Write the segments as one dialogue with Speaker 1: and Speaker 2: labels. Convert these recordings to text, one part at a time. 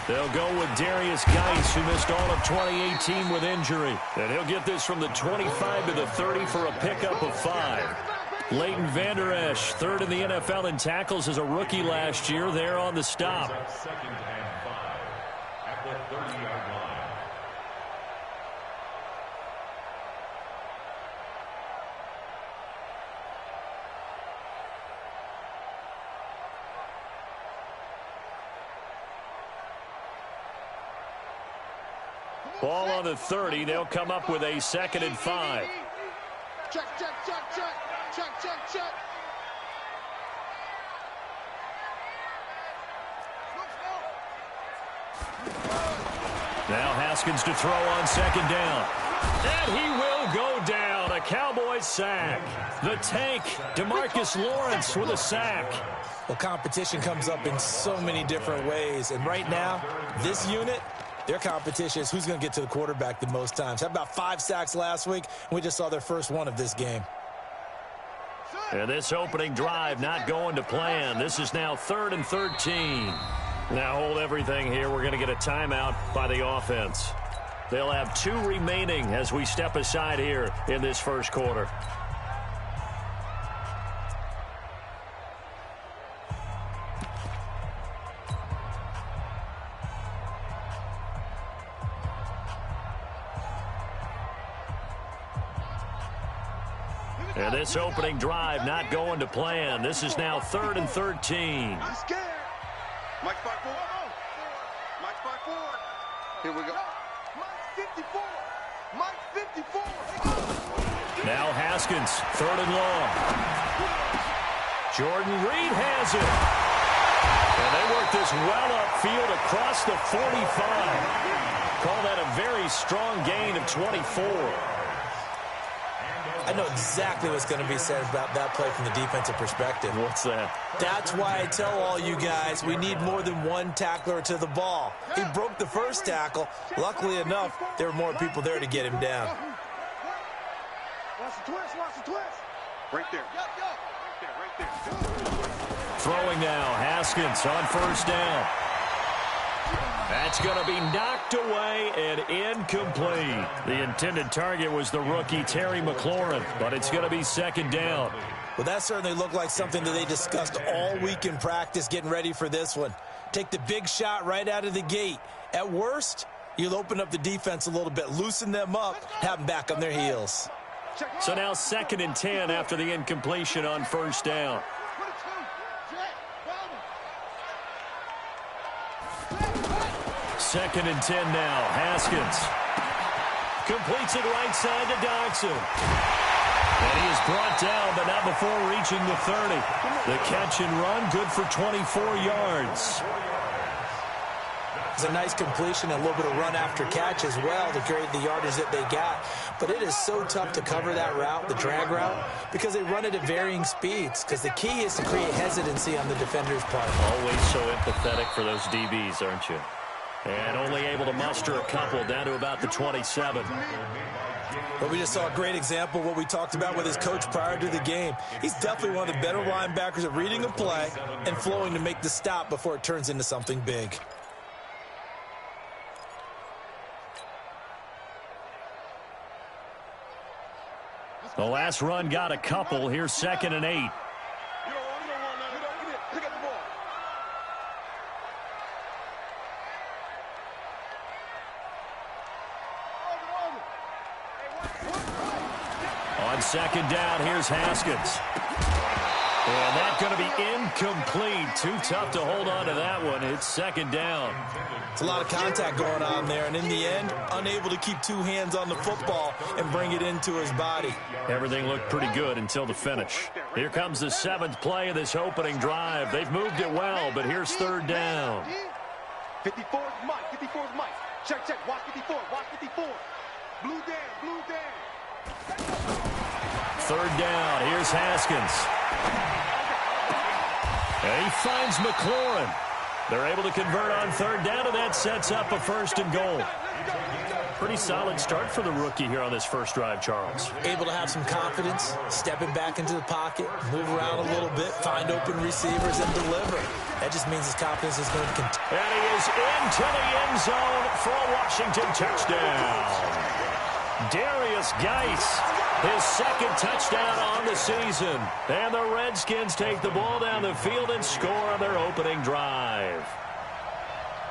Speaker 1: They'll go with Darius Geis, who missed all of 2018 with injury. And he'll get this from the 25 to the 30 for a pickup of 5. Leighton Vander Esch, third in the NFL in tackles as a rookie last year, there on the stop. Ball on the 30. They'll come up with a 2nd and 5.
Speaker 2: Check, check, check, check. Check, check, check.
Speaker 1: Now Haskins to throw on 2nd down. And he will go down. A Cowboys sack. The tank, DeMarcus Lawrence with a sack.
Speaker 3: Well, competition comes up in so many different ways. And right now, this unit, their competition is who's going to get to the quarterback the most times. Had about 5 sacks last week, and we just saw their first one of this game.
Speaker 1: And this opening drive not going to plan. This is now 3rd and 13. Now hold everything here. We're going to get a timeout by the offense. They'll have 2 remaining as we step aside here in this first quarter. And this opening drive not going to plan. This is now 3rd and 13.
Speaker 2: I'm scared. Mike 5-4. Mike 5-4. Here we go. Mike 54. Mike 54.
Speaker 1: Now Haskins, 3rd and long. Jordan Reed has it. And they work this well upfield across the 45. Call that a very strong gain of 24.
Speaker 3: I know exactly what's going to be said about that play from the defensive perspective.
Speaker 1: What's that?
Speaker 3: That's why I tell all you guys we need more than one tackler to the ball. He broke the first tackle. Luckily enough, there were more people there to get him down.
Speaker 2: Watch the twist, watch the twist. Right there. Right there, right there.
Speaker 1: Throwing now, Haskins on 1st down. That's going to be knocked away and incomplete. The intended target was the rookie Terry McLaurin, but it's going to be 2nd down.
Speaker 3: Well, that certainly looked like something that they discussed all week in practice getting ready for this one. Take the big shot right out of the gate. At worst, you'll open up the defense a little bit, loosen them up, have them back on their heels.
Speaker 1: So now 2nd and 10 after the incompletion on 1st down. 2nd and 10 now. Haskins completes it right side to Dodson. And he is brought down, but not before reaching the 30. The catch and run, good for 24 yards.
Speaker 3: It's a nice completion, a little bit of run after catch as well to create the yardage that they got. But it is so tough to cover that route, the drag route, because they run it at varying speeds. Because the key is to create hesitancy on the defender's part.
Speaker 1: Always so empathetic for those DBs, aren't you? And only able to muster a couple down to about the 27.
Speaker 3: But we just saw a great example of what we talked about with his coach prior to the game. He's definitely one of the better linebackers at reading a play and flowing to make the stop before it turns into something big.
Speaker 1: The last run got a couple. Here's 2nd and 8. On 2nd down, here's Haskins. And that's going to be incomplete. Too tough to hold on to that one. It's 2nd down.
Speaker 3: It's a lot of contact going on there, and in the end, unable to keep 2 hands on the football and bring it into his body.
Speaker 1: Everything looked pretty good until the finish. Here comes the 7th play of this opening drive. They've moved it well, but here's 3rd down.
Speaker 2: 54 is Mike. 54 is Mike. Check, check. Watch 54. Watch 54. Blue down. Blue down.
Speaker 1: 3rd down. Here's Haskins. And he finds McLaurin. They're able to convert on 3rd down, and that sets up a 1st and goal. Pretty solid start for the rookie here on this first drive, Charles.
Speaker 3: Able to have some confidence, stepping back into the pocket, move around a little bit, find open receivers, and deliver. That just means his confidence is going to continue.
Speaker 1: And he is into the end zone for a Washington touchdown. Darius Geis, his second touchdown on the season. And the Redskins take the ball down the field and score on their opening drive.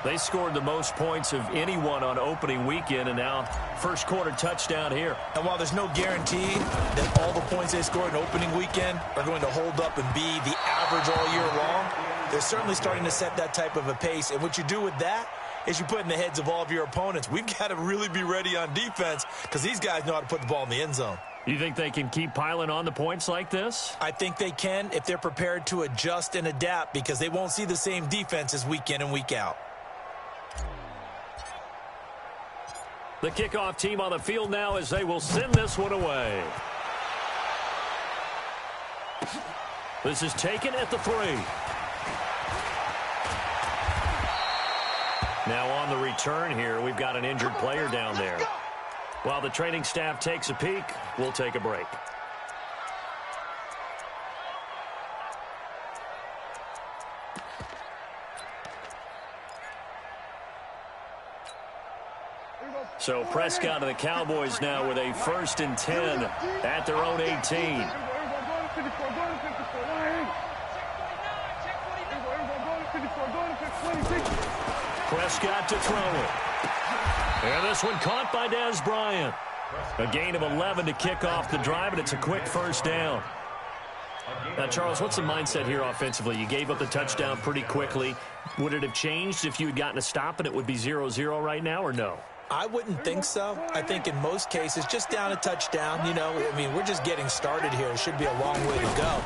Speaker 1: They scored the most points of anyone on opening weekend, and now first quarter touchdown here.
Speaker 3: And while there's no guarantee that all the points they scored in opening weekend are going to hold up and be the average all year long, they're certainly starting to set that type of a pace. And what you do with that is you put in the heads of all of your opponents, we've got to really be ready on defense because these guys know how to put the ball in the end zone.
Speaker 1: You think they can keep piling on the points like this?
Speaker 3: I think they can if they're prepared to adjust and adapt because they won't see the same defenses week in and week out.
Speaker 1: The kickoff team on the field now as they will send this one away. This is taken at the 3. Now on the return here, we've got an injured player down there. While the training staff takes a peek, we'll take a break. So Prescott and the Cowboys now with a 1st and 10 at their own 18. Prescott to throw it. And this one caught by Dez Bryant. A gain of 11 to kick off the drive, and it's a quick first down. Now, Charles, what's the mindset here offensively? You gave up the touchdown pretty quickly. Would it have changed if you had gotten a stop and it would be 0-0 right now, or no?
Speaker 3: I wouldn't think so. I think in most cases, just down a touchdown, you know, I mean, we're just getting started here. It should be a long way to go.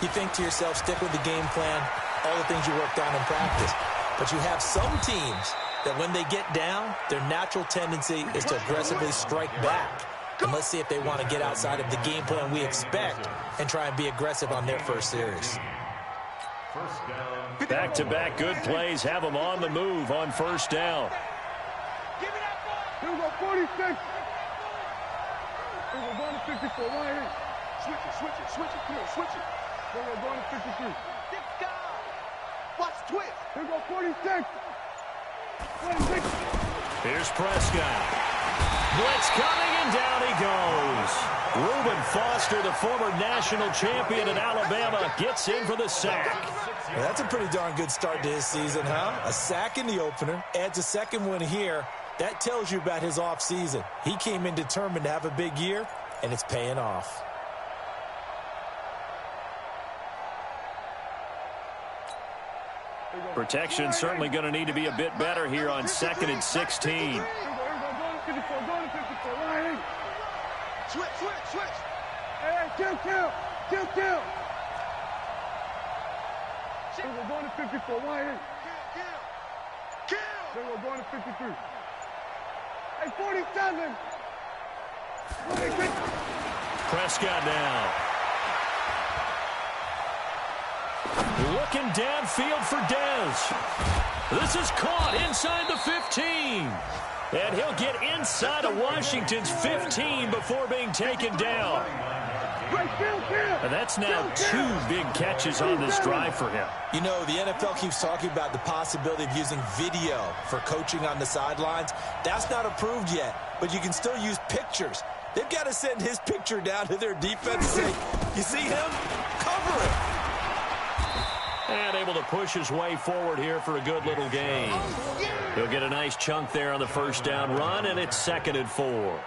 Speaker 3: You think to yourself, stick with the game plan, all the things you worked on in practice. But you have some teams that when they get down, their natural tendency is to aggressively strike back. And let's see if they want to get outside of the game plan we expect and try and be aggressive on their first series.
Speaker 1: Back-to-back good plays have them on the move on first down.
Speaker 2: Here we go, 46. Here we go, going to 54. Right here. Switch it. Come on, switch it. Here we go, going to 53. Watch twist. Here we go, 46. 46.
Speaker 1: Here's Prescott. Blitz coming, and down he goes. Reuben Foster, the former national champion at Alabama, gets in for the sack.
Speaker 3: Well, that's a pretty darn good start to his season, huh? A sack in the opener, adds a second one here. That tells you about his offseason. He came in determined to have a big year, and it's paying off.
Speaker 1: Protection certainly going to need to be a bit better here on 2nd and 16.
Speaker 2: Switch. Hey, kill. We're going to 54. Right here. Kill. Then we're going to 53. Hey, 47.
Speaker 1: Prescott now. Looking downfield for Dez. This is caught inside the 15. And he'll get inside of Washington's 15 before being taken down. And that's now 2 big catches on this drive for him.
Speaker 3: You know, the NFL keeps talking about the possibility of using video for coaching on the sidelines. That's not approved yet, but you can still use pictures. They've got to send his picture down to their defense and say, you see him? Cover it.
Speaker 1: And able to push his way forward here for a good little gain. He'll get a nice chunk there on the first down run, and it's 2nd and 4.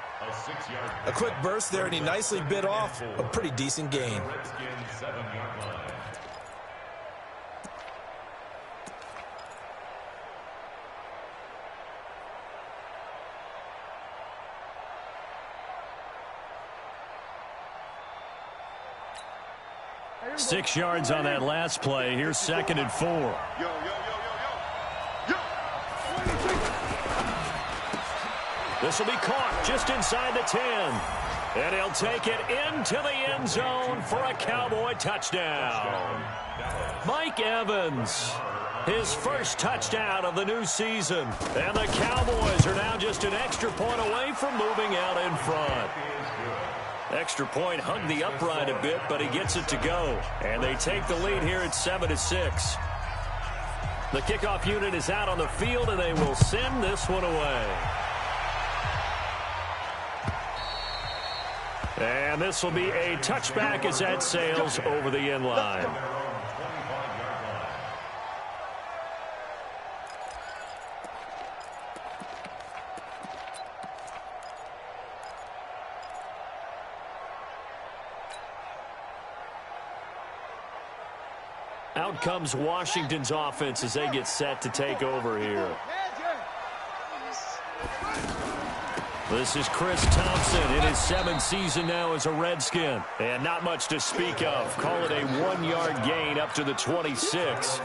Speaker 3: A quick burst there, and he nicely bit off a pretty decent gain.
Speaker 1: Yo. 6 yards on that last play. Here's 2nd and 4.
Speaker 2: Yo.
Speaker 1: This will be caught just inside the 10. And he'll take it into the end zone for a Cowboy touchdown. Mike Evans His first touchdown of the new season. And the Cowboys are now just an extra point away from moving out in front. Extra point hugged the upright a bit, but he gets it to go. And they take the lead here at 7-6. The kickoff unit is out on the field, and they will send this one away. And this will be a touchback as that sails over the end line. Out comes Washington's offense as they get set to take over here. This is Chris Thompson in his 7th season now as a Redskin. And not much to speak of. Call it a 1-yard gain up to the 26.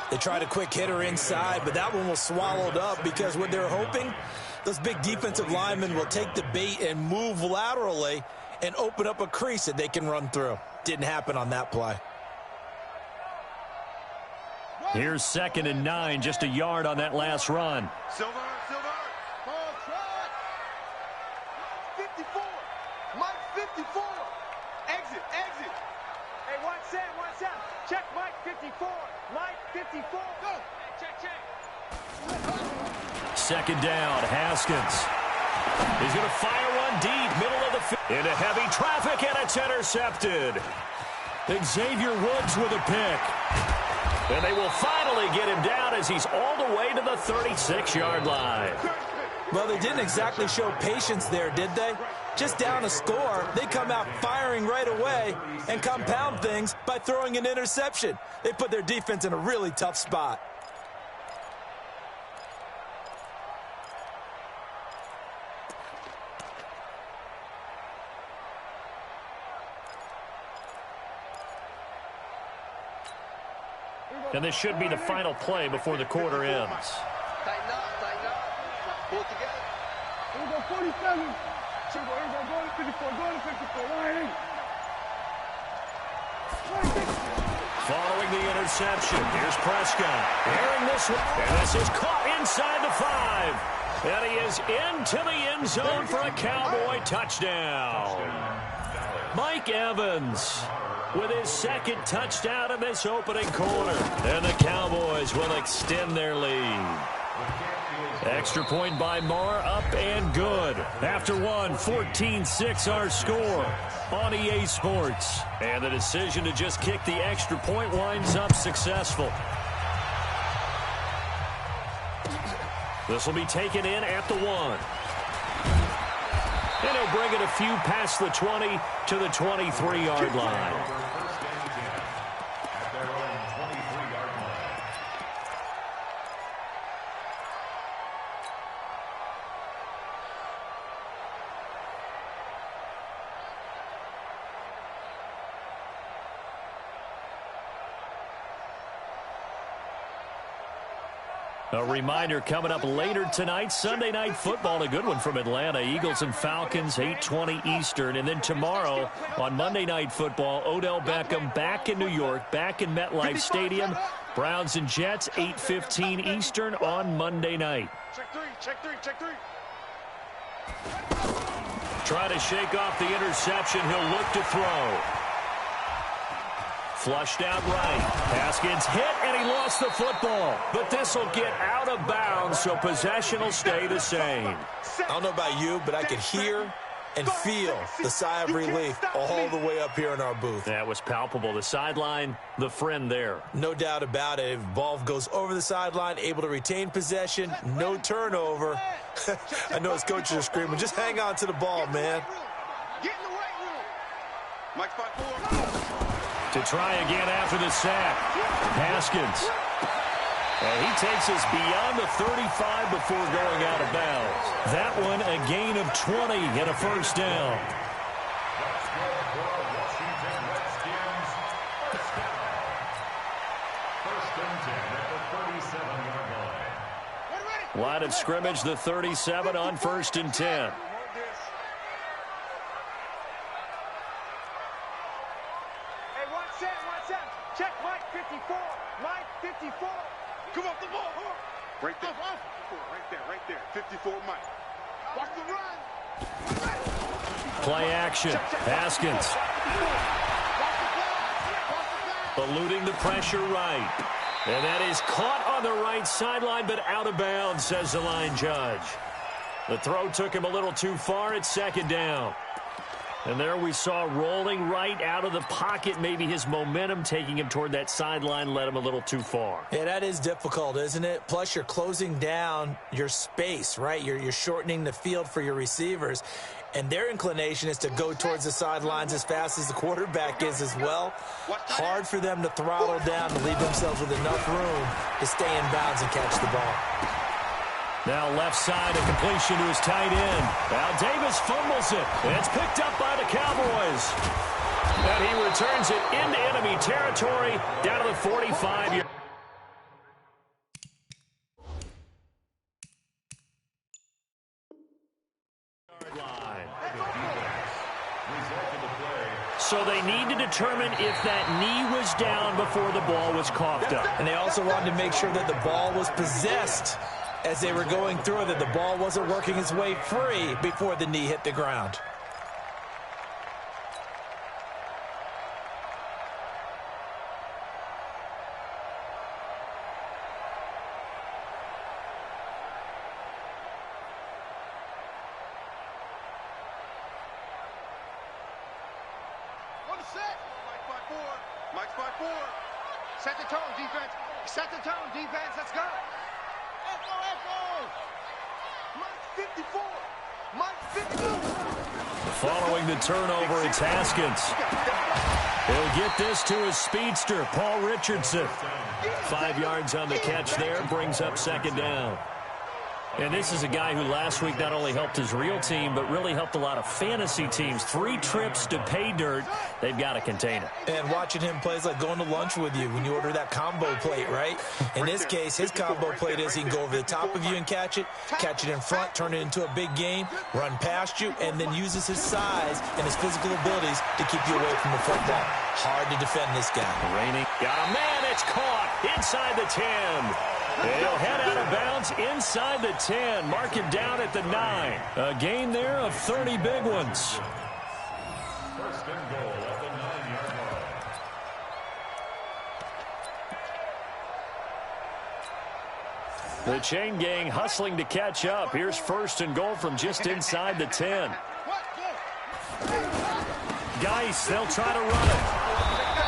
Speaker 3: They tried a quick hitter inside, but that one was swallowed up because what they're hoping, those big defensive linemen will take the bait and move laterally and open up a crease that they can run through. Didn't happen on that play.
Speaker 1: Here's 2nd and 9, just a yard on that last run.
Speaker 2: Silver. 54. Mike 54. Exit.
Speaker 4: Hey, what's that? Check Mike 54. Mike 54. Go. Check.
Speaker 1: 2nd down, Haskins. He's going to fire one deep, middle of the field. Into heavy traffic, and it's intercepted. Xavier Woods with a pick. And they will finally get him down as he's all the way to the 36-yard line.
Speaker 3: Well, they didn't exactly show patience there, did they? Just down a score, they come out firing right away and compound things by throwing an interception. They put their defense in a really tough spot.
Speaker 1: And this should be the final play before the quarter ends.
Speaker 2: Tighten up. Pull it together.
Speaker 4: Here we go, 47. Here we go, go to 54.
Speaker 1: Following the interception, here's Prescott. Airing this one. And this is caught inside the 5. And he is into the end zone for a Cowboy touchdown. Mike Evans with his 2nd touchdown in this opening quarter. And the Cowboys will extend their lead. Extra point by Marr, up and good. After one, 14-6 our score on EA Sports. And the decision to just kick the extra point winds up successful. This will be taken in at the 1. And he'll bring it a few past the 20 to the 23-yard line. A reminder coming up later tonight, Sunday Night Football, a good one from Atlanta. Eagles and Falcons, 8:20 Eastern. And then tomorrow on Monday Night Football, Odell Beckham back in New York, back in MetLife Stadium. Browns and Jets, 8:15 Eastern on Monday night.
Speaker 4: Check three.
Speaker 1: Try to shake off the interception. He'll look to throw. Flushed out right. Haskins hit, and he lost the football. But this will get out of bounds, so possession will stay the same.
Speaker 3: I don't know about you, but I could hear and feel the sigh of relief all the way up here in our booth.
Speaker 1: That was palpable. The sideline, the friend there.
Speaker 3: No doubt about it. If ball goes over the sideline, able to retain possession, no turnover. I know his coaches are screaming, just hang on to the ball, man.
Speaker 2: Get in the right room. Mike 54.
Speaker 1: To try again after the sack. Haskins. And he takes us beyond the 35 before going out of bounds. That one a gain of 20 and a first down. Line of scrimmage, the 37 on 1st and 10.
Speaker 4: Check Mike 54. Mike 54.
Speaker 2: Right there. Right there. 54, Mike. Watch the run.
Speaker 1: Play action. Haskins. Eluding the pressure right. And that is caught on the right sideline, but out of bounds, says the line judge. The throw took him a little too far. It's second down. And there we saw rolling right out of the pocket. Maybe his momentum taking him toward that sideline led him a little too far.
Speaker 3: Yeah, that is difficult, isn't it? Plus, you're closing down your space, right? You're shortening the field for your receivers. And their inclination is to go towards the sidelines as fast as the quarterback is as well. Hard for them to throttle down and leave themselves with enough room to stay in bounds and catch the ball.
Speaker 1: Now left side, a completion to his tight end. Now Davis fumbles it. And it's picked up by the Cowboys. And he returns it into enemy territory down to the 45-yard line. So they need to determine if that knee was down before the ball was coughed up.
Speaker 3: And they also wanted to make sure that the ball was possessed as they were going through it, that the ball wasn't working its way free before the knee hit the ground.
Speaker 2: Mike's by four. Set the tone, defense. Set the tone, defense. Let's go. Echo. Mike 54. Mike 54.
Speaker 1: Following the turnover, it's Haskins. He'll get this to his speedster, Paul Richardson. 5 yards on the catch there, brings up second down. And this is a guy who last week not only helped his real team, but really helped a lot of fantasy teams. 3 trips to pay dirt. They've got to contain it.
Speaker 3: And watching him play is like going to lunch with you when you order that combo plate, right? In this case, his combo plate is he can go over the top of you and catch it in front, turn it into a big game, run past you, and then uses his size and his physical abilities to keep you away from the football. Hard to defend this guy.
Speaker 1: Raining. Got a man. It's caught inside the 10. He'll head out of bounds inside the 10. Mark him down at the 9. A gain there of 30 big ones.
Speaker 5: First and goal at the 9-yard line.
Speaker 1: The chain gang hustling to catch up. Here's first and goal from just inside the 10. Geis, they'll try to run it.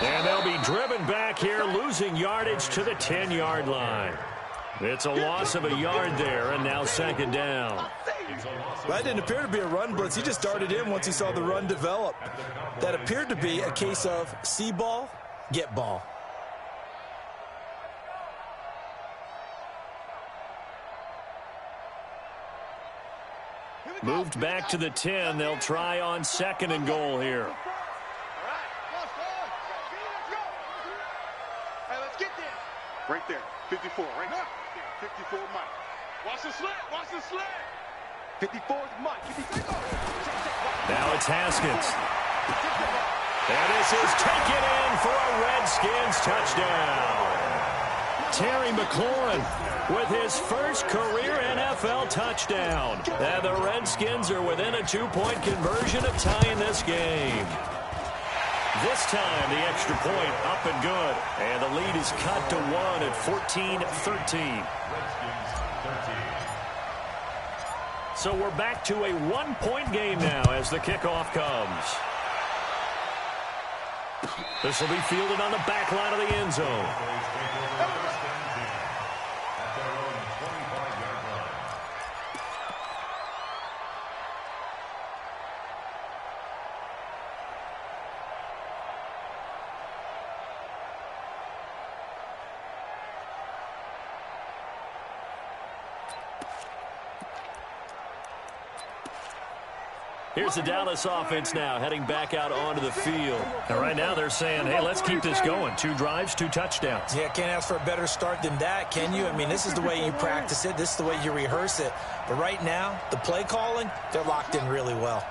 Speaker 1: And they'll be driven back here, losing yardage to the 10-yard line. It's a loss of a yard there, and now second down.
Speaker 3: That didn't appear to be a run blitz. He just darted in once he saw the run develop. That appeared to be a case of see ball, get ball.
Speaker 1: Moved back to the 10. They'll try on second and goal here.
Speaker 2: Right there, 54, right now. 54 Mike. Watch the slant, 54 is Mike.
Speaker 1: Now it's Haskins. And this is taken in for a Redskins touchdown. Terry McLaurin with his first career NFL touchdown. And the Redskins are within a 2-point conversion of tying this game. This time, the extra point up and good. And the lead is cut to 1 at 14-13. So we're back to a 1-point game now as the kickoff comes. This will be fielded on the back line of the end zone. Here's the Dallas offense now heading back out onto the field. And right now they're saying, hey, let's keep this going. 2 drives, 2 touchdowns.
Speaker 3: Yeah, can't ask for a better start than that, can you? I mean, this is the way you practice it. This is the way you rehearse it. But right now, the play calling, they're locked in really well.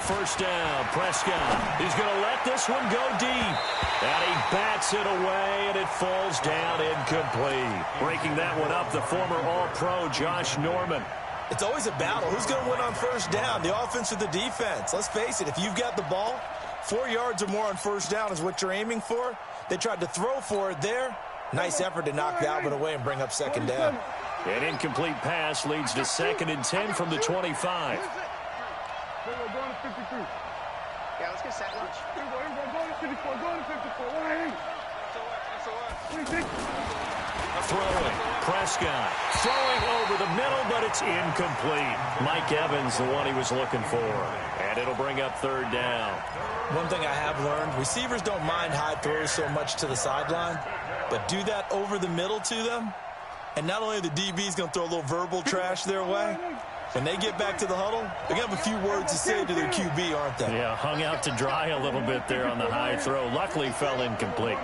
Speaker 1: first down. Prescott, he's going to let this one go deep. And he bats it away, and it falls down incomplete. Breaking that one up, the former All-Pro Josh Norman.
Speaker 3: It's always a battle. Who's going to win on first down, the offense or the defense? Let's face it, if you've got the ball, 4 yards or more on first down is what you're aiming for. They tried to throw for it there. Nice effort to knock that one away and bring up second down.
Speaker 1: An incomplete pass leads to 2nd and 10 from the 25.
Speaker 2: Yeah, let's get set lunch.
Speaker 1: Throwing. Prescott throwing over the middle, but it's incomplete. Mike Evans, the one he was looking for. And it'll bring up 3rd down.
Speaker 3: One thing I have learned, receivers don't mind high throws so much to the sideline, but do that over the middle to them, and not only are the DBs going to throw a little verbal trash their way, when they get back to the huddle, they're going to have a few words to say to their QB, aren't they?
Speaker 1: Yeah, hung out to dry a little bit there on the high throw. Luckily fell incomplete.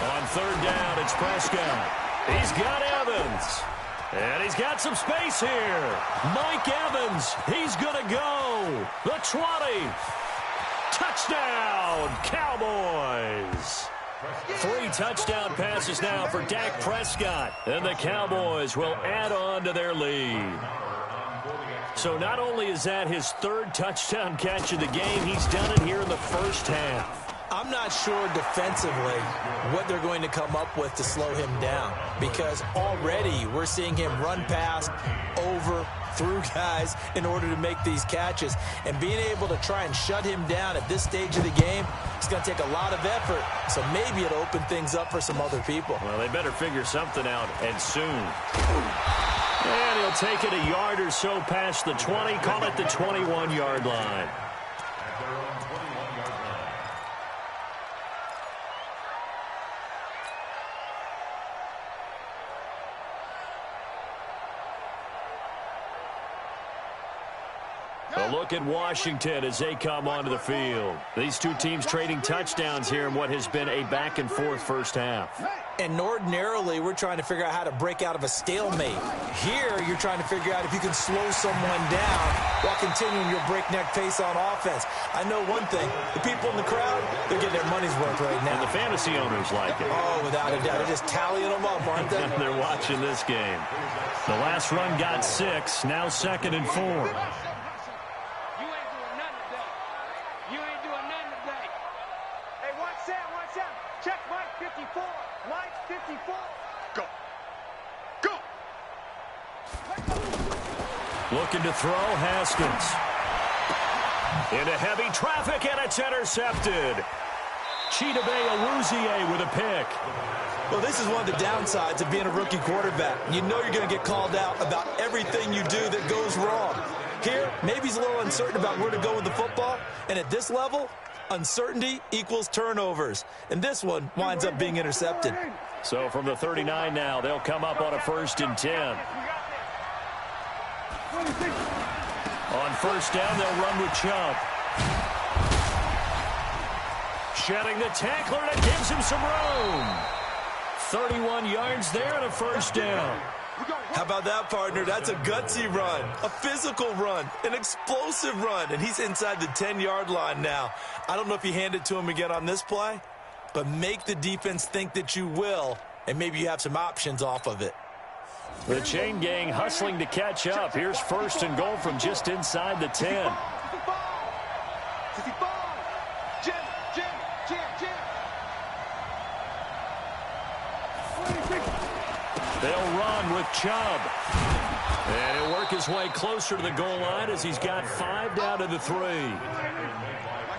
Speaker 1: On 3rd down, it's Prescott. He's got Evans. And he's got some space here. Mike Evans, he's going to go. The 20. Touchdown, Cowboys. 3 touchdown passes now for Dak Prescott. And the Cowboys will add on to their lead. So not only is that his 3rd touchdown catch of the game, he's done it here in the first half.
Speaker 3: I'm not sure defensively what they're going to come up with to slow him down, because already we're seeing him run past, over, through guys in order to make these catches. And being able to try and shut him down at this stage of the game, it's going to take a lot of effort. So maybe it'll open things up for some other people.
Speaker 1: Well, they better figure something out, and soon. And he'll take it a yard or so past the 20, call it the 21-yard line. A look at Washington as they come onto the field. These two teams trading touchdowns here in what has been a back-and-forth first half.
Speaker 3: And ordinarily, we're trying to figure out how to break out of a stalemate. Here, you're trying to figure out if you can slow someone down while continuing your breakneck pace on offense. I know one thing. The people in the crowd, they're getting their money's worth right now.
Speaker 1: And the fantasy owners like it.
Speaker 3: Oh, without a doubt. They're just tallying them up, aren't they?
Speaker 1: They're watching this game. The last run got 6, now 2nd and 4.
Speaker 4: Check Mike 54. Mike 54.
Speaker 2: Go. Go.
Speaker 1: Looking to throw, Haskins. Into heavy traffic, and it's intercepted. Chidobe Awuzie with a pick.
Speaker 3: Well, this is one of the downsides of being a rookie quarterback. You know you're going to get called out about everything you do that goes wrong. Here, maybe he's a little uncertain about where to go with the football, and at this level, uncertainty equals turnovers. And this one winds up being intercepted.
Speaker 1: So from the 39 now, they'll come up on a 1st and 10. On first down, they'll run with Chubb. Shedding the tackler, and it gives him some room. 31 yards there and a 1st down.
Speaker 3: How about that, partner? That's a gutsy run, a physical run, an explosive run, and he's inside the 10-yard line now. I don't know if you hand it to him again on this play, but make the defense think that you will, and maybe you have some options off of it.
Speaker 1: The chain gang hustling to catch up. Here's 1st and goal from just inside the 10. They'll run with Chubb. And he'll work his way closer to the goal line as he's got 5 down to the 3.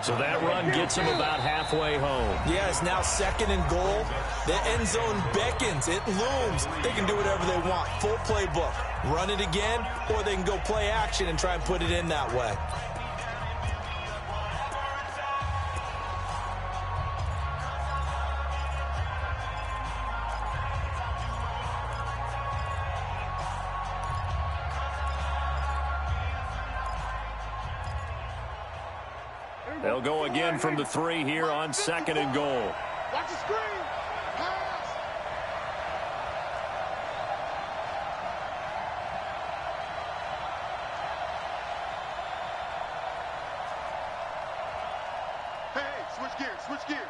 Speaker 1: So that run gets him about halfway home.
Speaker 3: Yeah, it's now 2nd and goal. The end zone beckons. It looms. They can do whatever they want. Full playbook. Run it again, or they can go play action and try and put it in that way.
Speaker 1: They'll go again from the 3 here on 2nd and goal.
Speaker 2: Watch the screen. Switch gears. Switch gears.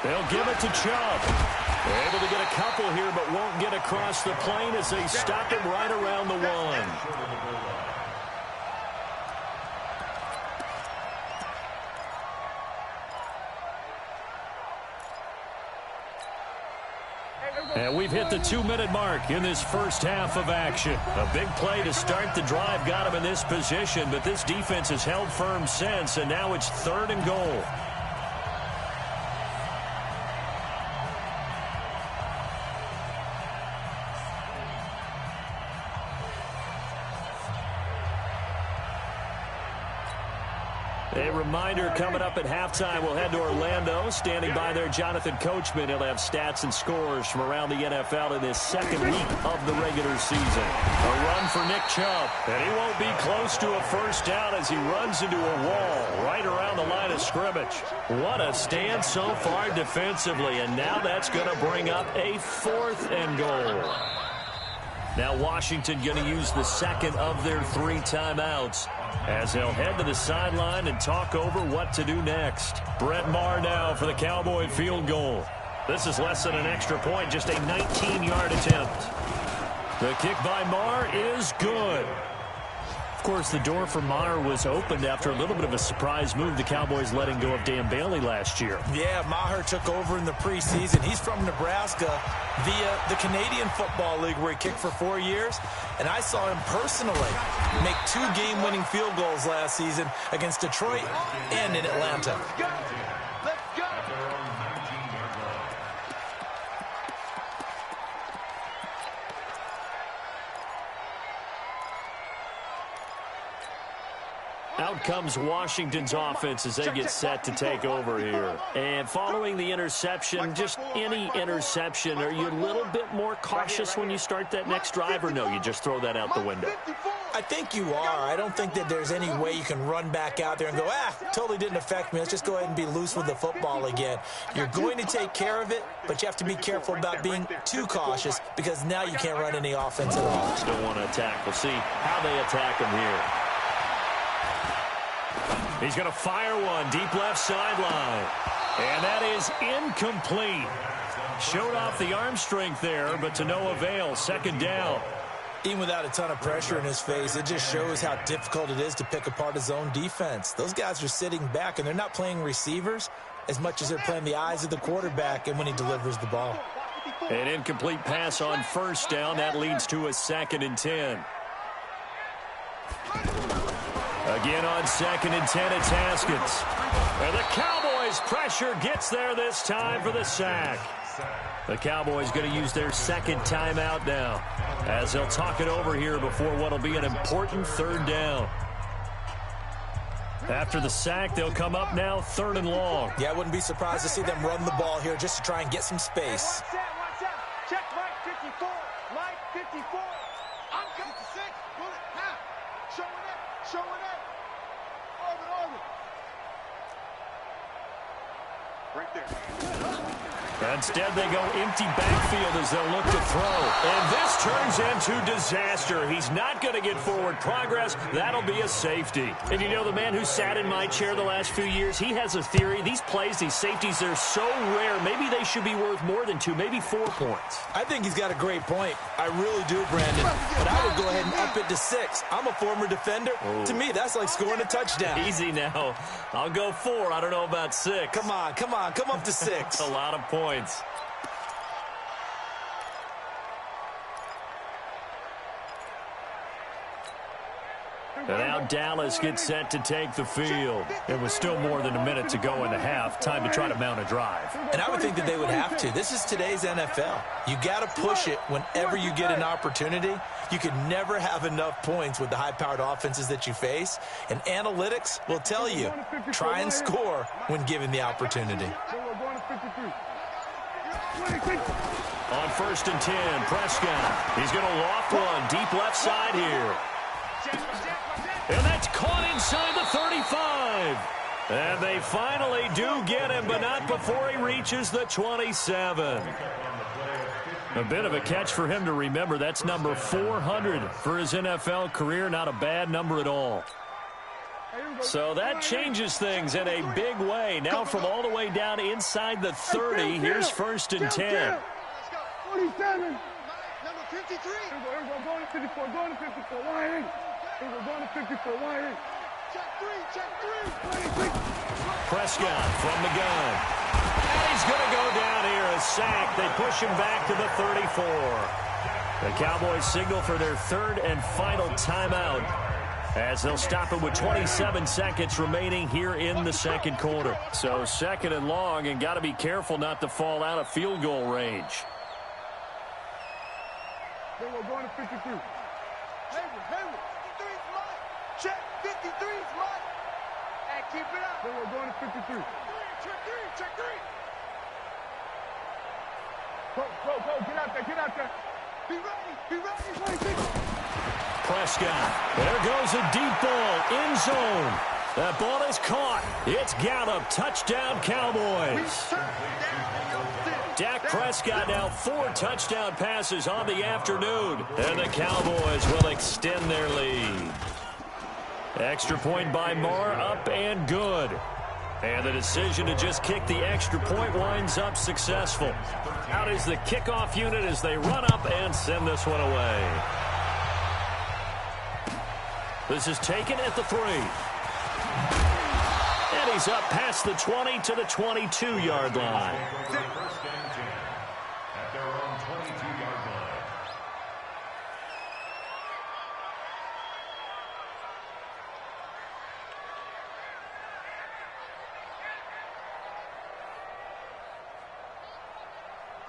Speaker 1: They'll give it to Chubb. They're able to get a couple here, but won't get across the plane as they stop him right around the 1. And we've hit the 2-minute mark in this first half of action. A big play to start the drive got him in this position, but this defense has held firm since, and now it's 3rd and goal. A reminder, coming up at halftime, we'll head to Orlando. Standing by there, Jonathan Coachman. He'll have stats and scores from around the NFL in this second week of the regular season. A run for Nick Chubb, and he won't be close to a first down as he runs into a wall right around the line of scrimmage. What a stand so far defensively, and now that's going to bring up a 4th and goal. Now Washington going to use the second of their 3 timeouts as they'll head to the sideline and talk over what to do next. Brett Maher now for the Cowboy field goal. This is less than an extra point, just a 19-yard attempt. The kick by Maher is good. Of course, the door for Maher was opened after a little bit of a surprise move. The Cowboys letting go of Dan Bailey last year.
Speaker 3: Yeah, Maher took over in the preseason. He's from Nebraska via the Canadian Football League, where he kicked for 4 years. And I saw him personally make 2 game-winning field goals last season against Detroit and in Atlanta.
Speaker 2: Let's go.
Speaker 1: Out comes Washington's offense as they get set to take over here. And following the interception, just any interception, are you a little bit more cautious when you start that next drive, or no, you just throw that out the window?
Speaker 3: I think you are. I don't think that there's any way you can run back out there and go, totally didn't affect me. Let's just go ahead and be loose with the football again. You're going to take care of it, but you have to be careful about being too cautious because now you can't run any offense at all.
Speaker 1: Still want to attack. We'll see how they attack him here. He's going to fire one deep left sideline. And that is incomplete. Showed off the arm strength there, but to no avail. 2nd down.
Speaker 3: Even without a ton of pressure in his face, it just shows how difficult it is to pick apart his own defense. Those guys are sitting back, and they're not playing receivers as much as they're playing the eyes of the quarterback and when he delivers the ball.
Speaker 1: An incomplete pass on 1st down. That leads to a 2nd and 10. Again on 2nd and 10, it's Haskins. And the Cowboys' pressure gets there this time for the sack. The Cowboys going to use their 2nd timeout now as they'll talk it over here before what will be an important 3rd down. After the sack, they'll come up now 3rd and long.
Speaker 3: Yeah, I wouldn't be surprised to see them run the ball here just to try and get some space.
Speaker 4: Watch out. Check Mike 54. Mike 54.
Speaker 2: I'm coming to 6. Pull it. Now. Showing it. Showing it. Orbit. Right there.
Speaker 1: Instead, they go empty backfield as they'll look to throw. And this turns into disaster. He's not going to get forward progress. That'll be a safety. And you know, the man who sat in my chair the last few years, he has a theory. These plays, these safeties, they're so rare. Maybe they should be worth more than 2, maybe 4 points.
Speaker 3: I think he's got a great point. I really do, Brandon. But I would go ahead and up it to 6. I'm a former defender. To me, that's like scoring a touchdown.
Speaker 1: Easy now. I'll go 4. I don't know about 6.
Speaker 3: Come on. Come up to 6.
Speaker 1: A lot of points. And now Dallas gets set to take the field. It was still more than a minute to go in the half. Time to try to mount a drive.
Speaker 3: And I would think that they would have to. This is today's NFL. You got to push it whenever you get an opportunity. You can never have enough points with the high-powered offenses that you face. And analytics will tell you, try and score when given the opportunity.
Speaker 1: On 1st and 10, Prescott. He's going to loft one deep left side here. And that's caught inside the 35. And they finally do get him, but not before he reaches the 27. A bit of a catch for him to remember. That's number 400 for his NFL career. Not a bad number at all. So that changes things in a big way. Now from all the way down inside the 30, here's 1st and 10.
Speaker 2: 47. Number 53. Going to 54. Going to 54. Wide in. Going to 54. Wide in. Check 3.
Speaker 1: Prescott from the gun. And he's going to go down here, a sack. They push him back to the 34. The Cowboys signal for their 3rd and final timeout, as they'll stop it with 27 seconds remaining here in the 2nd quarter. So 2nd and long, and got to be careful not to fall out of field goal range.
Speaker 2: Then we're going to 53. Hayward. 53's mine. Check. 53's mine. Hey, keep it up. Then we're going to 53. Check 3. Go. Get out there. Be ready.
Speaker 1: Prescott. There goes a deep ball. End zone. That ball is caught. It's Gallup. Touchdown, Cowboys. Dak Prescott now 4 touchdown passes on the afternoon. And the Cowboys will extend their lead. Extra point by Marr, up and good. And the decision to just kick the extra point winds up successful. Out is the kickoff unit as they run up and send this one away. This is taken at the 3. And he's up past the 20 to the 22-yard line.
Speaker 5: At their own 22-yard line.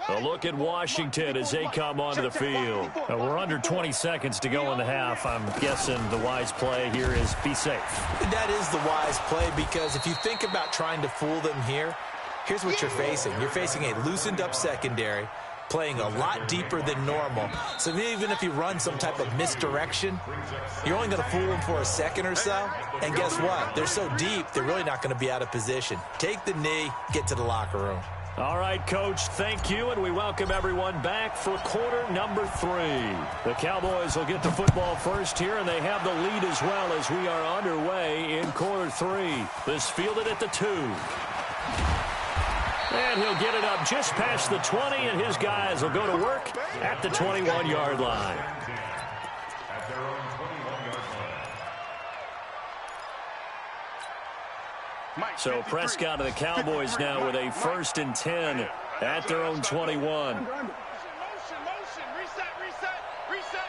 Speaker 1: A look at Washington as they come onto the field. We're under 20 seconds to go in the half. I'm guessing the wise play here is be safe.
Speaker 3: That is the wise play, because if you think about trying to fool them here, here's what you're facing. You're facing a loosened up secondary, playing a lot deeper than normal. So even if you run some type of misdirection, you're only going to fool them for a second or so. And guess what? They're so deep, they're really not going to be out of position. Take the knee, get to the locker room.
Speaker 1: All right, Coach, thank you, and we welcome everyone back for quarter number 3. The Cowboys will get the football first here, and they have the lead as well as we are underway in quarter 3. This fielded at the 2. And he'll get it up just past the 20, and his guys will go to work at the 21-yard line.
Speaker 5: At their own 21-yard line.
Speaker 1: So Prescott and the Cowboys now with a 1st and 10 at their own 21.
Speaker 2: Motion. Reset.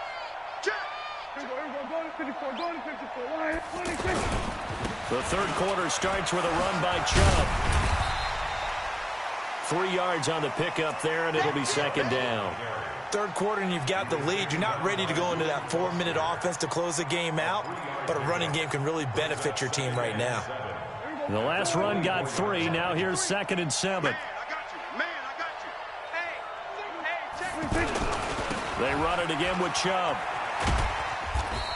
Speaker 2: Check. Going to 54. Wide. 26.
Speaker 1: The 3rd quarter starts with a run by Chubb. 3 yards on the pickup there, and it'll be 2nd down.
Speaker 3: 3rd quarter, and you've got the lead. You're not ready to go into that 4-minute offense to close the game out, but a running game can really benefit your team right now.
Speaker 1: The last run got 3. Now here's 2nd and 7.
Speaker 2: I got you. Hey,
Speaker 1: They run it again with Chubb.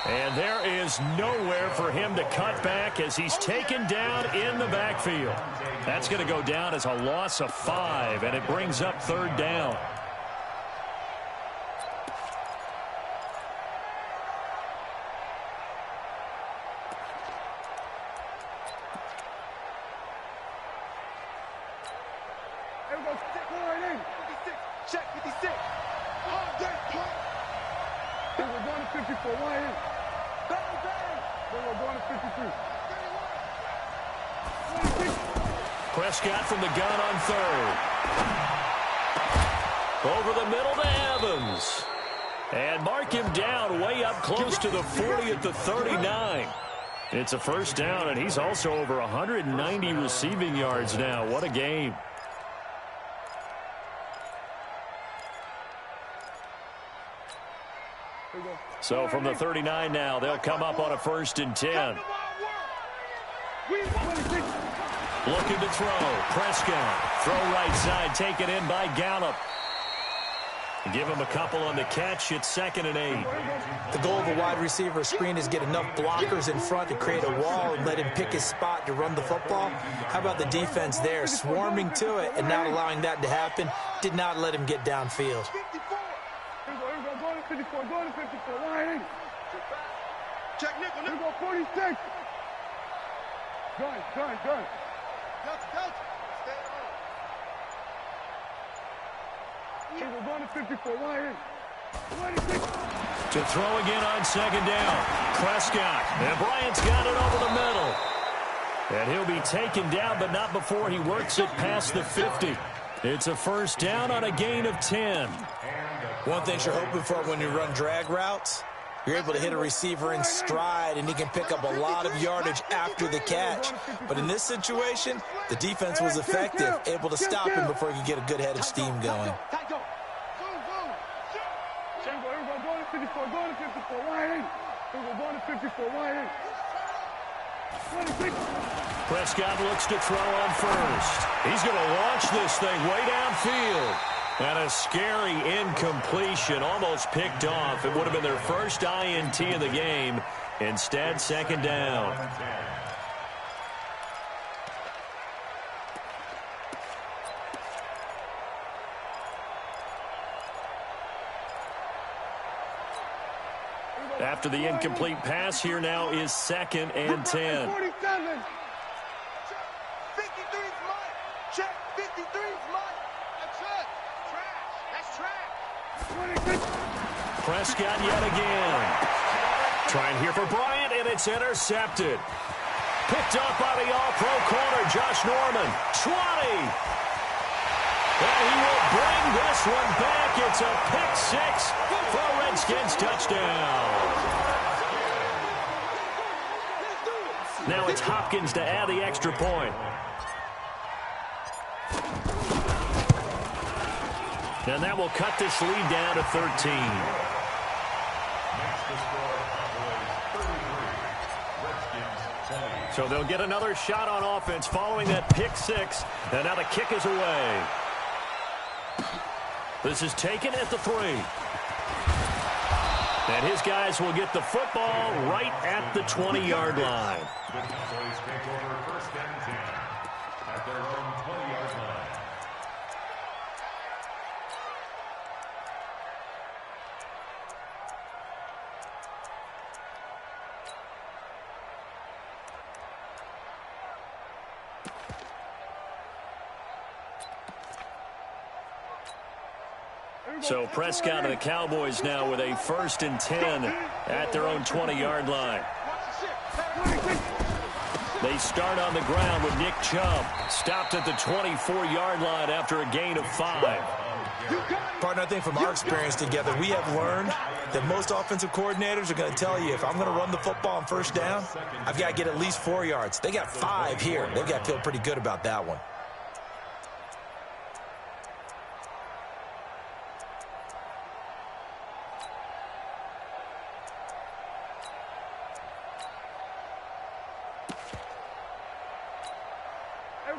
Speaker 1: And there is nowhere for him to cut back as he's taken down in the backfield. That's going to go down as a loss of 5, and it brings up 3rd down.
Speaker 2: Check 56. Hard day, punt. Then we're going to 54. Wide in. Bang. Then we're going to 53. 26.
Speaker 1: Prescott from the gun on 3rd. Over the middle to Evans. And mark him down way up close to the 40 at the 39. It's a 1st down, and he's also over 190 receiving yards now. What a game. So from the 39 now, they'll come up on a 1st and 10. Looking to throw. Prescott. Throw right side. Taken in by Gallup. Give him a couple on the catch. It's 2nd and 8.
Speaker 3: The goal of a wide receiver screen is get enough blockers in front to create a wall and let him pick his spot to run the football. How about the defense there, swarming to it and not allowing that to happen? Did not let him get downfield.
Speaker 2: 54. Wide in. Check nickel. 46. Good. Stay on. We're going to 54.
Speaker 1: To throw again on second down. Prescott. And Bryant's got it over the middle. And he'll be taken down, but not before he works it past the 50. It's a first down on a gain of 10.
Speaker 3: One thing you're hoping for when you run drag routes, you're able to hit a receiver in stride, and he can pick up a lot of yardage after the catch. But in this situation, the defense was effective, able to stop him before he could get a good head of steam going.
Speaker 1: Prescott looks to throw on first. He's going to launch this thing way downfield. And a scary incompletion, almost picked off. It would have been their first INT of the game. Instead, second down. After the incomplete pass, here now is second and 10.
Speaker 2: 47. 53's mine. Check. 53's mine. That's it. Trash. That's trash.
Speaker 1: Prescott yet again. Trying here for Bryant, and it's intercepted. Picked up by the all-pro corner, Josh Norman. 20. And he will bring this one back. It's a pick six for a Redskins touchdown. Now it's Hopkins to add the extra point. And that will cut this lead down to 13. So they'll get another shot on offense following that pick six. And now the kick is away. This is taken at the 3. And his guys will get the football right at the 20-yard line.
Speaker 5: The Cowboys take over first and 10 at their own 20-yard line.
Speaker 1: So Prescott and the Cowboys now with a first and 10 at their own 20-yard line. They start on the ground with Nick Chubb. Stopped at the 24-yard line after a gain of 5.
Speaker 3: Partner, I think from our experience together, we have learned that most offensive coordinators are going to tell you, if I'm going to run the football on first down, I've got to get at least 4 yards. They got 5 here. They've got to feel pretty good about that one.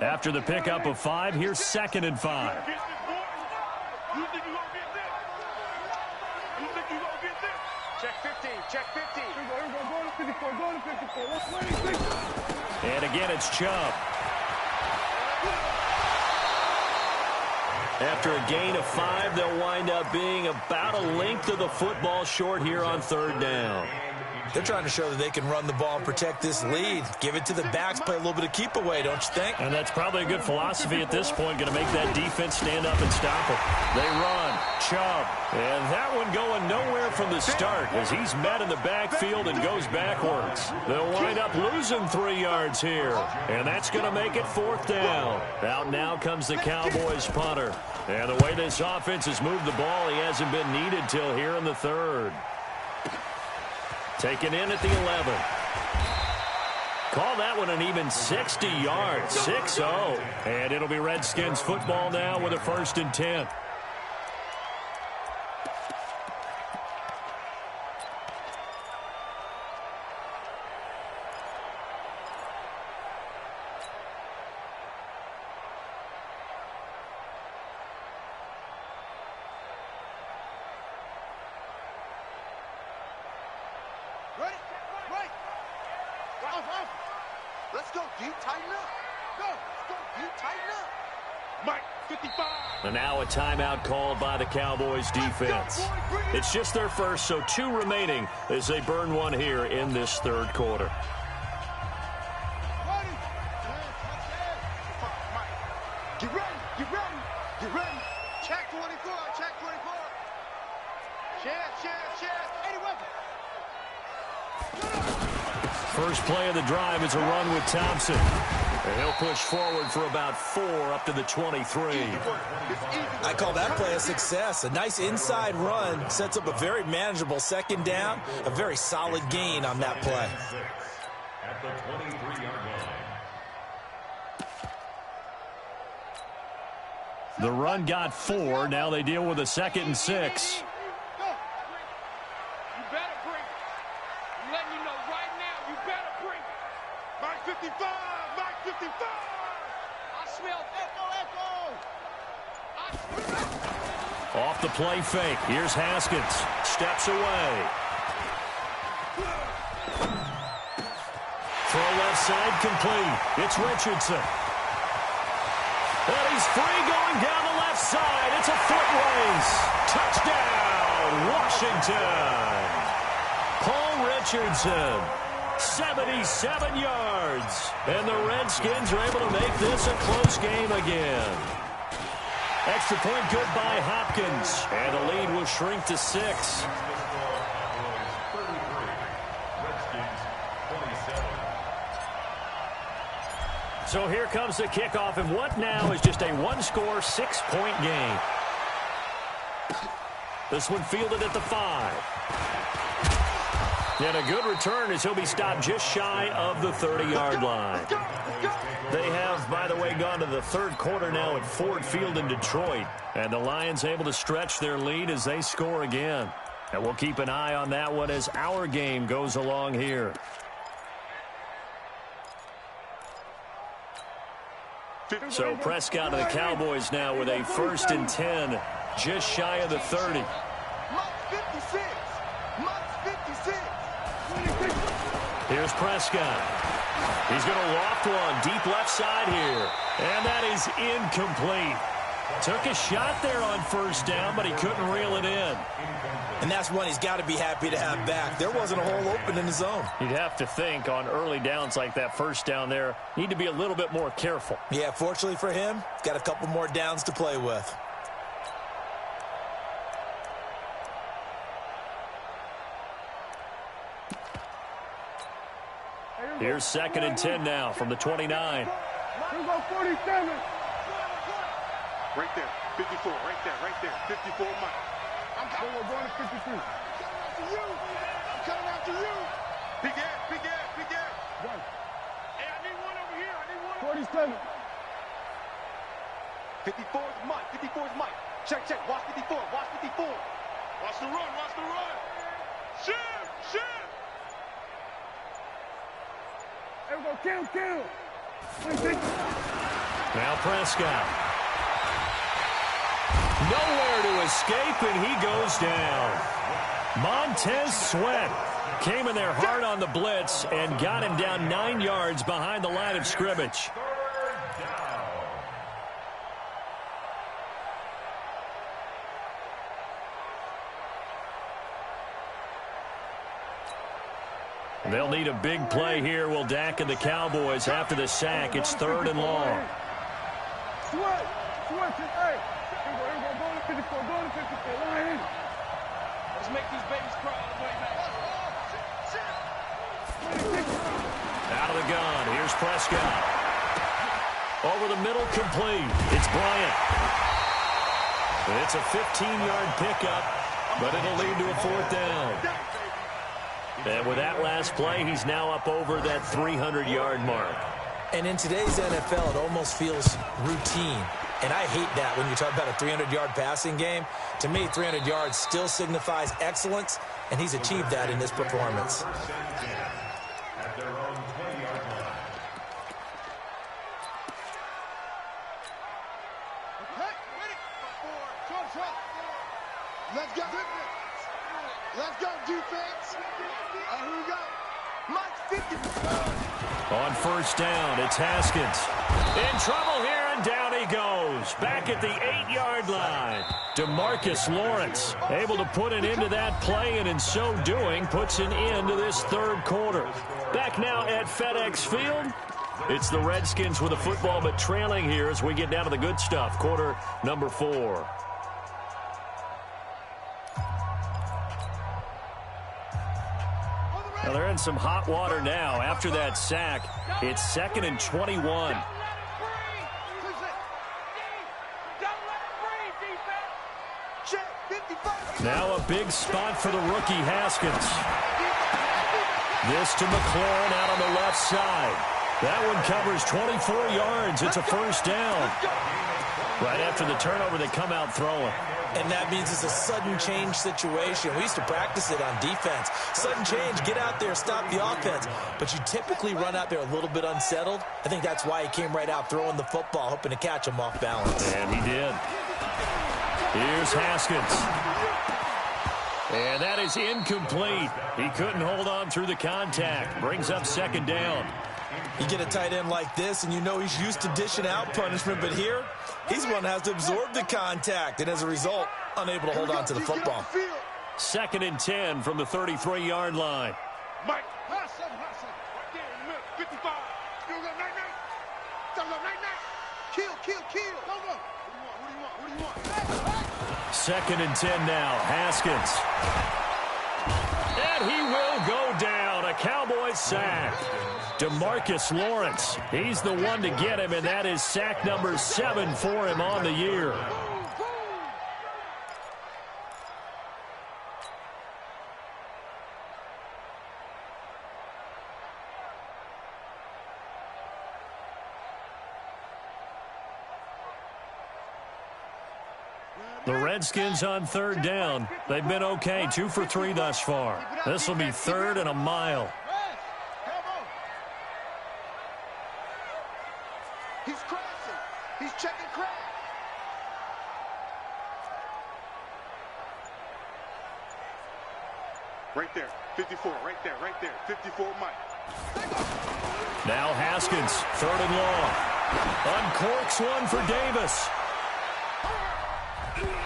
Speaker 1: After the pickup of 5, here's second and 5.
Speaker 4: Check 50. Check 50.
Speaker 1: And again, it's Chubb. After a gain of 5, they'll wind up being about a length of the football short here on third down.
Speaker 3: They're trying to show that they can run the ball and protect this lead. Give it to the backs, play a little bit of keep away, don't you think?
Speaker 1: And that's probably a good philosophy at this point, going to make that defense stand up and stop it. They run, Chubb, and that one going nowhere from the start as he's met in the backfield and goes backwards. They'll wind up losing 3 yards here, and that's going to make it fourth down. Out now comes the Cowboys punter. And the way this offense has moved the ball, he hasn't been needed till here in the third. Taken in at the 11. Call that one an even 60 yards, 6-0. And it'll be Redskins football now with a first and 10.
Speaker 2: Let's go, deep, tighten up. Go, let's go, deep, tighten up. Mike, 55.
Speaker 1: And now a timeout called by the Cowboys defense. It's just their first, so 2 remaining as they burn one here in this third quarter. First play of the drive is a run with Thompson. And he'll push forward for about 4 up to the 23.
Speaker 3: I call that play a success. A nice inside run sets up a very manageable second down, a very solid gain on that play.
Speaker 5: At the 23-yard line.
Speaker 1: The run got 4. Now they deal with a 2nd and 6. Off the play fake. Here's Haskins. Steps away. Throw left side complete. It's Richardson. And he's free going down the left side. It's a foot race. Touchdown, Washington. Paul Richardson. 77 yards. And the Redskins are able to make this a close game again. Extra point good by Hopkins. And the lead will shrink to 6. So here comes the kickoff, and what now is just a one-score, 6-point game. This one fielded at the 5. And a good return as he'll be stopped just shy of the 30-yard line. They have, by the way, gone to the third quarter now at Ford Field in Detroit. And the Lions able to stretch their lead as they score again. And we'll keep an eye on that one as our game goes along here. So Prescott of the Cowboys now with a 1st and 10, just shy of the 30. Here's Prescott. He's going to loft one deep left side here. And that is incomplete. Took a shot there on 1st down, but he couldn't reel it in.
Speaker 3: And that's one he's got to be happy to have back. There wasn't a hole open in the zone.
Speaker 1: You'd have to think on early downs like that 1st down there, need to be a little bit more careful.
Speaker 3: Yeah, fortunately for him, he's got a couple more downs to play with.
Speaker 1: Here's 2nd and 10 now from the 29.
Speaker 4: Here go 47.
Speaker 2: Right there, 54, right there, 54, Mike. I'm going to 53. I'm coming after you. Big ass, big ass, big ass. One. Hey, I need one over here. I need one.
Speaker 4: 47.
Speaker 2: 54 is Mike. 54 is Mike. Check, check. Watch 54. Watch 54. Watch the run. Watch the run. Shoot, shoot.
Speaker 4: Here we go. Kill.
Speaker 1: Now Prescott. Nowhere to escape, and he goes down. Montez Sweat came in there hard on the blitz and got him down 9 yards behind the line of scrimmage. They'll need a big play here. Will Dak and the Cowboys after the sack. It's 3rd and long.
Speaker 4: Sweat, hey. Here we go. Go to 54. Line in. Let's make these babies cry all the way back.
Speaker 1: Out of the gun. Here's Prescott. Over the middle, complete. It's Bryant. It's a 15-yard pickup, but it'll lead to a 4th down. And with that last play, he's now up over that 300-yard mark.
Speaker 3: And in today's NFL, it almost feels routine. And I hate that when you talk about a 300-yard passing game. To me, 300 yards still signifies excellence, and he's achieved that in this performance.
Speaker 5: At their own 20-yard line.
Speaker 2: Let's go. Let's go, defense. Here we go. Mike 50.
Speaker 1: On 1st down, it's Haskins. In trouble here, and down he goes. Back at the 8-yard line. DeMarcus Lawrence able to put an end to that play, and in so doing, puts an end to this 3rd quarter. Back now at FedEx Field. It's the Redskins with the football, but trailing here as we get down to the good stuff. Quarter number 4. Well, they're in some hot water now. After that sack, it's 2nd and 21. Now a big spot for the rookie Haskins. This to McLaurin out on the left side. That one covers 24 yards. It's a first down. Right after the turnover, they come out throwing.
Speaker 3: And that means it's a sudden change situation. We used to practice it on defense. Sudden change, get out there, stop the offense. But you typically run out there a little bit unsettled. I think that's why he came right out throwing the football, hoping to catch him off balance.
Speaker 1: And he did. Here's Haskins. And that is incomplete. He couldn't hold on through the contact. Brings up 2nd down.
Speaker 3: You get a tight end like this, and you know he's used to dishing out punishment, but here, he's one that has to absorb the contact, and as a result, unable to hold on to the football.
Speaker 1: 2nd and 10 from the 33-yard line.
Speaker 4: Mike, hustle. Right there in the middle, 55. Still got night. Kill. Go. What do you want?
Speaker 1: 2nd and 10 now. Haskins. And he will go down. A Cowboys sack. DeMarcus Lawrence. He's the one to get him, and that is sack number 7 for him on the year. The Redskins on 3rd down. They've been okay, 2 for 3 thus far. This will be 3rd and a mile.
Speaker 2: He's crashing. He's checking crash.
Speaker 4: Right there, 54, right there, 54, Mike.
Speaker 1: Now Haskins, 3rd and long. Uncorks one for Davis.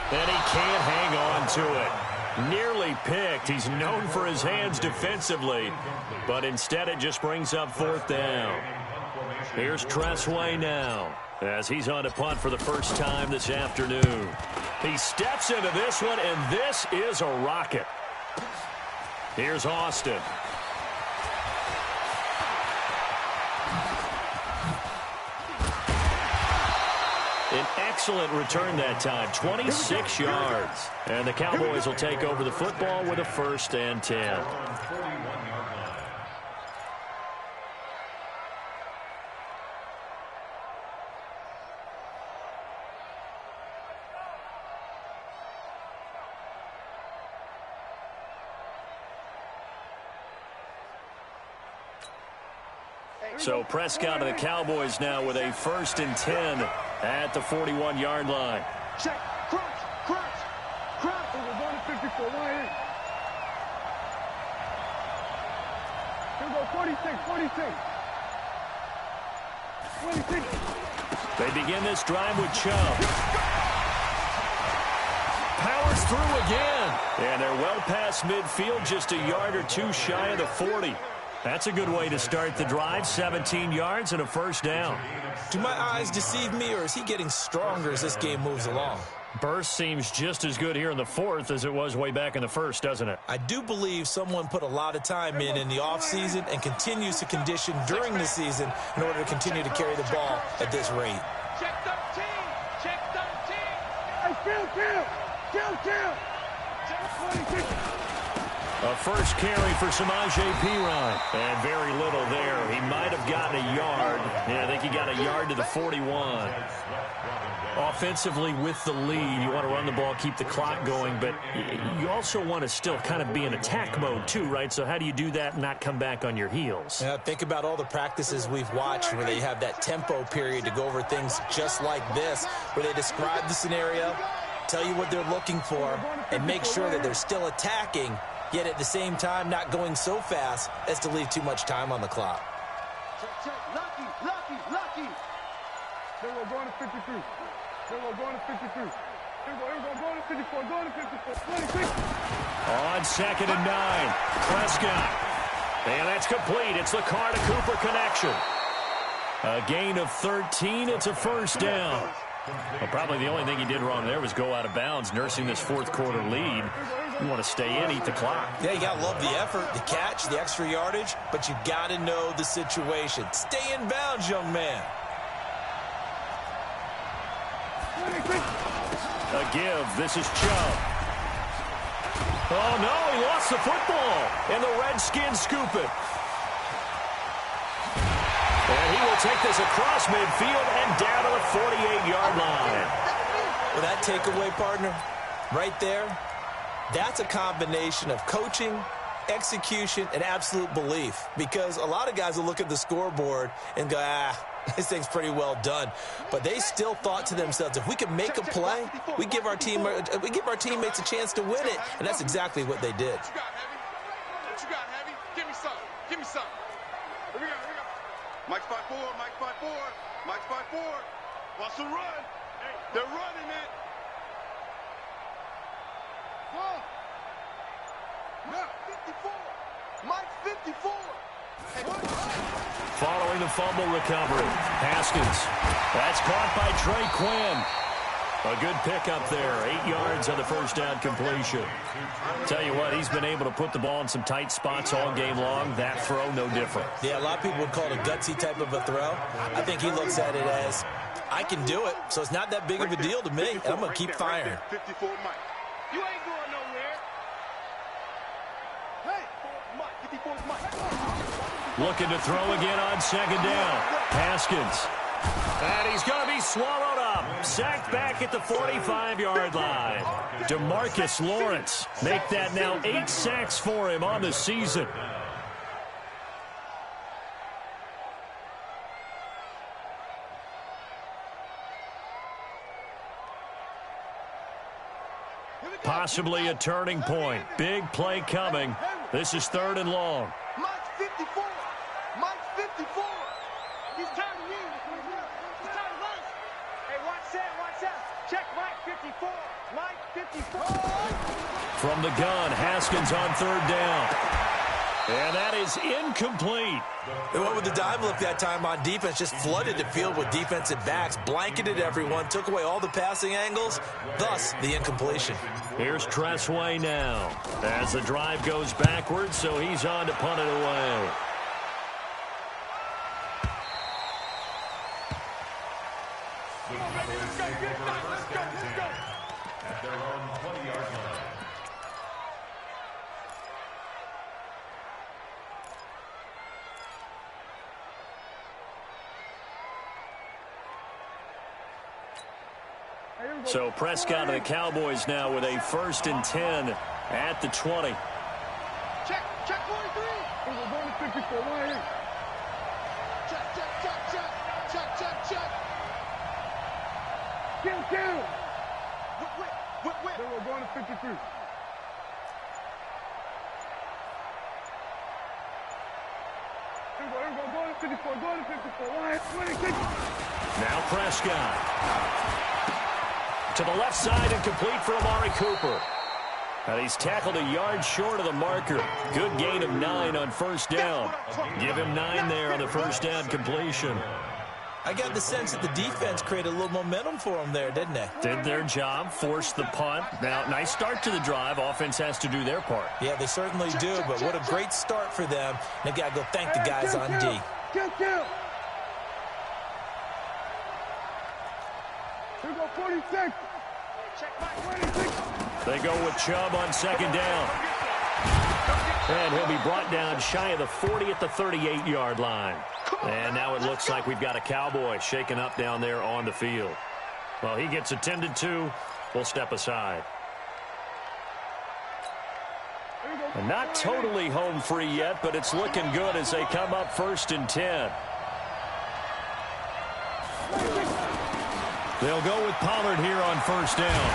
Speaker 1: And he can't hang on to it. Nearly picked. He's known for his hands defensively, but instead it just brings up 4th down. Here's Tressway now as he's on a punt for the first time this afternoon. He steps into this one, and this is a rocket. Here's Austin. An excellent return that time, 26 yards. And the Cowboys will take over the football with a 1st and 10. So Prescott and the Cowboys now with a 1st and 10 at the 41-yard line.
Speaker 4: Check, crunch. We're going to 54, 1-8. Here we go, 26.
Speaker 1: They begin this drive with Chubb. Powers through again. And they're well past midfield, just a yard or 2 shy of the 40. That's a good way to start the drive, 17 yards and a 1st down.
Speaker 3: Do my eyes deceive me, or is he getting stronger as this game moves along?
Speaker 1: Burst seems just as good here in the 4th as it was way back in the 1st, doesn't it?
Speaker 3: I do believe someone put a lot of time in the offseason and continues to condition during the season in order to continue to carry the ball at this rate.
Speaker 4: Check 13. Hey, kill. Check 26.
Speaker 1: A first carry for Samaje Perine. And very little there. He might have gotten a yard. Yeah, I think he got a yard to the 41. Offensively with the lead, you want to run the ball, keep the clock going, but you also want to still kind of be in attack mode too, right? So how do you do that and not come back on your heels?
Speaker 3: Yeah, think about all the practices we've watched where they have that tempo period to go over things just like this, where they describe the scenario, tell you what they're looking for, and make sure that they're still attacking, yet at the same time not going so fast as to leave too much time on the clock.
Speaker 2: Check. Lucky.
Speaker 4: Then we're going to 53. Here we go, going to 54, going to 54, 26.
Speaker 1: On 2nd and 9, Prescott. And that's complete. It's the Carr to Cooper connection. A gain of 13. It's a 1st down. Well, probably the only thing he did wrong there was go out of bounds, nursing this 4th quarter lead. You want to stay in, eat the clock.
Speaker 3: Yeah, you got to love the effort, the catch, the extra yardage, but you got to know the situation. Stay in bounds, young man.
Speaker 1: A give. This is Chubb. Oh, no, he lost the football. And the Redskins scoop it. And he will take this across midfield and down to the 48-yard line.
Speaker 3: Well, that takeaway, partner, right there, that's a combination of coaching, execution, and absolute belief. Because a lot of guys will look at the scoreboard and go, this thing's pretty well done. But they still thought to themselves, if we can make a play, we give our teammates a chance to win it. And that's exactly what they did.
Speaker 4: What you got, Heavy? Give me some. Give me some. Here we go.
Speaker 2: Mike's 5-4. Mike's 5-4. Mike's 5-4. Wants to run. They're running it. Mike 54. Mike's 54.
Speaker 1: Following the fumble recovery, Haskins. That's caught by Trey Quinn. A good pickup there. 8 yards on the first down completion. Tell you what, he's been able to put the ball in some tight spots all game long. That throw, no different.
Speaker 3: Yeah, a lot of people would call it a gutsy type of a throw. I think he looks at it as, I can do it, so it's not that big of a deal to me, and I'm going to keep firing.
Speaker 2: 54 Mike.
Speaker 4: You ain't going nowhere.
Speaker 2: Hey, Mike, 54 Mike.
Speaker 1: Looking to throw again on second down. Haskins. And he's going to be swallowed up. Sacked back at the 45-yard line. DeMarcus Lawrence. Make that now 8 sacks for him on the season. Possibly a turning point. Big play coming. This is 3rd and long.
Speaker 2: Mike's 54. Mike's 54. He's tired of you. He's tired of us.
Speaker 4: Hey, watch that. Check Mike 54. Mike 54.
Speaker 1: From the gun, Haskins on 3rd down. And that is incomplete.
Speaker 3: They went with the dime look that time on defense, just flooded the field with defensive backs, blanketed everyone, took away all the passing angles, thus the incompletion.
Speaker 1: Here's Tressway now as the drive goes backwards, so he's on to punt it away.
Speaker 5: At their own 20-yard line.
Speaker 1: So Prescott and the Cowboys now with a 1st and 10 at the 20.
Speaker 2: Check 43.
Speaker 4: We're going to 54. Right here.
Speaker 2: Check.
Speaker 4: Kill.
Speaker 2: Whip.
Speaker 4: Then we're going to 53. Here we go. Going to 54. Going to 54. Right. 26.
Speaker 1: Now Prescott. To the left side and complete for Amari Cooper. And he's tackled a yard short of the marker. Good gain of 9 on 1st down. Give him 9 there on the 1st down completion.
Speaker 3: I got the sense that the defense created a little momentum for them there, didn't they?
Speaker 1: Did their job, forced the punt. Now, nice start to the drive. Offense has to do their part.
Speaker 3: Yeah, they certainly do, but what a great start for them. They got to go thank the guys on D.
Speaker 4: Kill. Here we go, 46.
Speaker 2: Check Mike
Speaker 4: 26.
Speaker 1: They go with Chubb on 2nd down. And he'll be brought down shy of the 40 at the 38-yard line. And now it looks like we've got a Cowboy shaken up down there on the field. Well, he gets attended to. We'll step aside. And not totally home free yet, but it's looking good as they come up 1st and 10. They'll go with Pollard here on 1st down.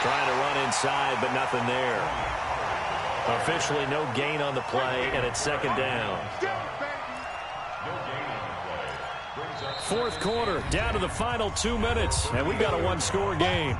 Speaker 1: Trying to run inside, but nothing there. Officially no gain on the play, and it's 2nd down. 4th quarter, down to the final 2 minutes, and we've got a 1-score game.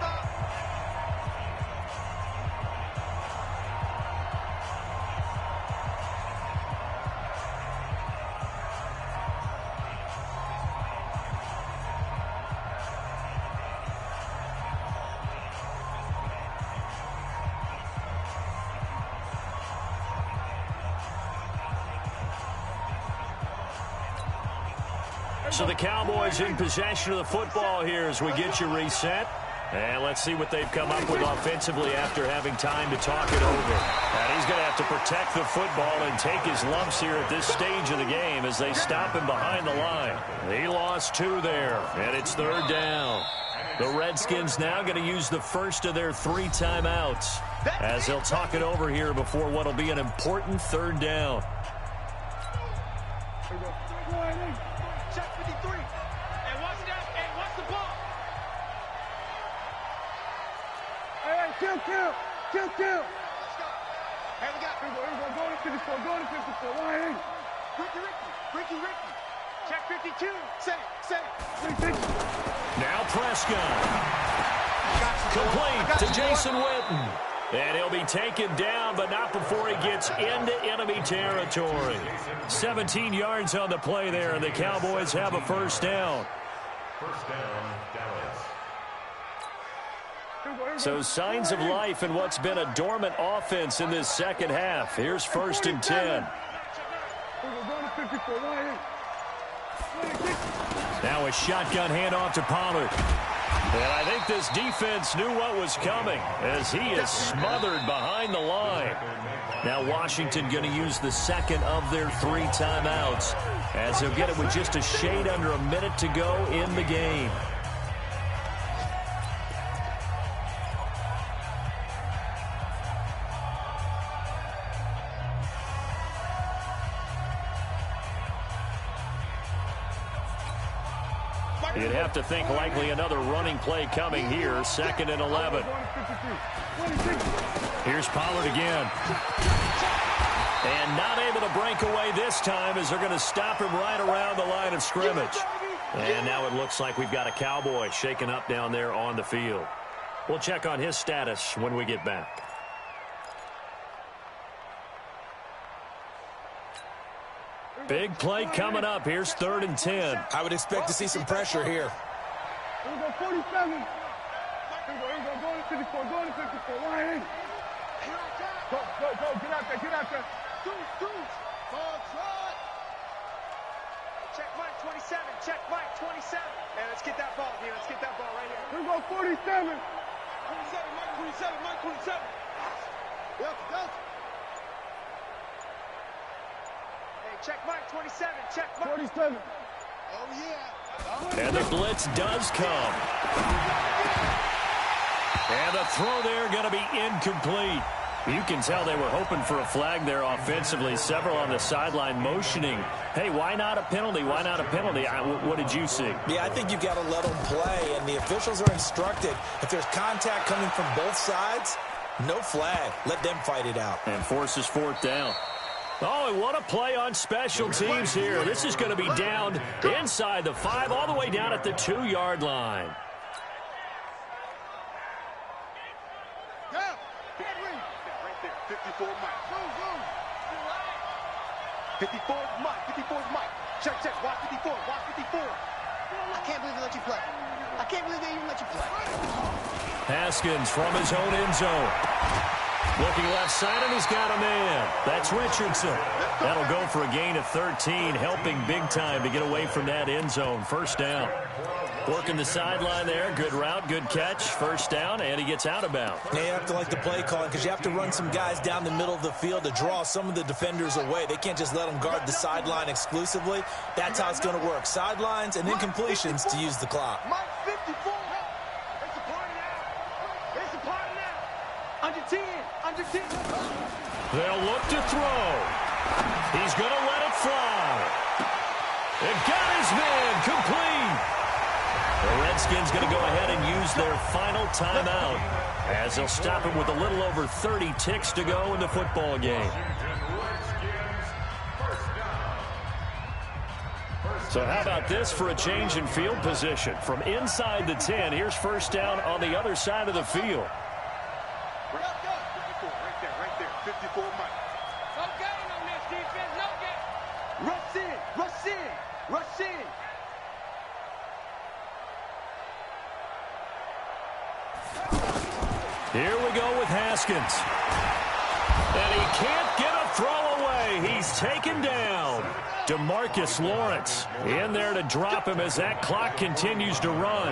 Speaker 1: So the Cowboys in possession of the football here as we get you reset. And let's see what they've come up with offensively after having time to talk it over. And he's going to have to protect the football and take his lumps here at this stage of the game as they stop him behind the line. He lost 2 there, and it's 3rd down. The Redskins now going to use the first of their 3 timeouts as they'll talk it over here before what will be an important 3rd down.
Speaker 2: Check 53. And watch that. And watch the ball.
Speaker 4: Hey, kill.
Speaker 2: Let's go. Hey, we got.
Speaker 4: Go to 54. Go to 54. Line.
Speaker 2: Ricky. Check 52. Set it.
Speaker 1: Now Prescott. Complete to Jason Witten. And he'll be taken down, but not before he gets into enemy territory. 17 yards on the play there, and the Cowboys have a 1st down.
Speaker 5: First down, Dallas.
Speaker 1: So signs of life in what's been a dormant offense in this second half. Here's 1st and 10. Now a shotgun handoff to Pollard. And I think this defense knew what was coming as he is smothered behind the line. Now Washington going to use the second of their 3 timeouts as they'll get it with just a shade under a minute to go in the game. You'd have to think likely another running play coming here, 2nd and 11. Here's Pollard again. And not able to break away this time as they're going to stop him right around the line of scrimmage. And now it looks like we've got a Cowboy shaken up down there on the field. We'll check on his status when we get back. Big play coming up. Here's 3rd and 10.
Speaker 3: I would expect to see some pressure here.
Speaker 4: Here we go, 47. Here we go, go to 54. Go to 54. Line. Go. Get out there.
Speaker 2: Deuce. Ball shot. Check Mike 27. Check Mike 27. And let's get that ball, dude. Let's get that ball right here.
Speaker 4: Here we go, 47.
Speaker 2: 27, Mike 27. Yep. Check Mike 27. Check Mike
Speaker 4: 47.
Speaker 2: Oh, yeah.
Speaker 1: And the blitz does come. And the throw there going to be incomplete. You can tell they were hoping for a flag there offensively. Several on the sideline motioning. Hey, why not a penalty? Why not a penalty? What did you see?
Speaker 3: Yeah, I think you've got to let them play, and the officials are instructed. If there's contact coming from both sides, no flag. Let them fight it out.
Speaker 1: And forces 4th down. Oh, and what a play on special teams here. This is going to be down inside the 5, all the way down at the 2-yard line.
Speaker 2: Go. Right there. 54 Mike. Go. 54 Mike. Check. Watch 54. I can't believe they let you play. I can't believe they even let you play.
Speaker 1: Haskins from his own end zone. Looking left side, and he's got a man. That's Richardson. That'll go for a gain of 13, helping big time to get away from that end zone. 1st down. Working the sideline there. Good route, good catch. 1st down, and he gets out of bounds.
Speaker 3: Now you have to like the play calling because you have to run some guys down the middle of the field to draw some of the defenders away. They can't just let them guard the sideline exclusively. That's how it's going to work. Sidelines and then completions to use the clock.
Speaker 2: Mike 54. It's a party now. Under 10.
Speaker 1: They'll look to throw. He's going to let it fly. It got his man complete. The Redskins going to go ahead and use their final timeout as they'll stop him with a little over 30 ticks to go in the football game. So how about this for a change in field position? From inside the 10, here's 1st down on the other side of the field.
Speaker 2: Right there. 54 Mike.
Speaker 4: No gain on this defense. No gain.
Speaker 2: Rush in.
Speaker 1: Here we go with Haskins. And he can't get a throw away. He's taken down. DeMarcus Lawrence in there to drop him as that clock continues to run.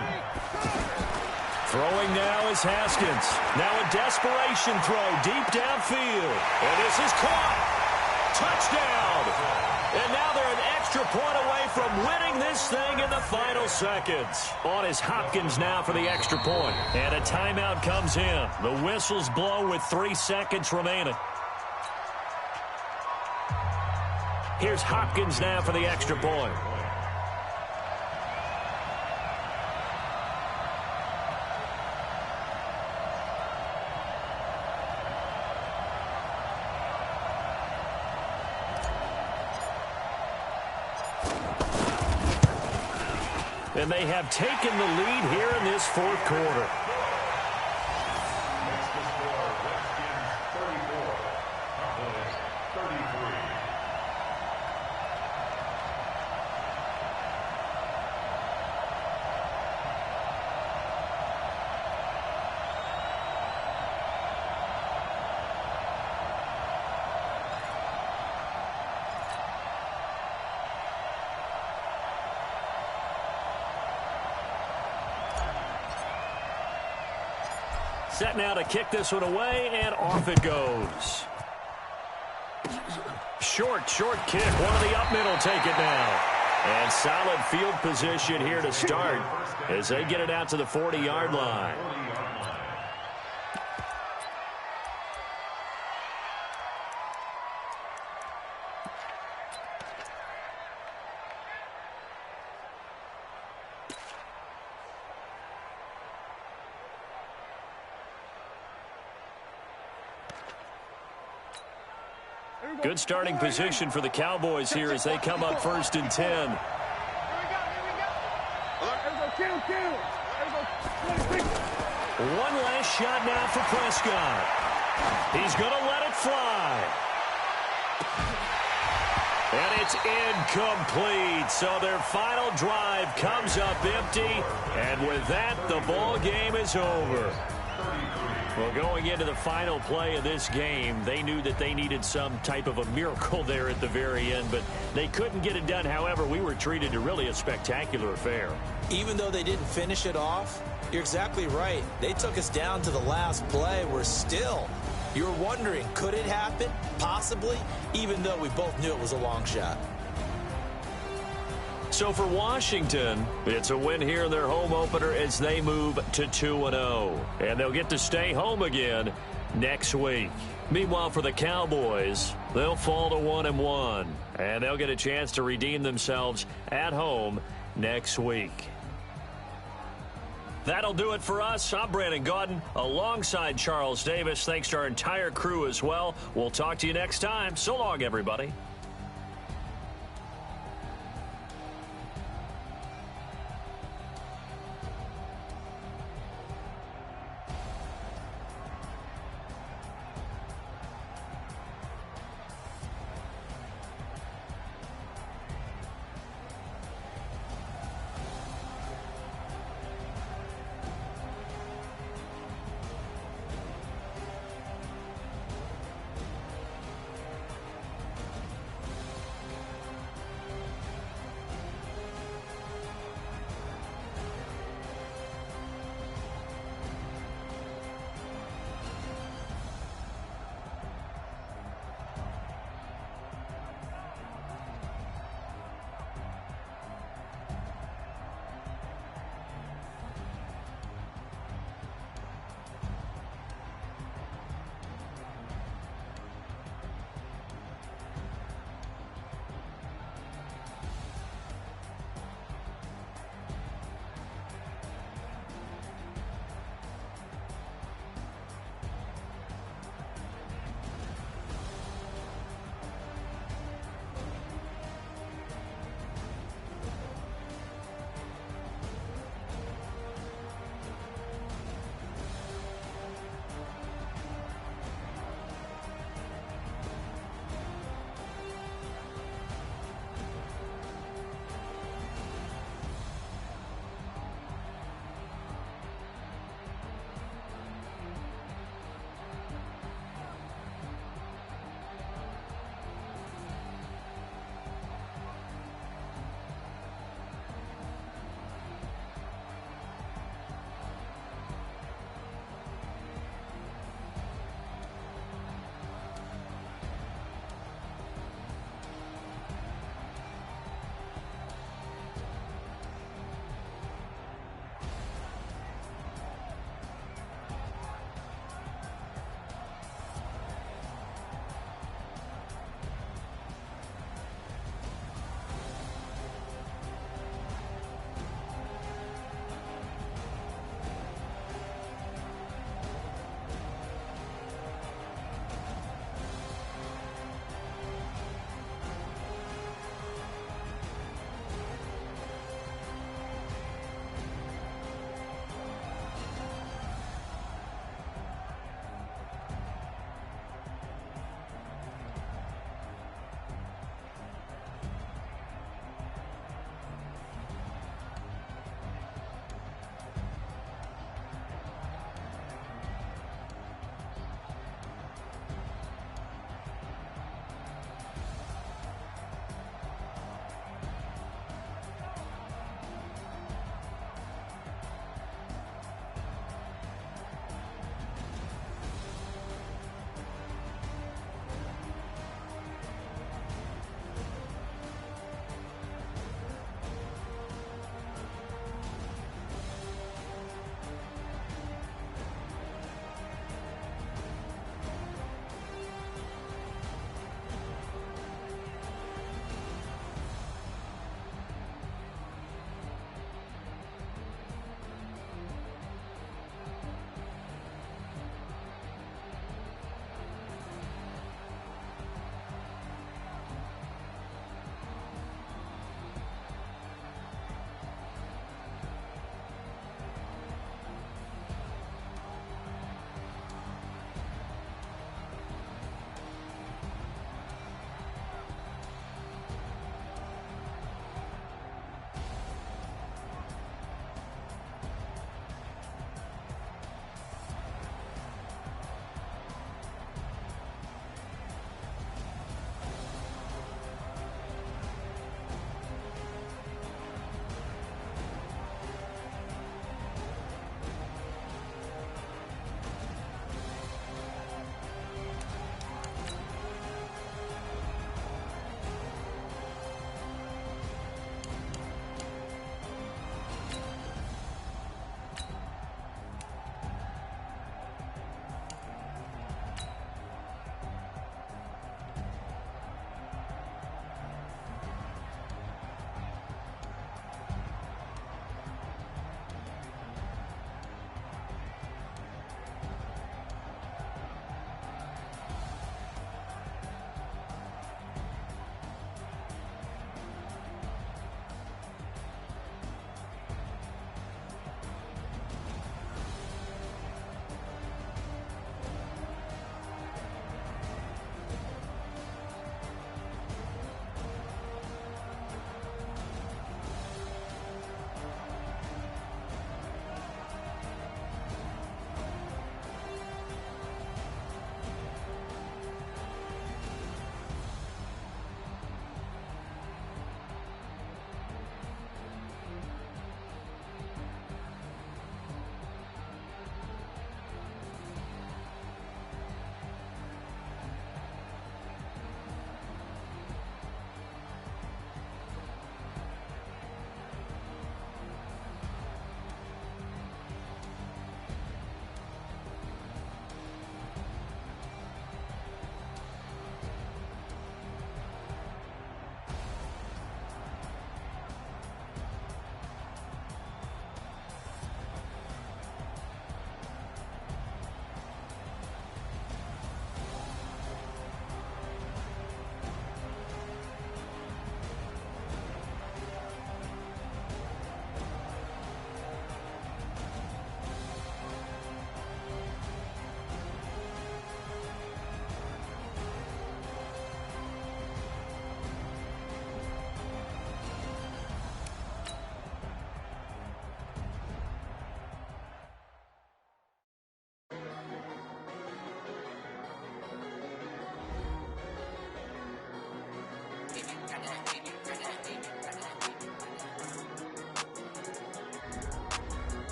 Speaker 1: Throwing now is Haskins. Now a desperation throw deep downfield. And this is caught. Touchdown. And now they're an extra point away from winning this thing in the final seconds. On is Hopkins now for the extra point. And a timeout comes in. The whistles blow with 3 seconds remaining. Here's Hopkins now for the extra point. And they have taken the lead here in this fourth quarter. Set now to kick this one away, and off it goes. Short kick. One of the up middle take it now. And solid field position here to start as they get it out to the 40-yard line. Good starting position for the Cowboys here as they come up 1st and 10. One last shot now for Prescott. He's going to let it fly. And it's incomplete. So their final drive comes up empty. And with that, the ball game is over. Well, going into the final play of this game, they knew that they needed some type of a miracle there at the very end, but they couldn't get it done. However, we were treated to really a spectacular affair. Even though they didn't finish it off, you're exactly right. They took us down to the last play. We're still, you're wondering, could it happen? Possibly, even though we both knew it was a long shot. So for Washington, it's a win here in their home opener as they move to 2-0. And they'll get to stay home again next week. Meanwhile, for the Cowboys, they'll fall to 1-1. And they'll get a chance to redeem themselves at home next week. That'll do it for us. I'm Brandon Gaudin alongside Charles Davis. Thanks to our entire crew as well. We'll talk to you next time. So long, everybody.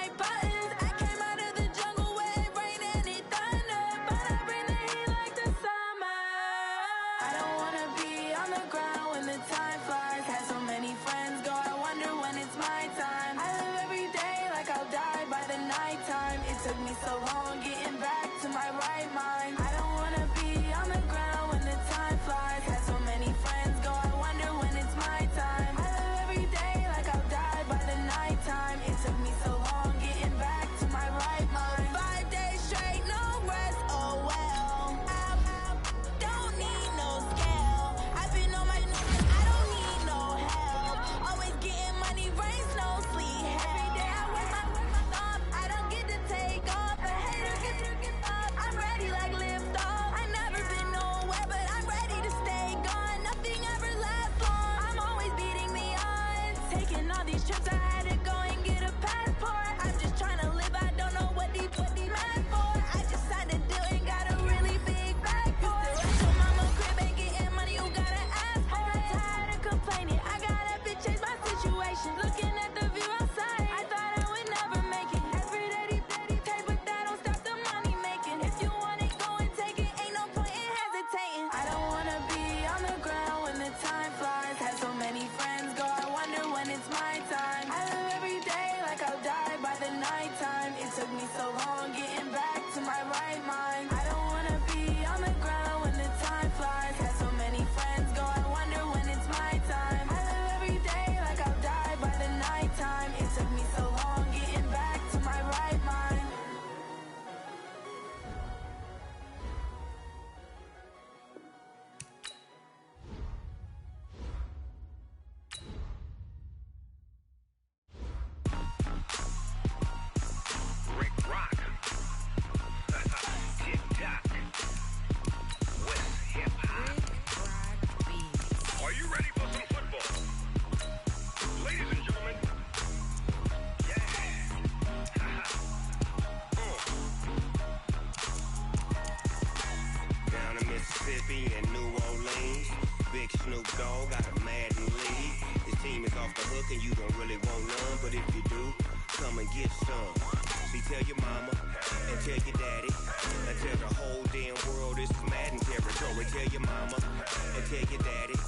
Speaker 6: like buttons. I came out of the jungle where it rain and it thunder, but I bring the heat like the summer. I don't wanna be on the ground when the time flies. Had so many friends go, I wonder when it's my time. I live every day like I'll die by the nighttime. It took me so long getting back to my right mind. I don't wanna be on the ground when the time flies. Had so many friends go, I wonder when it's my time. I live every day like I'll die by the nighttime. It took me so long getting back to my right mind. 5 days straight, no rest, oh well. I don't need no scale. I've been on my knees, I don't need no help. Always getting money, rain, snow, sleet, every day I work my thumb. I don't get to take off, a hater get up. I'm ready like lift off. I've never been nowhere, but I'm ready to stay gone. Nothing ever lasts long. I'm always beating the odds. Taking all these trips, I had to go and get a passport. I'm just trying to live, I don't know what these mad for. I just signed a deal and got a really big bag for it. Your mama crib ain't getting money, you gotta ask for it. I got tired of complaining, I got up and changed my situation. Looking at the view outside, I thought I would never make it. Every day they pay, but that don't stop the money making. If you want it, go and take it, ain't no point in hesitating. I don't wanna be on the ground when the time flies. Had so many friends go, I wonder when it's my time. I live every day like I'll die by the nighttime. It took me so long getting back to my right mind. I don't wanna be on the ground when the time flies. Had so many friends go, I wonder when it's my time. I live every day like I'll die by the nighttime. It took me so long getting back to my right mind.
Speaker 7: Rick Rock. Tick-tock. West hip-hop. Are you ready for some football? Ladies and gentlemen. Yeah. Down in Mississippi and New Orleans, Big Snoop Dogg got a Madden lead. His team is off the hook and you don't really want none, but if you do, come and get some. See, tell your mama and tell your daddy and tell the whole damn world this is Madden territory. Tell your mama and tell your daddy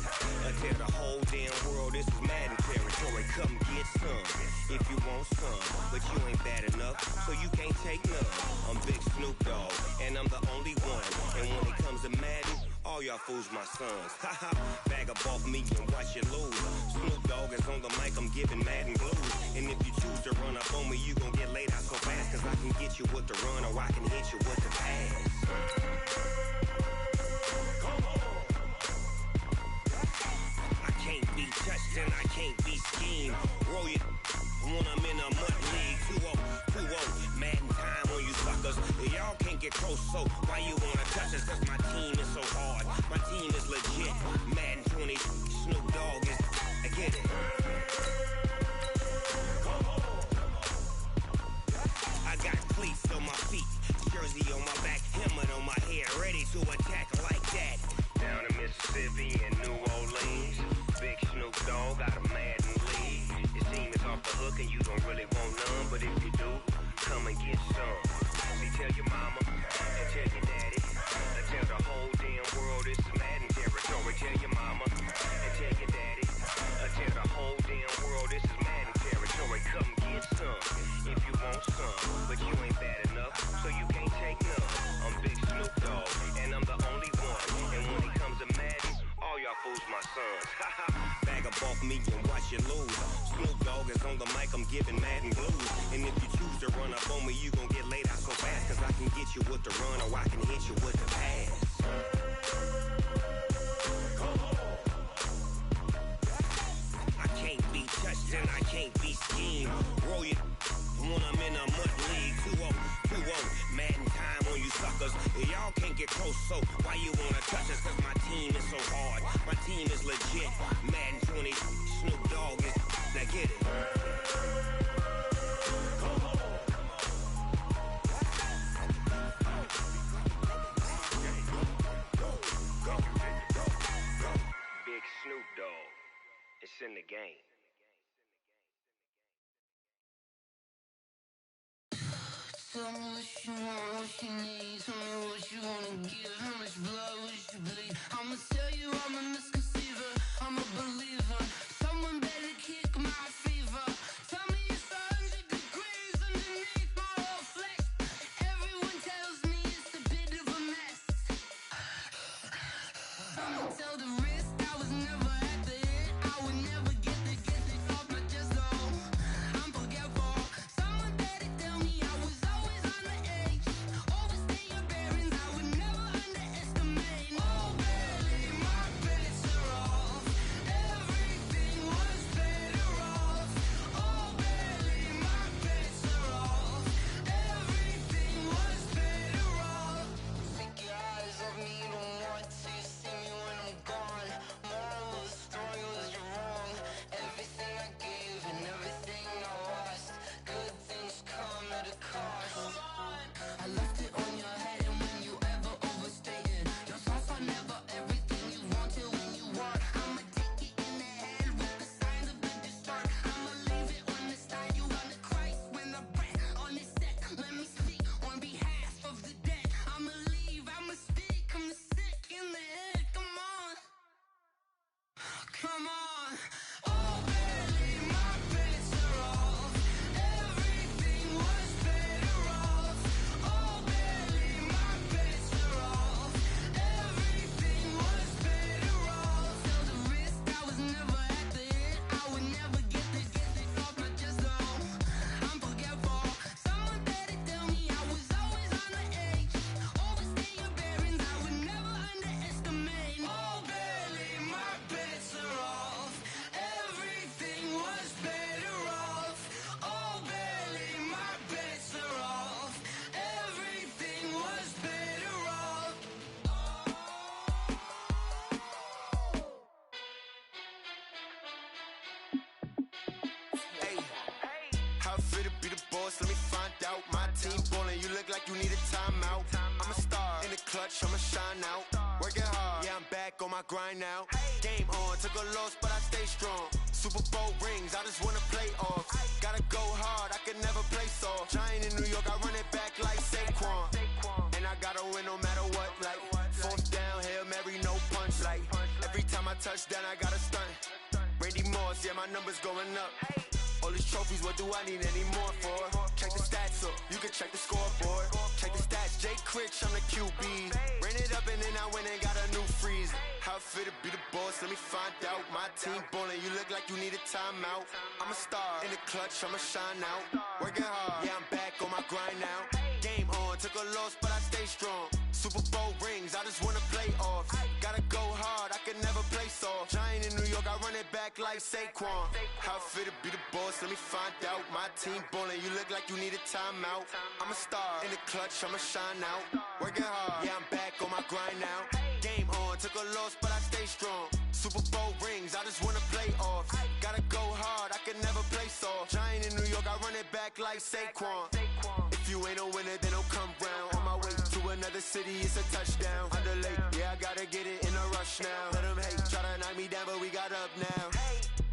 Speaker 7: and tell the whole damn world this is Madden territory. Come get some if you want some, but you ain't bad enough, so you can't take none. I'm Big Snoop Dogg and I'm the only one. And when it comes to Madden, all y'all fools my sons. Haha, bag up off me and watch you lose. Snoop Dogg is on the mic, I'm giving Madden blues. And if you choose to run up on me, you gon' get laid out so fast. Cause I can get you with the run or I can hit you with the pass. I can't be touched and I can't be schemed. Roll you when I'm in a mud league. 2-0, Madden time on you suckers. Y'all can't get close, so why you wanna touch us? Cause my team is so hard, my team is legit. Madden 20, Snoop Dogg is, I get it. I got cleats on my feet, jersey on my back, helmet on my head, ready to attack like that. Down in Mississippi and New Orleans, Big Snoop Dogg got a Madden lead. His team is off the hook and you don't really want none, but if you do, come and get some. See, tell your mama and tell your daddy and tell the whole damn world this is Madden territory. Tell your mama and tell your daddy and tell the whole damn world this is Madden territory. Come get some if you want some, but you ain't bad enough, so you can't take none. I'm Big Snoop Dogg and I'm the only one. And when it comes to Madden, all y'all fools my sons. Haha, bag up off me and watch you lose. Snoop Dogg is on the mic, I'm giving Madden blues. And if you choose to run up on me, you gon' get laid out so fast. Cause I can get you with the run or I can hit you with the pass. I can't be touched and I can't be schemed. Roll you when I'm in a mud league. 2-0, Madden time on you suckers. Y'all can't get close, so why you wanna touch us? Cause my team is so hard, my team is legit. Madden 20, Snoop Dogg is, now get it. Big Snoop Dogg, it's in the game.
Speaker 6: Tell me what you want, what you need. Tell me what you wanna give. How much blood would you bleed? I'ma tell you I'm a misconceiver. I'm a believer. Someone better kick my fever. Tell me it's 100 degrees underneath my whole flesh. Everyone tells me it's a bit of a mess. I'ma tell the risk I was never at the end. I would never get this off my chest though. I'm forgetful. Someone better tell me I was always on the edge. Overstay your bearings, I would never underestimate. Oh, barely, my bets are off. Everything was better off. Oh, barely, my bets are off. Everything was better off. Take your eyes off me, don't want to see me when I'm gone. Moral of the story was you're wrong. Everything I gave and everything I lost. Good things come at a cost. I left it on your head, and when you ever overstay it, your thoughts are never everything you wanted when you want. I'ma take it in the head with the signs of the distort. I'ma leave it on the side. You on the Christ when the breath on this set. Let me speak on behalf of the dead. I'ma leave, I'ma speak. I'm sick in the head. Come on, come on. Oh, barely, my bets are off. Everything was better off. Oh, barely, my bets are off. Everything was better off. Tell the risk I was never at the end. I would never get this off my chest though. I'm forgetful. Someone better tell me I was always on the edge. Overstay your bearings, I would never underestimate. Oh, barely, my bets are off. Everything was better off. Oh, barely, my bets are off. Everything was better off.
Speaker 7: Hey, how it feel to be the boss? Let me find out. My team ballin', you look like you need a timeout. I'm a star in the clutch, I'ma shine out. Working hard, yeah, I'm back on my grind now. Game on, took a loss, but I stay strong. Super Bowl rings, I just wanna play off. Gotta go hard, I can never play soft. Giant in New York, I run it back like Saquon. And I gotta win no matter what, like fourth down, Hail Mary, no punch. Like every time I touch down, I gotta stunt. Randy Moss, yeah, my numbers going up. All these trophies, what do I need any more for? Check the stats up, you can check the scoreboard. Check the stats, Jay Critch, I'm the QB. Ran it up and then I went and got a new freeze. How it feel to be the boss, let me find out. My team ballin', you look like you need a timeout. I'm a star in the clutch, I'ma shine out. Working hard, yeah, I'm back on my grind now. Game on, took a loss, but I stay strong. Super Bowl rings, I just wanna play off. Gotta go hard, I can never play soft. Giant in New York, I run it back like Saquon. How it feel to be the boss, let me find out. My team ballin', you look like you need a timeout. I'm a star in the clutch, I'ma shine out. Working hard, yeah, I'm back on my grind now. Game on, took a loss, but I stay strong. Super Bowl rings, I just wanna play off. Gotta go hard, I can never play soft. Giant in New York, I run it back like Saquon. If you ain't a winner, then don't come round. On my way to another city, it's a touchdown. Underlay, yeah, I gotta get it in a rush now. Let them hate, try to knock me down, but we got up now.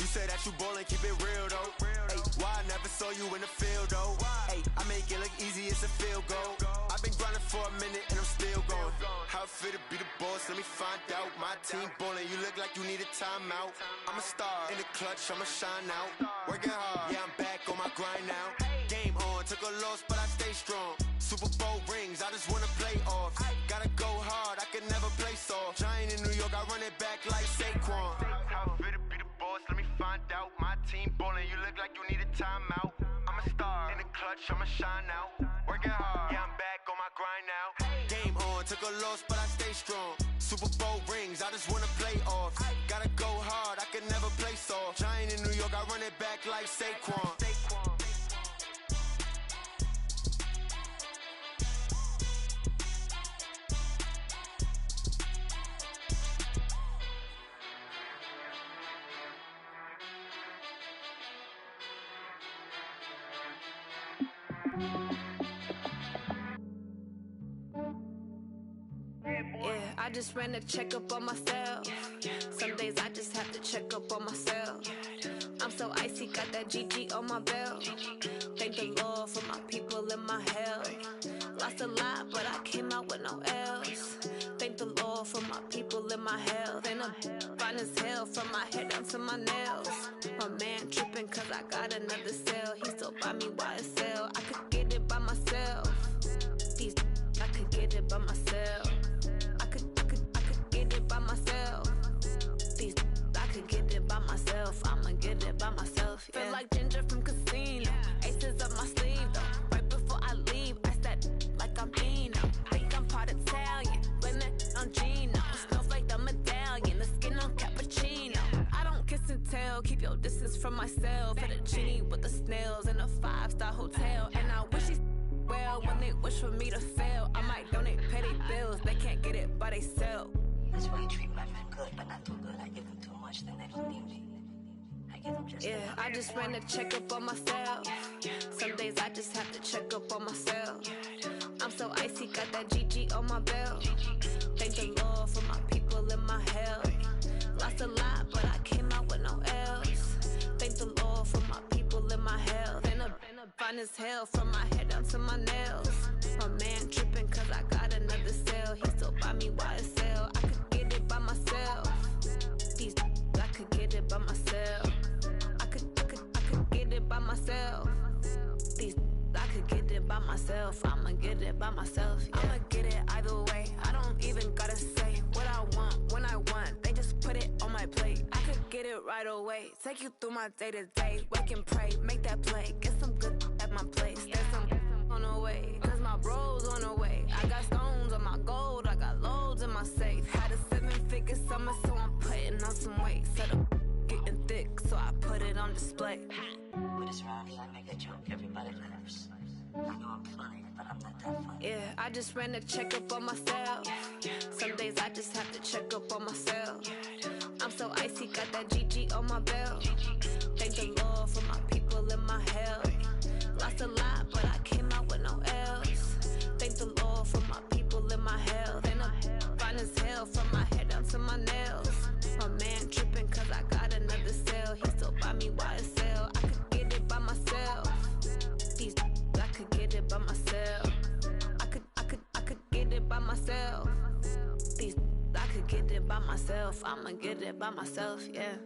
Speaker 7: You say that you ballin', keep it real though. Hey, why I never saw you in the field though? Hey, I make it look easy, it's a field goal. I've been grinding for a minute and I'm still going. How it feel to be the boss, let me find out. My team ballin', you look like you need a timeout. I'm a star in the clutch, I'ma shine out. Working hard, yeah, I'm back on my grind now. Game on, took a loss, but I stay strong. Super Bowl rings, I just wanna play off. Gotta go hard, I can never play soft. Giant in New York, I run it back like Saquon. How it feel to be the boss, let me find out. My team ballin', you look like you need a timeout. I'm a star in the clutch, I'ma shine out. Working hard, yeah, I'm back on my grind now. Game on, took a loss, but I stay strong. Super Bowl rings, I just wanna play off. Gotta go hard, I can never play soft. Giant in New York, I run it back like Saquon.
Speaker 6: Yeah, I just ran a checkup on myself. Some days I just have to check up on myself. I'm so icy, got that GG on my belt. Thank the Lord for my people and my health. Lost a lot, but I came out with no L's. Thank the Lord for my people in my health. And I'm fine as hell from my head down to my nails. My man tripping cause I got another cell. He still buy me YSL. I could get it by myself. These I could get it by myself. I could get it by myself. These I could get it by myself. I'ma get it by myself. Yeah. Feel like Ginger from Casino. Aces up my sleeve though. Right before I leave, I start like I'm Dino. Think I'm part Italian. Blame it on Gino. Snowflake the medallion. The skin on cappuccino. I don't kiss and tell. Keep your distance from myself. Fettuccine with the snails in a 5-star hotel. And I wish he's well when they wish for me to fail. I might donate petty bills. They can't get it by themselves.
Speaker 8: That's why you treat my men good, but not too good. I give them too much, then they don't need me. I give them just enough.
Speaker 6: I just ran to check up on myself. Some days I just have to check up on myself. I'm so icy, got that GG on my belt. Thank the Lord for my people in my health. Lost a lot, but I came out with no L's. Thank the Lord for my people in my health. And I'm fine as hell from my head down to my nails. My man tripping cause I got another cell. He still buy me YSL. I could get it by myself. These I could get it by myself. I could get it by myself. These I could get it by myself. I'ma get it by myself. Yeah. I'ma get it either way. I don't even gotta say what I want when I want. They just put it on my plate. I could get it right away. Take you through my day to day. Wake and pray, make that play. Get some good at my place. There's some on the way. Cause my bro's on the way. I got stones on my gold. I got loads in my safe. Had a 7-figure summer, so I'm putting on some weight. Set up getting thick, so I put it on display.
Speaker 8: With this round, I make a joke, everybody laughs. I know I'm funny, but I'm not that funny.
Speaker 6: Yeah, I just ran to check up on myself. Some days I just have to check up on myself. I'm so icy, got that GG on my belt. Thank the Lord for my people in my health. Lost a lot, but I came out with no L's. Thank the Lord for my people in my health. And I'm fine as hell from my head down to my nails. My man tripping cause I got another cell. He still buy me YSL. I could get it by myself. These I could get it by myself. I could get it by myself. These I could get it by myself. I'ma get it by myself, yeah.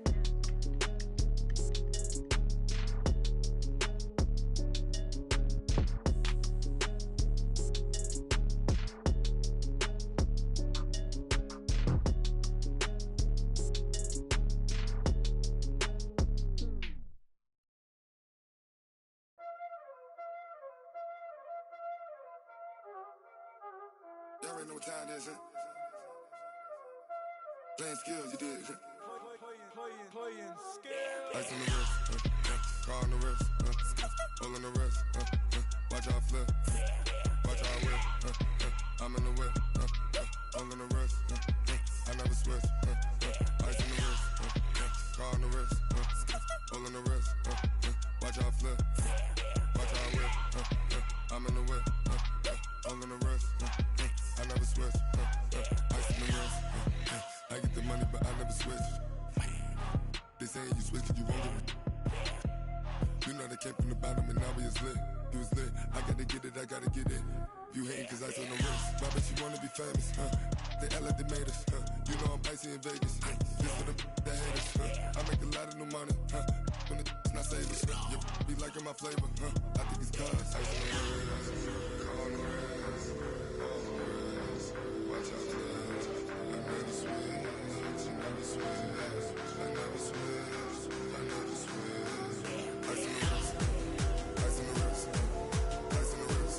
Speaker 9: Y'all already know what time it is, huh? Playing skills, you did. Playing skills. Ice on the wrist, car on the wrist, pull on the wrist, watch out flip, watch out whip, I'm in the whip, pull on the wrist, I never switch, ice on the wrist, car on the wrist, pull on the wrist, watch out flip, watch out whip, I'm in the whip, pull on the wrist, I never switch, ice on the wrist, I get the money but I never switch. They saying you switch cause you won't get it. You know they came from the bottom and now we is lit. You was lit, I gotta get it, I gotta get it. You hating cause ice on the wrist. Why bet you wanna be famous, They act like they made us, You know I'm icy in Vegas, This for the that hate us, I make a lot of new money, When the not savers, You be liking my flavor, I think it's cause ice on the wrist, car on the wrist, watch out for this. I never switch, I never switch. I never switch, I never switch. Ice on the wrist, ice on the wrist, ice on the wrist, ice on the wrist, ice on the wrist,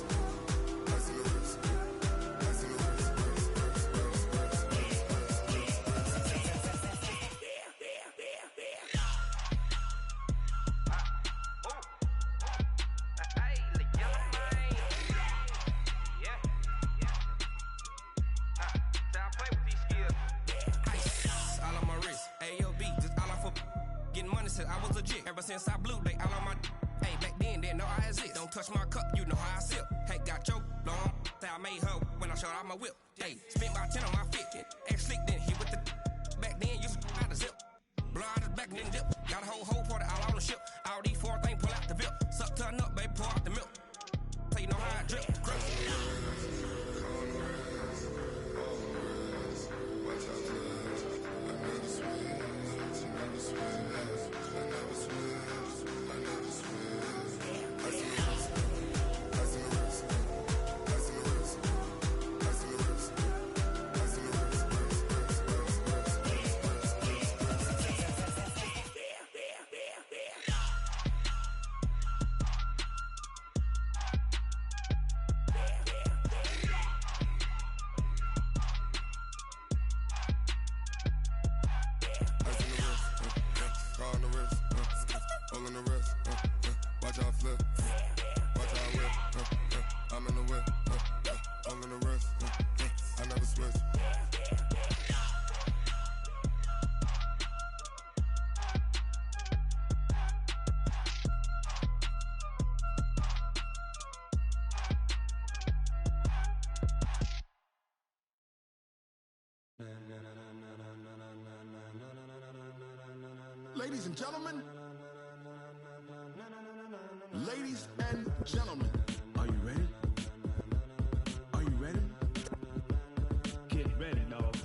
Speaker 10: I was legit. Ever since I blew, they all on my hey, back then, didn't know I exist. Don't touch my cup, you know how I sip. Hey, got your long. Say I made her when I showed out my whip. Hey, spent about 10 on my fit. Ex slick, then hit with the back then, used to out the zip. Blow out his back, then dip. Got a whole party all on the ship. All these 4 things, pull out the VIP. Suck, turn up, baby, pour out the milk. So you know how I drip. Crush.
Speaker 9: wrist, all on the wrist, watch out flip, watch out whip, I'm in the whip, all on the wrist, I never switch.
Speaker 11: Ladies and gentlemen, ladies and gentlemen, are you ready? Are you ready? Get ready, dog.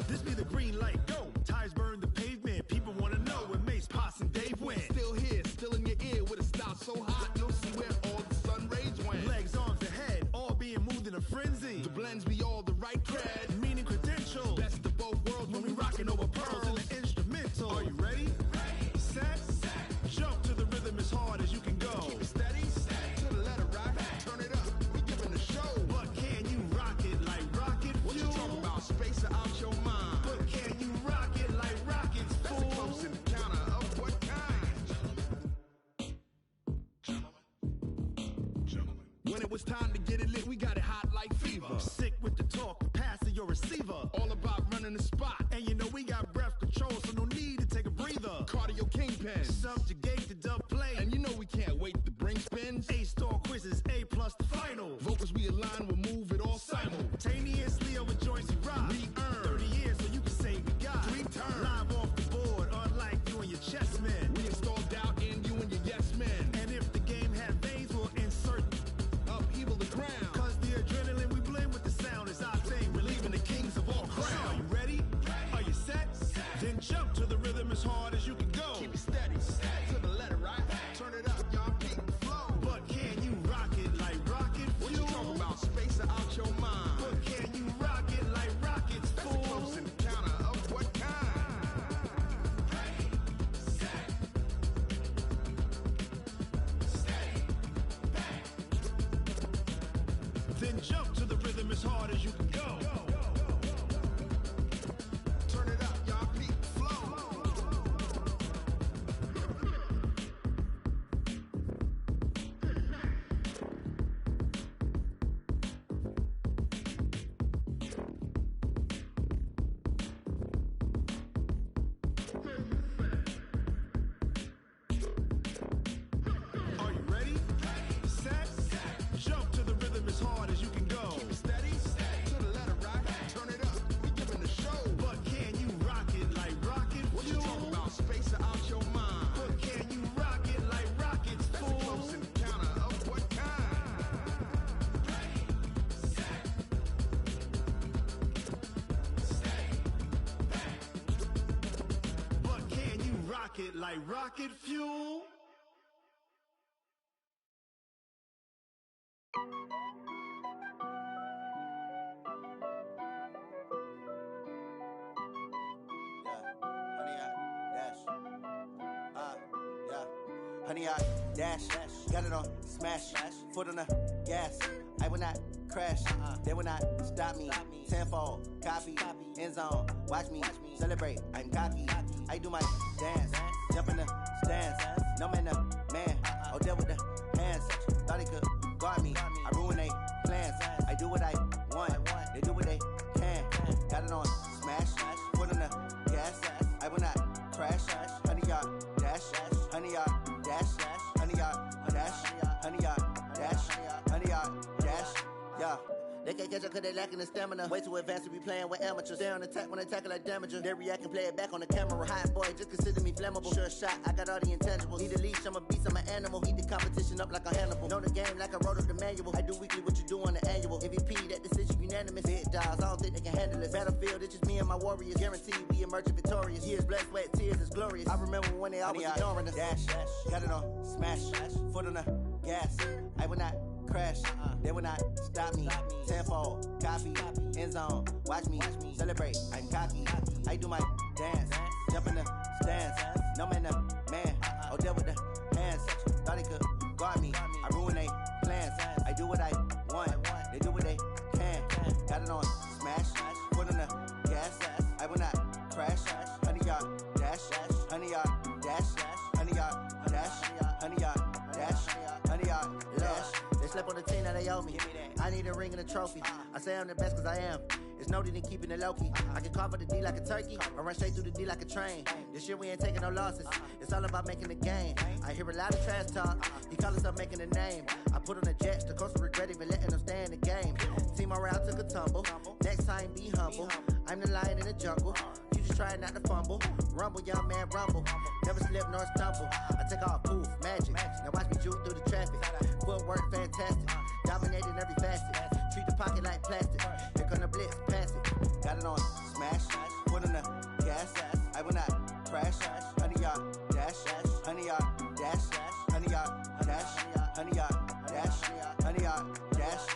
Speaker 11: This be the green light, go. Tires burn the pavement. People want to know where Mace, Poss, and Dave went. Still here, still in your ear with a style so hot, you'll see where all the sun rays went. Legs, arms, and head, all being moved in a frenzy. The blends be all the right cred, meaning credentials. Best of both worlds when we rockin' over pearls in the instrumental. Are you ready? Set, jump to the rhythm as hard as you can go. Keep it steady, to the letter right. Turn it up, we giving the show. But can you rock it like rocket fuel? What you talking about? Space out your mind. But can you rock it like rockets, fool? That's a close encounter of what kind? Gentlemen. When it was time to get it lit, we got it hot like fever. Sick with the talk, pass to your receiver. All about running the spot. And you know we got breath control, so no need to take a breather. Cardio kingpin, subjugate the dub play. And you know we can't wait to bring spins. A-star quizzes, A+ the final. Vocals we align, we'll move it all simultaneously over joints we rock. We earn 30 years, so you can say we got 3 turns. Live off the board, unlike you and your chess men. We install doubt in you and your yes men. And if the game had veins, we'll insert upheaval the ground. Cause the adrenaline we blend with the sound is our thing, relieving the kings of all crowns. So are you ready? Are you set? Then jump to the rhythm as hard as you can go. Keep it steady, to the letter right. Turn it up, y'all peak the flow. But can you rock it like rocket fuel? What you talking about? Space out your mind. But can you rock it like rockets, fool? That's a close encounter of what kind? Then jump to the rhythm as hard as you can go. Turn it up, y'all peak the flow. Are you ready? Set, jump to the rhythm as hard as you can go. Keep it steady, to the letter right. Turn it up, we giving the show. But can you rock it like rocket fuel? What you talking about? Space out your mind. But can you rock it like rockets, fool? That's a close encounter of what kind? But can you rock it like rocket fuel?
Speaker 12: Honey, I dash, got it on smash, foot on the gas. I will not crash, they will not stop me. Tenfold, copy, end zone, watch me celebrate. I'm cocky, I do my dance, jump in the stands. No man, man, oh there with the hands. Thought he could guard me, I ruin they plans. I do what I want, they do what they can. Got it on smash, foot on the gas. I will not crash, honey, y'all dash, honey, y'all dash, honey, y'all dash, honey, y'all dash, honey, y'all dash, yeah. They can't catch up cause they lacking the stamina. Way too advanced to be playing with amateurs. Stay on attack when they tackle like damager. They react and play it back on the camera. Hot boy, just consider me flammable. Sure shot, I got all the intangibles. Need a leash, I'm a beast, I'm an animal. Eat the competition up like a Hannibal. Know the game like I wrote up the manual. I do weekly what you do on the annual. MVP, that decision unanimous. Big dogs, I don't think they can handle it. Battlefield, it's just me and my warriors. Guaranteed we emerging victorious. Years, blood, sweat, tears, is glorious. I remember when they always ignoring us. Dash, got it on smash, foot on the gas. I will not crash. They will not stop me. Tenfold, copy, end zone. Watch me celebrate. I'm cocky. I do my dance. Jump in the stands. No man, man. Oh, deal with the hands. Thought he could guard me. I ruin they plans. I do what I want. They do what they can. Got it on smash. Put on the gas. I will not crash. 100-yard dash. 100-yard dash. 100-yard dash. 100-yard dash. 100-yard dash. They slept on the team that they owe me. I need a ring and a trophy. I say I'm the best cause I am. It's noted in keeping it low-key. I can carve up the D like a turkey or run straight through the D like a train. This year we ain't taking no losses. It's all about making a game. I hear a lot of trash talk. He call himself making a name. I put on the Jets. The coach will regret even letting them stay in the game. Team morale took a tumble. Next time be humble. I'm the lion in the jungle. You just try not to fumble. Rumble, young man, rumble. Never slip nor stumble. I take off, poof, magic. Now watch me juke through the traffic. Footwork fantastic. Dominating every facet. Treat the pocket like plastic. Here come the blitz, pass it. Got it on smash. Put on the gas. I will not crash. 100-yard dash. 100-yard dash. 100-yard dash. 100-yard dash. 100-yard dash.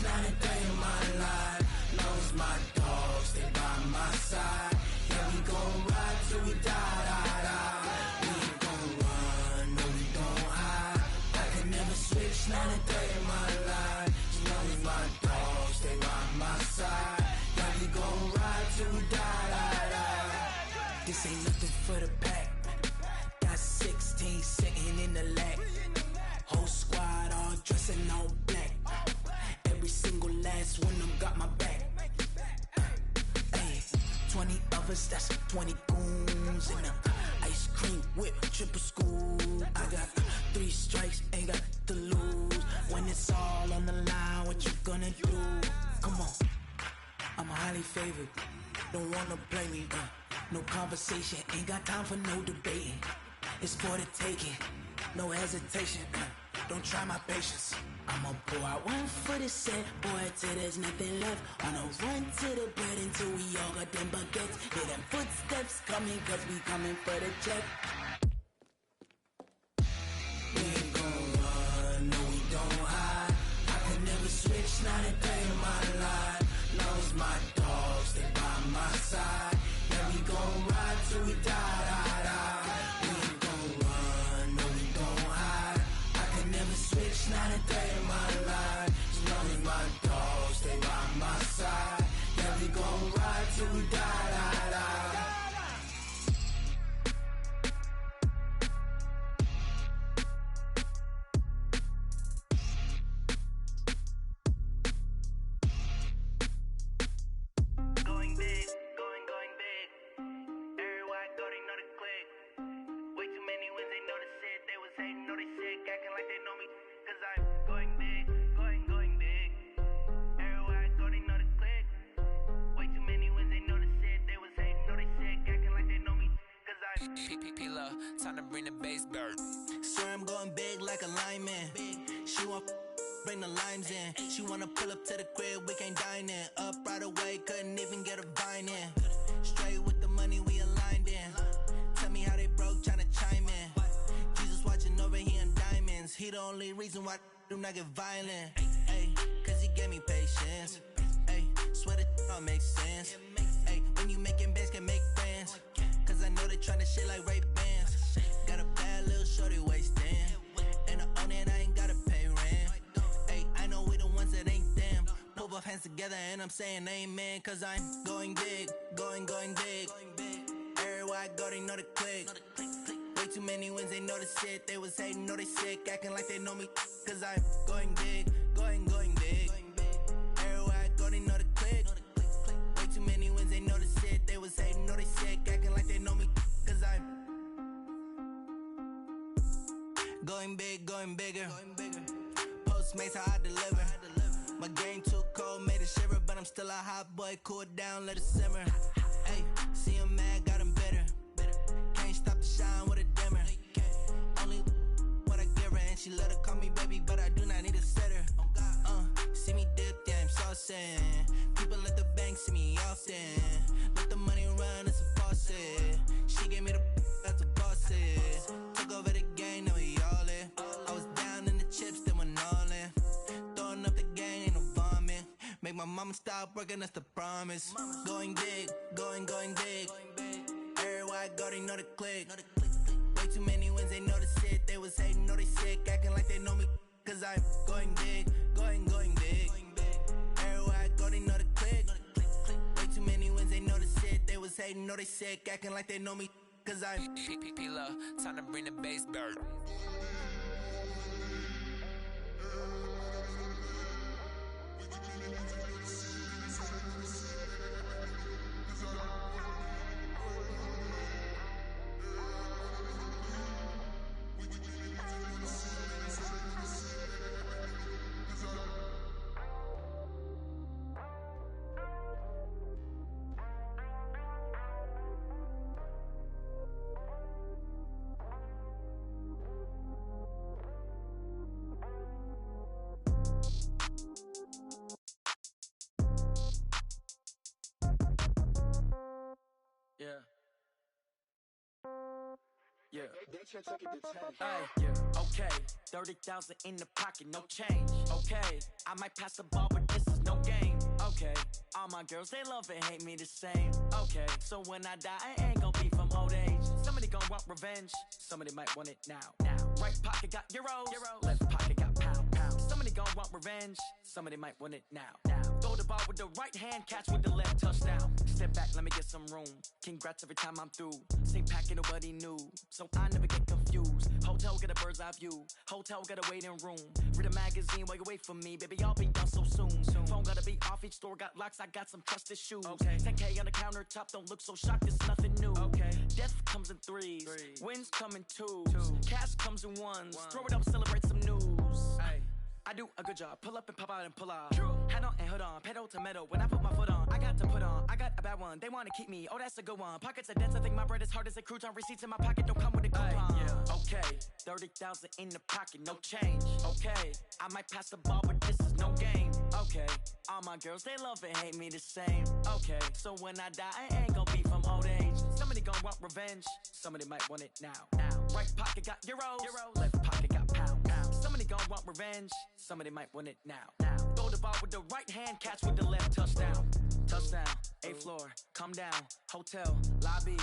Speaker 13: Not a day in my life. Knows my dogs, they by my side. Yeah, we gon' ride till we die, die, die. We ain't gon' run, no, we don't hide. I can never switch, not a day in my life. As long as my dogs, they by my side. Yeah, we gon' ride till we die, die, die. This ain't nothing for the pack. Got 16 sitting in the lag. Whole squad all dressing all black. Every single last one of them got my back. Hey, 20 of us, that's 20 goons in the ice cream whip, triple scoop. I got 3 strikes, ain't got to lose. When it's all on the line, what you gonna do? Come on, I'm highly favored. Don't wanna play me, no conversation, ain't got time for no debating. It's for the taking, no hesitation. Don't try my patience. I'ma pour out one for the set, boy, till there's nothing left. Wanna run to the bread until we all got them baguettes. Hear them footsteps coming, cause we coming for the check. We ain't gon' run, no, we don't hide. I can never switch, not a day in my life. Knows my dogs, they by my side. Yeah, we gon' ride till we die, die, die. We ain't gon' run, no, we don't hide. I can never switch, not a day in my life. As long as my dogs, they by my side. Yeah, we gon' ride till we die, die, die.
Speaker 7: Going big, going big. Everywhere I go, they know the click. Way too many wins, they know the shit. They was hating, know they sick, acting like they know me. Cause I'm going big, going big. Everywhere I go, they know the click. Way too many wins, they know the shit. They was hating, know they sick, acting like they know me. Cause I'm
Speaker 13: P-P-P-Love, time to bring the bass bird. Swear I'm going big like a lineman. She want bring the limes in. She wanna pull up to the crib, we can't dine in. Up right away, couldn't even get a vine in. Straight with the money we aligned in. Tell me how they broke, tryna chime in. Jesus watching over here in diamonds. He the only reason why do not get violent. Ay, cause he gave me patience. Ay, swear that all makes sense. Ay, when you making bands, can make friends. Cause I know they tryna shit like Ray Bans. Got a bad little shorty wasting. And I own it, I ain't gotta pay rent. Ay, I know we the ones that ain't them. Pull both hands together and I'm saying amen. Cause I'm going big, going big. Everywhere I go, they know the click. Way too many wins, they know the shit. They was hating, know they sick, acting like they know me. Cause I'm going big, going big. Everywhere I go, they know the click. Way too many wins, they know the shit. They was hating, know they sick, acting like they know me. Cause I'm going big, going bigger. Postmates how I deliver. My game too cold, made a shiver, but I'm still a hot boy, cool it down, let it simmer. Hey, see him mad, got him bitter. Can't stop the shine with a dimmer. Only what I give her, and she let her call me baby, but I do not need a sitter. See me dip, yeah, I'm saucing. People at the bank see me often. Let the money run, it's a faucet. She gave me the that's a boss it. Took over the game, now we all in. I was down in the chips, then went all in. Throwing up the game, ain't no vomit. Make my mama stop working, that's the promise. Going big, going big. Everywhere I go, they know the click. Way too many wins, they know the shit. They was hating, know they sick, acting like they know me. Cause I'm going big, going big. Everywhere I go, they know the click. Way too many wins, they know the shit. They was hating, know they sick, acting like they know me. Cause I'm
Speaker 14: P-P-P-Love, time to bring the bass back.
Speaker 15: Yeah. Yeah.
Speaker 16: Ay, yeah. Okay, 30,000 in the pocket, no change. Okay, I might pass the ball, but this is no game. Okay, all my girls, they love and hate me the same. Okay, so when I die, I ain't gon' be from old age. Somebody gon' want revenge, somebody might want it now. Right pocket got euros, left pocket got pound. Somebody gon' want revenge, somebody might want it now. Throw the ball with the right hand, catch with the left, touchdown. Step back, let me get some room. Congrats every time I'm through. Same packet, nobody knew, so I never get confused. Hotel get a bird's eye view. Hotel get a waiting room. Read a magazine while you wait for me, baby. I'll be done so soon. Phone gotta be off. Each store got locks. I got some trusted shoes. 10K on the countertop. Don't look so shocked. It's nothing new. Death comes in threes. Wins come in twos. Cash comes in ones. Throw it up, celebrate some news. I do a good job. Pull up and pop out and pull out. Head on and hood on. Pedal to metal. When I put my foot on, I got to put on. I got a bad one. They want to keep me. Oh, that's a good one. Pockets are dense. I think my bread is hard as a crouton. Receipts in my pocket don't come with a coupon. Okay, 30,000 in the pocket, no change. Okay, I might pass the ball, but this is no game. Okay, all my girls, they love and hate me the same. Okay, so when I die, I ain't gon' be from old age. Somebody gon' want revenge. Somebody might want it now. Right pocket got euros. Left pocket got pound. Somebody gon' want revenge. Somebody might want it now. Throw the ball with the right hand, catch with the left, touchdown. Touchdown, 8th floor, come down, hotel, lobby.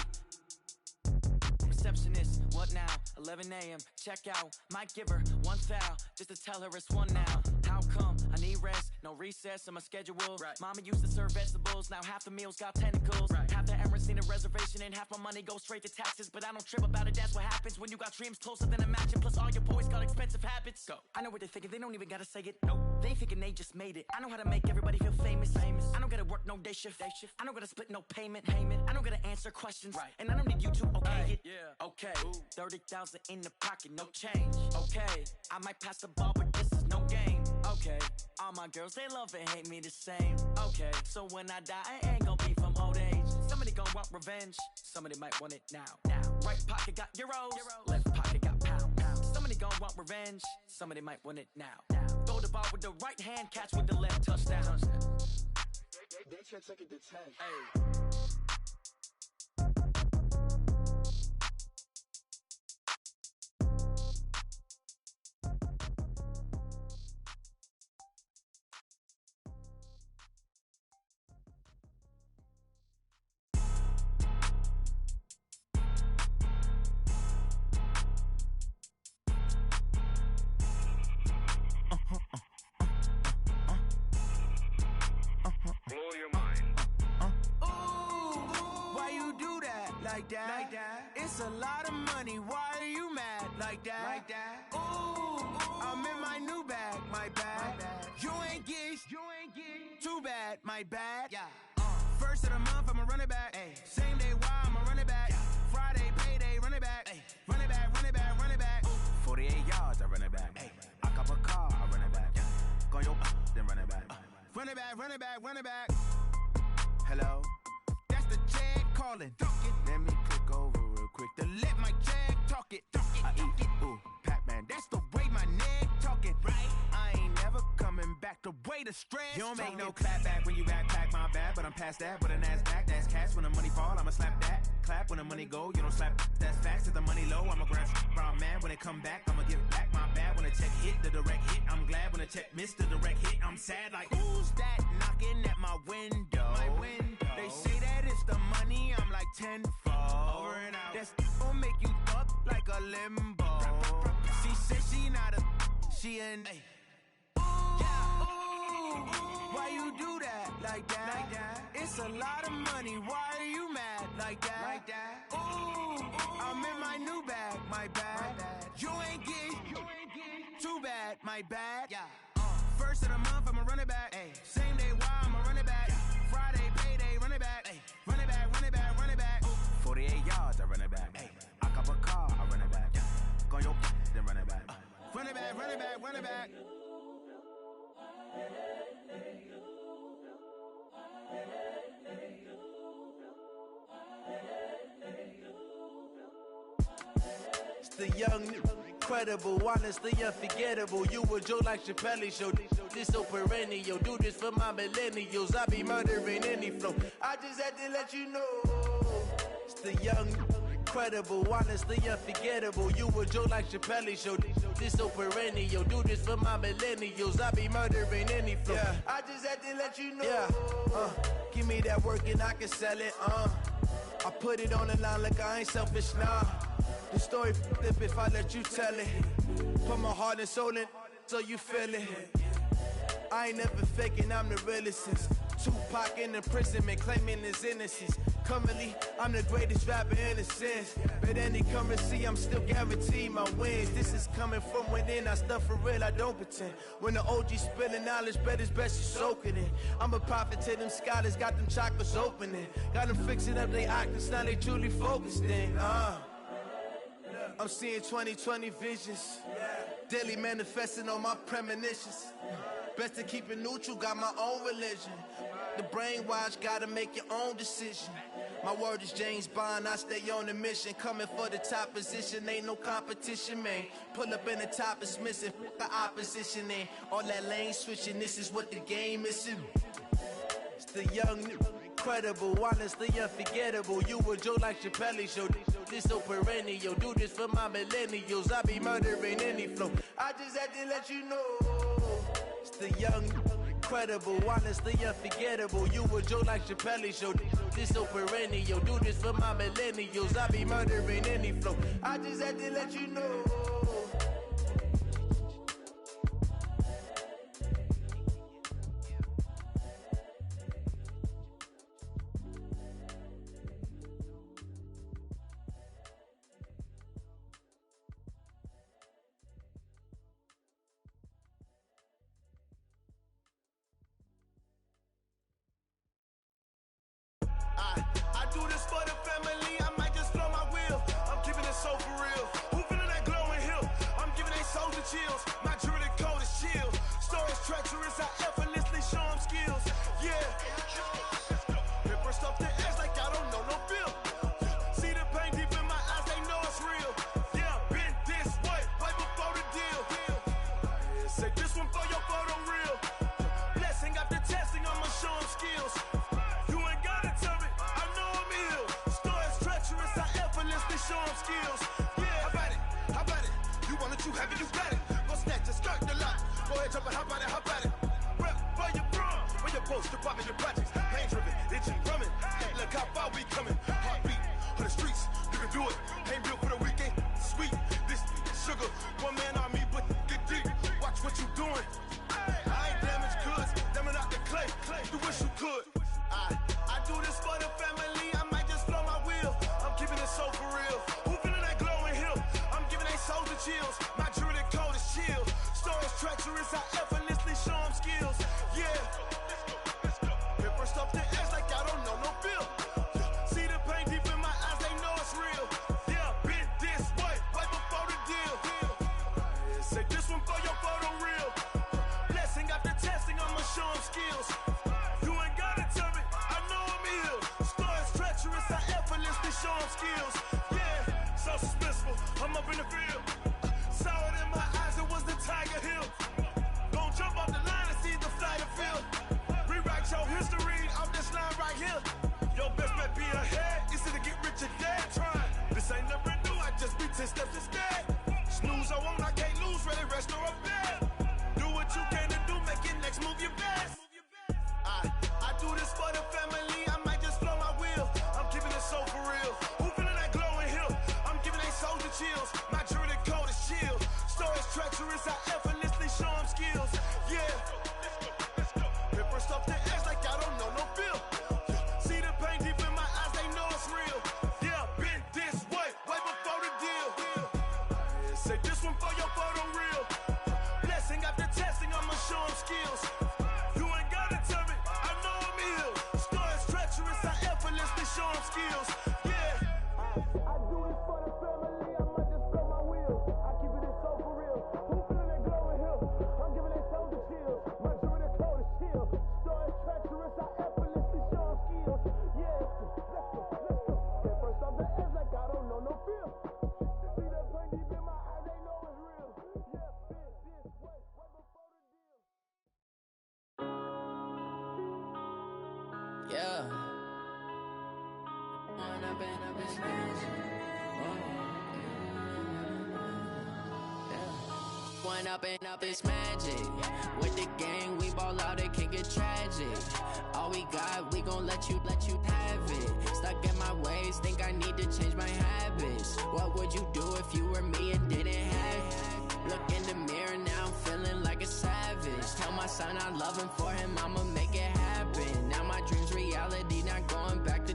Speaker 16: Receptionist, what now? 11 a.m., check out. Might give her one foul, just to tell her it's one now. How come? I need rest, no recess in my schedule. Mama used to serve vegetables, now half the meals got tentacles. Half the Emirates need a reservation and half my money goes straight to taxes. But I don't trip about it, that's what happens when you got dreams closer than a matching. Plus all your boys got expensive habits. Go. I know what they're thinking, they don't even gotta say it. Nope. They thinking they just made it. I know how to make everybody feel famous. I don't gotta work no day shift. I don't gotta split no payment. I don't gotta answer questions. And I don't need you to okay it. Okay, 30,000 in the pocket, no change. Okay, I might pass the ball, but this is no game. Okay, all my girls, they love and hate me the same. Okay, so when I die, I ain't gon' be from old age. Somebody gon' want revenge, somebody might want it now. Right pocket got euros, left pocket got pound. Somebody gon' want revenge, somebody might want it now. Throw the ball with the right hand, catch with the left, touchdown.
Speaker 15: They can't take it to 10.
Speaker 7: Blow your mind.
Speaker 13: Why you do that? Like that? It's a lot of money. Why are you mad? Like that? Ooh, I'm in my new bag. My bad. You ain't get. Too bad. My bad. Yeah. First of the month, I'ma run it back. Same day, why I'ma run it back. Friday, payday, run it back. Run it back, run it back, run it back. 48 yards, I run it back. I cop a car, I run it back. Go yo, then run it back.
Speaker 11: Run it back, run it back, run it back. Hello? That's the Jag calling. Let me click over real quick to let my Jag talk it. I eat it, ooh, Pac-Man. That's the way my neck talking. Right? I ain't never coming back the way the stress. You don't make no clap back when you backpack, my bad, but I'm past that. With a NASDAQ, that's cash. When the money fall, I'ma slap that. Clap when the money go, you don't slap. That's facts. If the money low, I'ma grab brown man. When it come back, I'ma give back my bad. When the check hit, the direct hit. I'm glad when the check missed the direct hit. I'm sad like, who's that knocking at my window? They say that it's the money, I'm like tenfold. Over and out. That's gon' make you up like a limbo. She said she not a, she an ooh, why you do that like that? It's a lot of money, why are you mad like that? Ooh, I'm in my new bag, my bad. You ain't getting too bad, my bad. First of the month, I'ma run it back. Same day, why I'ma run it back. Friday, payday, run it back. Run it back, run it back, run it back. 48 yards, I run it back. I cop a car, I run it back. Go your then run it back. Run it back, run it back, run it back. It's the young, incredible, honestly unforgettable. You a Joe like Chappelle show. This so perennial. Do this for my millennials. I be murdering any flow. I just had to let you know. It's the young, incredible, honestly unforgettable. You a Joe like Chappelle show. This so perennial. Do this for my millennials. I be murdering any flow. I just had to let you know. Give me that work and I can sell it. I put it on the line like I ain't selfish, nah. The story flip if I let you tell it. Put my heart and soul in so you feel it. I ain't never faking, I'm the realest since Tupac in imprisonment, claiming his innocence. Currently, I'm the greatest rapper in a sense. But any currency, I'm still guaranteed my wins. This is coming from within, I stuff for real, I don't pretend. When the OG spilling knowledge, bet it's best you soak it in. I'm a prophet to them scholars, got them chakras opening. Got them fixing up their octaves, now they truly focused in. I'm seeing 2020 visions. Daily manifesting on my premonitions. Best to keep it neutral, got my own religion. The brainwash, gotta make your own decision. My word is James Bond, I stay on a mission. Coming for the top position, ain't no competition, man. Pull up in the top, it's missing, the opposition ain't. All that lane switching, this is what the game is. It's the young, incredible, honestly unforgettable. You a Joe like Chappelle show. This so perennial. Do this for my millennials. I be murdering any flow. I just had to let you know. It's the young, incredible, honestly unforgettable. You a Joe like Chappelle show. This so perennial. Do this for my millennials. I be murdering any flow. I just had to let you know. I do this for the family, I might just blow my wheel. I'm keeping it so for real. Who feeling that glowing hill? I'm giving they souls the chills. My jewelry cold is chill. Stories treacherous, I effortlessly show them skills. Yeah. Ripper stuff the edge like I don't know no feel. See the pain deep in my eyes, they know it's real. Yeah, been this way, right before the deal. Say this one for your photo reel. Blessing after testing, I'ma show them skills. Show them skills. Yeah, how about it? How about it? You want it, you have it, you got it. Go snatch and skirt the lot. Go ahead, jump it, how about it? How about it? Rep where you from? Where you post, you're popping your projects. Pain driven, itching, drumming. Look how far we coming. Heartbeat on the streets, you can do it. Ain't built for the weekend. Sweet, this sugar. One man army, but get deep. Watch what you doing. I ain't damaged goods, damn it out the clay. You wish you could. I do this for the family. I might just blow my wheel. I'm keeping it so for real. Who feeling that glowing hill? I'm giving they souls the chills. My jewelry cold is chill. Stories treacherous, I effortlessly show them skills. Yeah. Ripper stuff the edge like I don't know no feel. See the pain deep in my eyes, they know it's real. Yeah, been this way, right before the deal. 10 steps instead. Snooze, I won't, I can't lose, ready, rest or I'm dead. Do what you can to do, make your next move your best. I do this for the family, I might just flow my wheel. I'm keeping it so for real. Who feeling that glowing hill? I'm giving they soldier chills. My jewelry code is chill. Stories treacherous, I effortlessly show them skills. Yeah. Paper stuff the edge like I don't know no feel. See the pain deep in my eyes, they know it's real. Yeah, been this way before the deal. Say this one for your photo reel. Blessing after testing, I'ma show them skills. You ain't gotta tell me, I know I'm ill. Stories treacherous, I effortlessly show them skills. Yeah. I do this for the family, I might just blow my wheel. I keep it so for real. Who feeling that glowing hill? I'm giving they soldier chills. My jewelry code is chill. Stories treacherous, I effortlessly show them skills. Yeah. Let's go. Get first off the edge like I don't know no feel. See that pain deep in my eyes, they know it's real. Yeah, been this way before the deal.
Speaker 16: Yeah. When I've been up this magic. When up this magic. With the gang, we ball out, it can get tragic. All we got, we gon' let you have it. Stuck in my ways, think I need to change my habits. What would you do if you were me and didn't have it? Look in the mirror, now I'm feeling like a savage. Tell my son I love him, for him I'ma make it happen. Now my dream's reality, not going back to.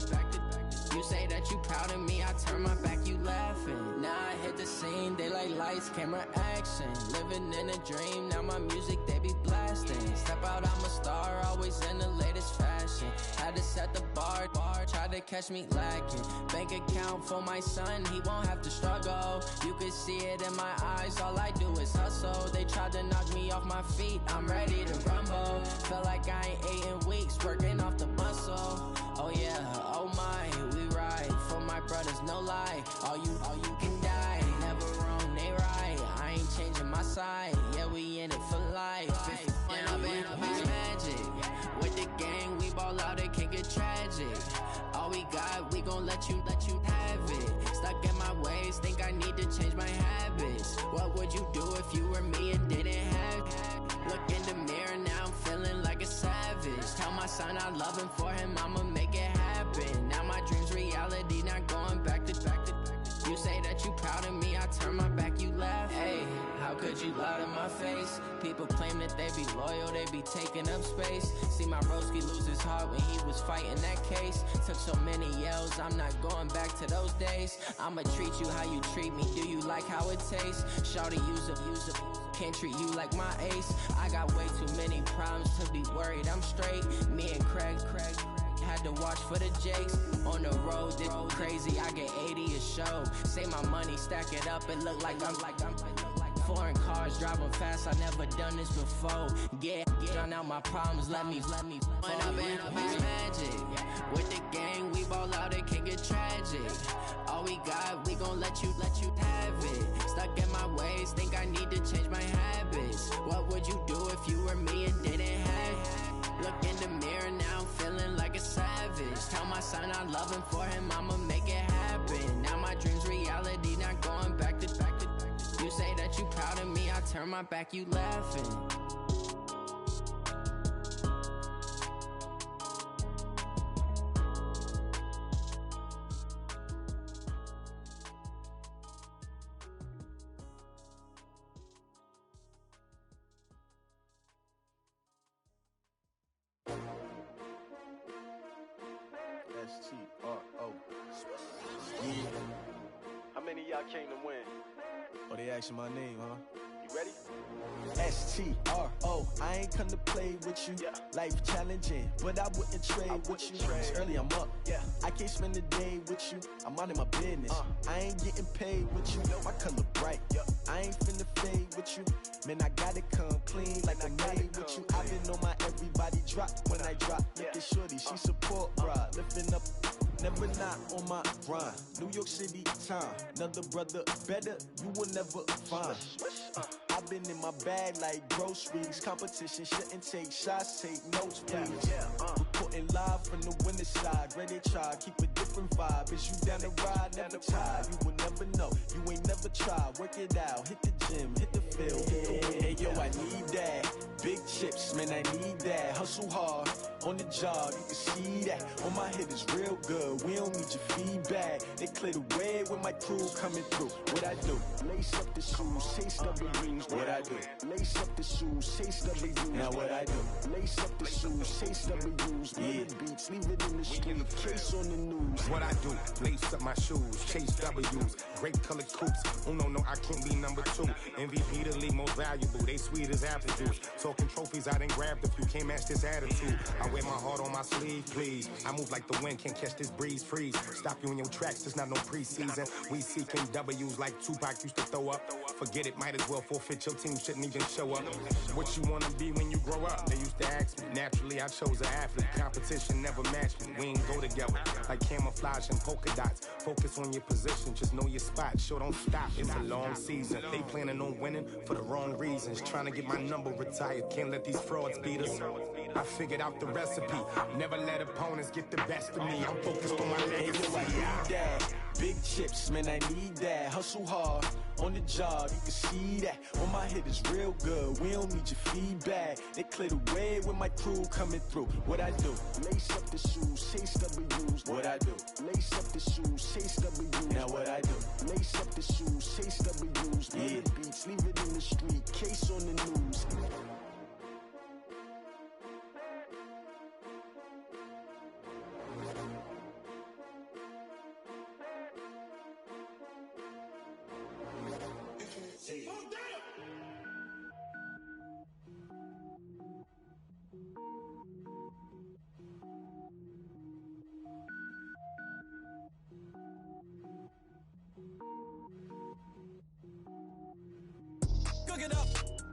Speaker 16: You say that you proud of me, I turn my back, you laughing. Now I hit the scene, they like lights, camera, action. Living in a dream, now my music, they be blasting. Step out, I'm a star, always in the latest fashion. Had to set the bar, try to catch me lacking. Bank account for my son, he won't have to struggle. You can see it in my eyes, all I do is hustle. They tried to knock me off my feet, I'm ready to rumble. Feel like I ain't ate in weeks, working off the muscle. Oh yeah, oh my, we ride for my brothers, no lie. All you can die, never wrong, they right. I ain't changing my side, yeah, we in it for life. When I've been up this magic. With the gang, we ball out, it can get tragic. All we got, we gon' let you have it. Stuck in my ways, think I need to change my habits. What would you do if you were me and didn't have it? Look in the mirror, now I'm feeling like a savage. Tell my son I love him, for him I'ma make it happen. Now my dream's reality, not going back to. You say that you proud of me, I turn my back, you laugh. Hey, how could you lie to my face? People claim that they be loyal, they be taking up space. See my broski lose his heart when he was fighting that case. Took so many yells, I'm not going back to those days. I'ma treat you how you treat me, do you like how it tastes? Shawty, use a can't treat you like my ace. I got way too many problems to be worried, I'm straight. Me and Craig had to watch for the Jakes. On the road, this crazy, I get 80 a show. Say my money, stack it up, it look like I'm foreign cars, driving fast, I never done this before. Get drown out my problems, let me When I've been up this magic. With the gang, we ball out, it can get tragic. All we got, we gon' let you have it. Stuck in my ways, think I need to change my habits. What would you do if you were me and didn't have it? Look in the mirror, now I'm feeling like a savage. Tell my son I love him, for him I'ma make it happen. Now my dream's reality, not going back to. You say that you proud of me, I turn my back, you laughing.
Speaker 11: S-T-R-O. How many of y'all came to win? Oh, they asking my name, huh? You ready? S-T-R-O. I ain't come to play with you. Life challenging, but I wouldn't trade with you. It's early, I'm up. I can't spend the day with you. I'm out of my business. I ain't getting paid with you. My color bright. I ain't finna fade with you. Man, I gotta come clean like I made with you. I've been on my everybody drop when I drop. Look at shorty, she support, bruh. Lifting up
Speaker 17: never not on my grind. New York City time, another brother better, you will never find. I've been in my bag like groceries. Competition shouldn't take shots, take notes, please. Reporting live from the winter side. Ready to try, keep a different vibe. Is you down the ride, never tired. You will never know, you ain't never tried. Work it out, hit the gym, hit the field. Hey yo, I need that. Big chips, man, I need that. Hustle hard, on the job, you can see that. On my head is real good, we don't need your feedback. They clear the way with my crew coming through. What I do? Lace up the shoes, chase W's. What I do? Lace up the shoes, chase W's. Now what I do? Lace up the shoes, chase W's. Yeah, beats, leave it in the street, case on the news.
Speaker 18: What I do? Lace up my shoes, chase W's. Grape colored coops. Oh no, I can't be number 2. MVP the league most valuable. They sweet as apple juice. Talking trophies, I done grabbed a few. Can't match this attitude. I wear my heart on my sleeve, please. I move like the wind, can't catch this breeze. Freeze. Stop you in your tracks. It's not no preseason. We seeking W's like Tupac used to throw up. Forget it, might as well forfeit. Your team shouldn't even show up. What you wanna be when you grow up? They used to ask me. Naturally, I chose an athlete. Competition never matched me. We ain't go together like camouflage and polka dots. Focus on your position, just know your spot. Sure, don't stop. It's a long season. They planning on winning for the wrong reasons. Trying to get my number retired. Can't let these frauds beat us. I figured out the recipe. Never let opponents get the best of me. I'm focused on my legacy.
Speaker 17: I need that. Big chips, man, I need that. Hustle hard, on the job, you can see that. On my head is real good, we don't need your feedback. They clear the way with my crew coming through. What I do? Lace up the shoes, chase W's. What I do? Lace up the shoes, chase W's. Now what I do? Lace up the shoes, chase W's. Yeah, beats, leave it in the street, case on the news.
Speaker 10: Cook it up,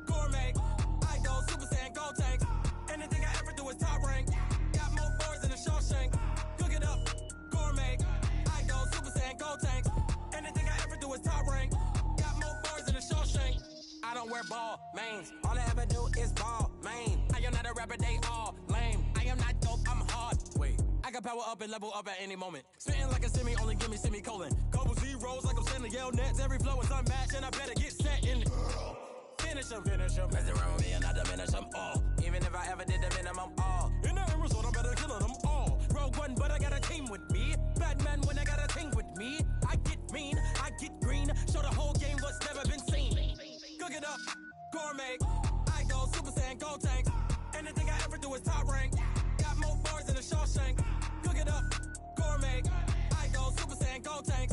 Speaker 10: gourmet. I go Super Saiyan, gold tank. Anything I ever do is top rank. Got more boards than a Shawshank. Cook it up, gourmet. I go Super Saiyan, gold tank. Anything I ever do is top rank. Got more boards than a Shawshank. I don't wear ball mains. All I ever do is ball main. I am not a rapper, they all lame. I am not dope, I'm hard. Wait, I can power up and level up at any moment. Spitting like a semi, only give me semicolon. Couple zeros like I'm sending yell nets. Every flow is unmatched and I better get set in. Finish them. Mess around with me and I diminish them all. Even if I ever did the minimum all. In the end result, I better kill them all. Rogue One, but I got a team with me. Batman when I got a thing with me. I get mean, I get green. Show the whole game what's never been seen. Cook it up, gourmet. I go Super Saiyan, gold tank. Anything I ever do is top rank. Got more bars than a Shawshank. Cook it up, gourmet. I go Super Saiyan, gold tank.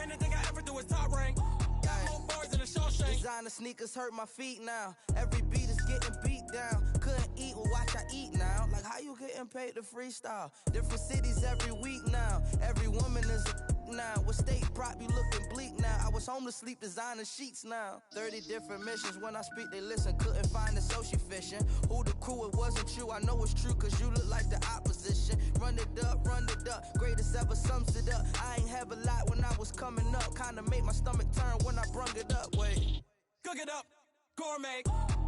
Speaker 10: Anything I ever do is top rank. Got more bars than a Shawshank.
Speaker 19: Designer sneakers hurt my feet now. Every beat is getting beat down. Couldn't eat, well watch I eat now. Like how you getting paid to freestyle? Different cities every week now. Every woman is a now. With state prop, you looking bleak now. I was home to sleep, designer sheets now. 30 different missions. When I speak, they listen. Couldn't find the social fishing. Who the crew, it wasn't you. I know it's true, cause you look like the opposition. Run it up. Greatest ever sums it up. I ain't have a lot when I was coming up. Kinda made my stomach turn when I brung it up. Wait.
Speaker 10: Cook it up, gourmet.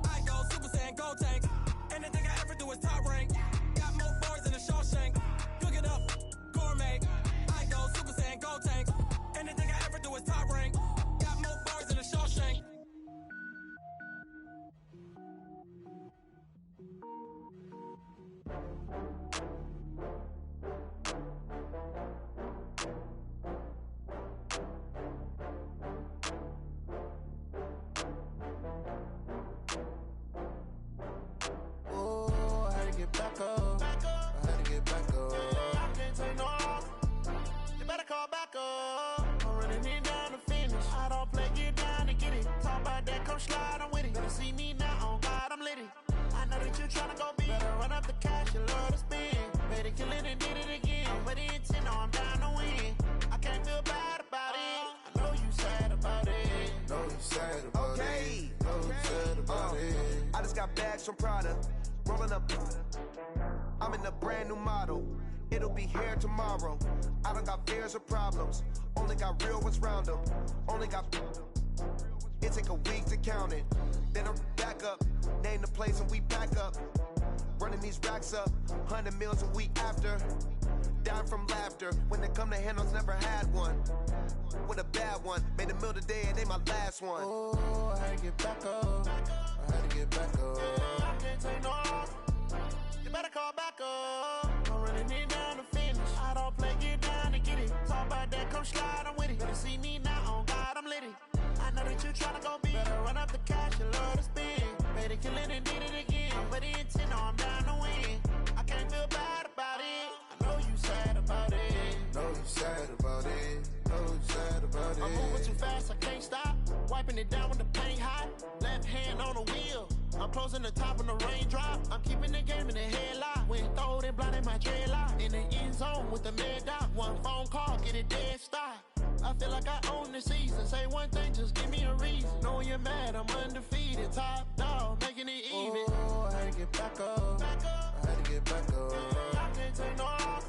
Speaker 10: I go Super Saiyan, gold tank. Anything I ever do is top rank. Got more bars than a Shawshank. Cook it up, gourmet. I go Super Saiyan, gold tank. Anything I ever do is top rank. Got more bars than a Shawshank.
Speaker 2: Back up. I had to get back up. I can't take no loss. You better call back up. I'm running it down to finish. I don't play, get down to get it. Talk about that, come slide, I'm with it. Better see me now, on God, I'm lit it. I know that you're tryna go big. Better run up the cash, you love to spend. Better kill it and did it again. I'm with the intent, no, I'm down to win. I can't feel bad about it. I know you sad about it.
Speaker 20: Know you sad about it. Know you sad about it.
Speaker 21: I just got bags from Prada. Rolling up, I'm in a brand new model.
Speaker 2: it'll be here tomorrow. I don't got fears or problems, only got real ones round them. Only got. It take a week to count it, then I'm back up. Name the place and we back up. Running these racks up, 100 meals a week after. Dying from laughter, when they come to handles, never had one. With a bad one, made a meal today and they my last one.
Speaker 20: Oh, I had to get back up. I had to get back up.
Speaker 2: I can't take no loss. You better call back up.
Speaker 20: I'm running it down to finish. I don't play, get down to get it. Talk about that, come slide, I'm with it. Better see me now, on God, I'm litty. I know that you tryna go big. Better run up the cash, you love to spend. Better kill it and did it again. I'm with the intent, no, I'm down to win. I can't feel bad about it. I know you sad about it.
Speaker 2: Know you sad about it. Know you sad about it.
Speaker 20: I'm moving too fast, I can't stop. Wiping it down when the paint hot. Left hand on the wheel. I'm closing the top when the raindrop. I'm keeping the game in the headlock. When throwed and blinded my dreadlock. In the end zone with the mad dot. One phone call, get it dead stop. I feel like I own the season. Say one thing, just give me a reason. Knowing you're mad, I'm undefeated. Top dog, making it even.
Speaker 2: Oh, I had to get back up. I had to get back up.
Speaker 20: I can't take no loss.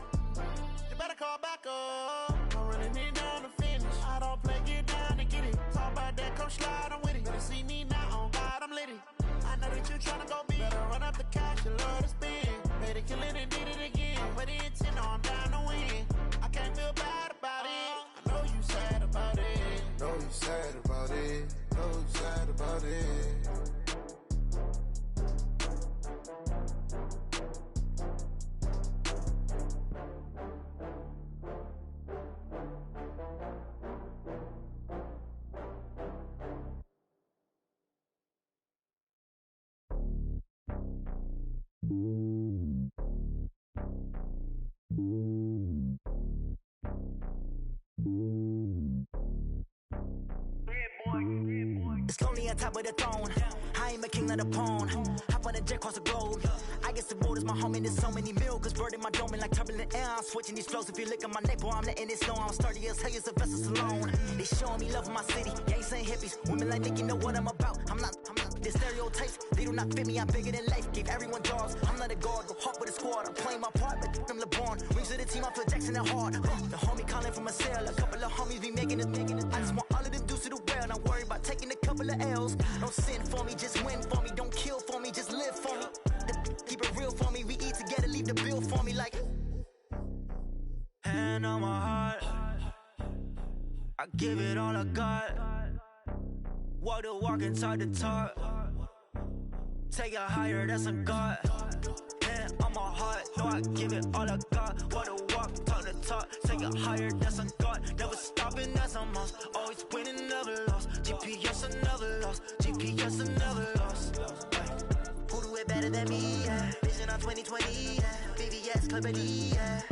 Speaker 20: You better call back up. I'm running it down to finish. I don't play, get down to get it. Talk about that, come slide, I'm with it. Better see me now, on God, I'm litty. I know that you tryna go big. Better run up the cash, you love to spend. Better kill it and did it again. With the intent, no, I'm down to win. I can't feel bad about it. I know you sad about it.
Speaker 2: Know you sad about it. Know you sad about it.
Speaker 16: It's lonely on top of the throne. I ain't a king of the pawn. Hop on a jet across the globe. I guess the road is my home and there's so many milk. Bird in my dome and like turbulent air. I'm switching these flows. If you look at my neck, boy, I'm letting it slow. I'm sturdy as hell as a vessel alone. They showing me love in my city. Gangs and hippies. Women like Nick, you know what I'm about. I'm not the stereotypes. They do not fit me. I'm bigger than life. Give everyone jobs. I'm not a guard. Go hard with a squad. I'm playing my part, but I'm LeBron. Rings of the team. I feel Jackson and hard. The homie calling from a cell. A couple of homies be making it. I just want all of them dudes to do well. Not worry about taking a couple of L's. Don't sin for me, just win for me. Don't kill for me, just live for me. Keep it real for me. We eat together, leave the bill for me like. Hand on my heart, I give it all I got. Walk the walk and talk the talk. Take it higher, that's a God. Hand on my heart, no, I give it all I got. Walk the walk, talk the talk. Take it higher, that's a God. Never stopping, that's a must. Always winning, never lost. GPS, I never lost. GPS, I never lost. Who do it better than me? Yeah. Vision on 2020. Yeah. VVS, Clarity. Yeah.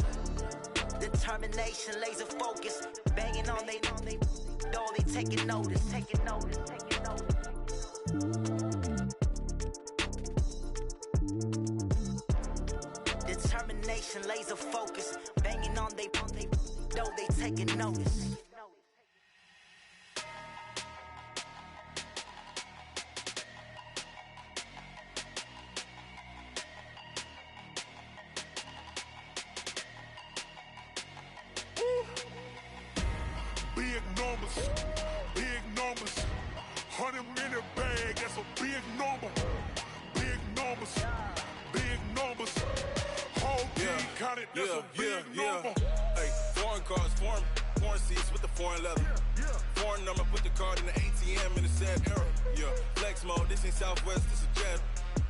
Speaker 16: Determination, laser focus. Banging on they door, they taking notice. Taking notice. Taking notice. Determination, laser focus. Banging on they door, they taking notice.
Speaker 11: Big numbers, big numbers. 100 minute bag, that's a big number. Big numbers, big numbers. Whole team counted, that's a big number.
Speaker 21: Hey, foreign cars, foreign seats with the foreign leather. Foreign number, put the card in the ATM in the sad era. Yeah, flex mode, this ain't Southwest, this a jet.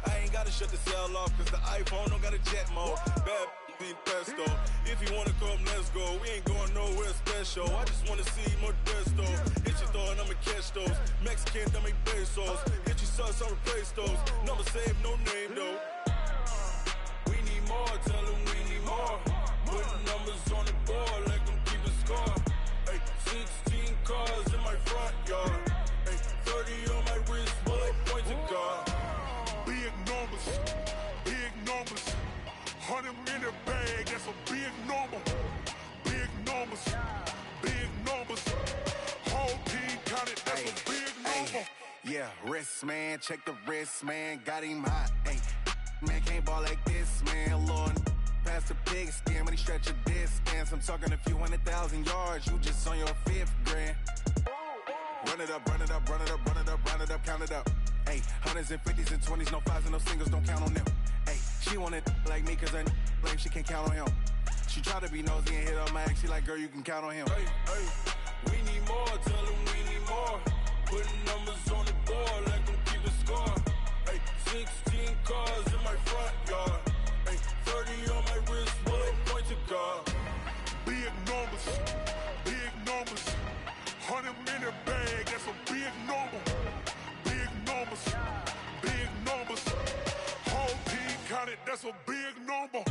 Speaker 21: I ain't gotta shut the cell off, cause the iPhone don't got a jet mode. Bad being pesto. If you wanna come, let's go. We ain't going nowhere special. I just wanna see more Modesto. Hit your thought, I'ma catch those. Mexican, I make pesos. Hit your sus, I'll replace those. Number saved, no name though. We need more, tell them we need more. Putting numbers on the board like I'm keeping score. Hey, 16 cars in my front yard. Hey, 30 on my wrist while I point to God.
Speaker 11: Big numbers, big numbers. 100 minute bag, that's a big number. Big numbers, big numbers. Whole team counted, that's a big number.
Speaker 22: Yeah, wrist man, check the wrist man, got him hot. Ay, man can't ball like this, man. Lord,
Speaker 18: past the pig skin, but he stretch your distance. I'm talking a few 100,000 yards, you just on your 5th grand. Run it up, run it up, run it up, run it up, run it up, count it up. Hey, hundreds and 50s and 20s, no 5s and no singles, don't count on them. Hey, she want it like me, cause her blame, she can't count on him. She try to be nosy and hit on my ex, she like, girl, you can count on him.
Speaker 21: Hey, hey, we need more, tell them we need more. Putting numbers on the board, like them keep a score. Hey, 16 cars in my front yard. Hey, 30 on my wrist, one point to God.
Speaker 3: Big numbers, big numbers. 100-minute bag, that's a big number. Big numbers, big numbers. Whole team counted, that's a big number.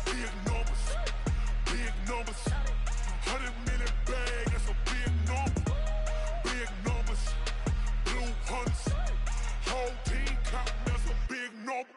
Speaker 3: Big numbers, big numbers. 100-minute bag, that's a big number. Big numbers, blue hunts. Whole team counting, that's a big number.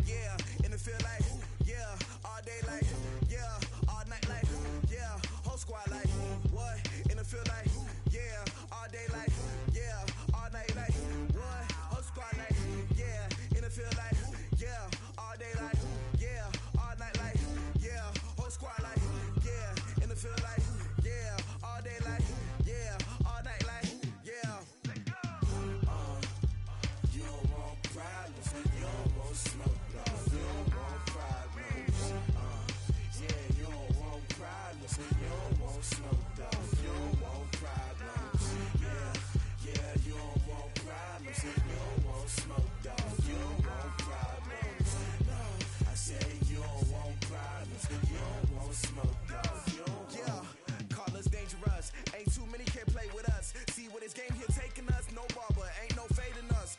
Speaker 19: Yeah, and it feel like, yeah, all day like, yeah, all night like, yeah, whole squad like, what? And it feel like, yeah, all day like, yeah, all night like, what? Whole squad like, yeah, and it feel like, yeah, all day like, yeah, all night like, yeah, whole squad like, yeah, and it feel like, yeah, all day like, yeah, all night like, yeah.
Speaker 13: You don't want problems, you don't want smoke, dog. You don't want problems. Yeah, you don't want problems, you don't want smoke, dog. You don't want problems. Yeah, yeah, you don't want problems, you don't want smoke, dog. You don't want problems. No, I said you don't want problems, you don't want smoke, dog. You don't want.
Speaker 19: Yeah, call us dangerous. Ain't too many can play with us. See where this game here taking us. No barber, ain't no fading us.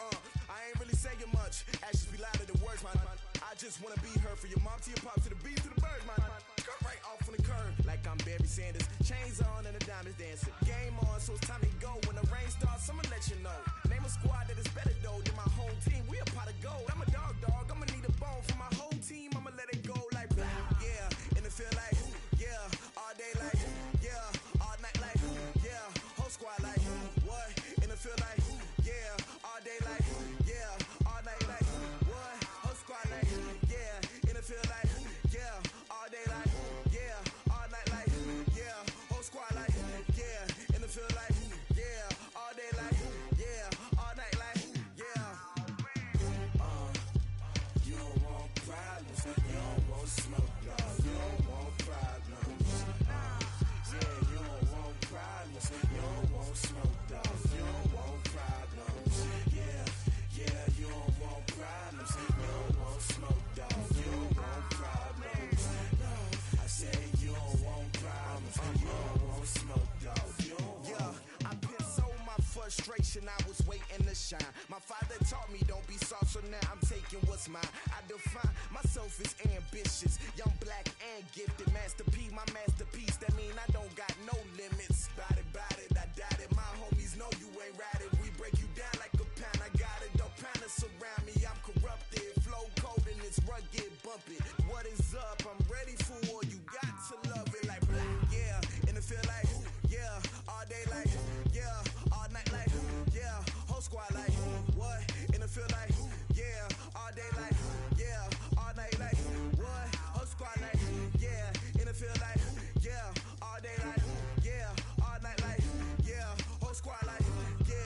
Speaker 19: I ain't really saying much. Actions be louder than words, man. I just wanna be heard for your mom to your pop to the beat to the birds, man. Cut right off on the curve like I'm Barry Sanders. Chains on and the diamonds dancing. Game on, so it's time to go. When the rain starts, I'ma let you know. Name a squad that is better though than my home team. We a pot of gold. I'm a dog. I'ma need a bone for my whole team. I'ma let it go like blah. Yeah, and it feel like, yeah, all day like, yeah, all night like, yeah, whole squad like, what? And it feel like, yeah, all day like, yeah, all night like, what? Whole squad like, yeah, and it feel like, yeah, all day like, yeah, all night like, yeah, whole squad like, yeah, and it feel like, yeah, all day like, yeah, all night like, yeah.
Speaker 13: You don't want problems, you don't want smoke, dog. You don't want problems. Yeah, you don't want problems, you don't want smoke, dog. You don't want problems. Yeah, yeah, you don't want problems, you don't want smoke, dog. You don't want problems. No, I said you don't want problems, you don't want smoke, dog. You don't want.
Speaker 19: Yeah, I been so my frustration, I was waiting to shine. My father taught me don't be soft, so now I'm taking what's mine. I define myself as ambitious, young, black, and gifted. Master P, my masterpiece. That mean I don't got no limits. Bout it, I doubt it. My homies know you ain't ratted. We break you down like a pound. I got it, don't pound to surround me. I'm corrupted, flow cold and it's rugged, bumpy. What is up? I'm ready for war. You got to love it like black. Yeah, and it feel like, yeah, all day like, yeah, all night like, yeah, whole squad like, what? And it feel like, yeah, all day like, yeah, all night like, what? Whole squad like, yeah, and it feel like, yeah, all day like, yeah, all night like, yeah, whole squad like, yeah.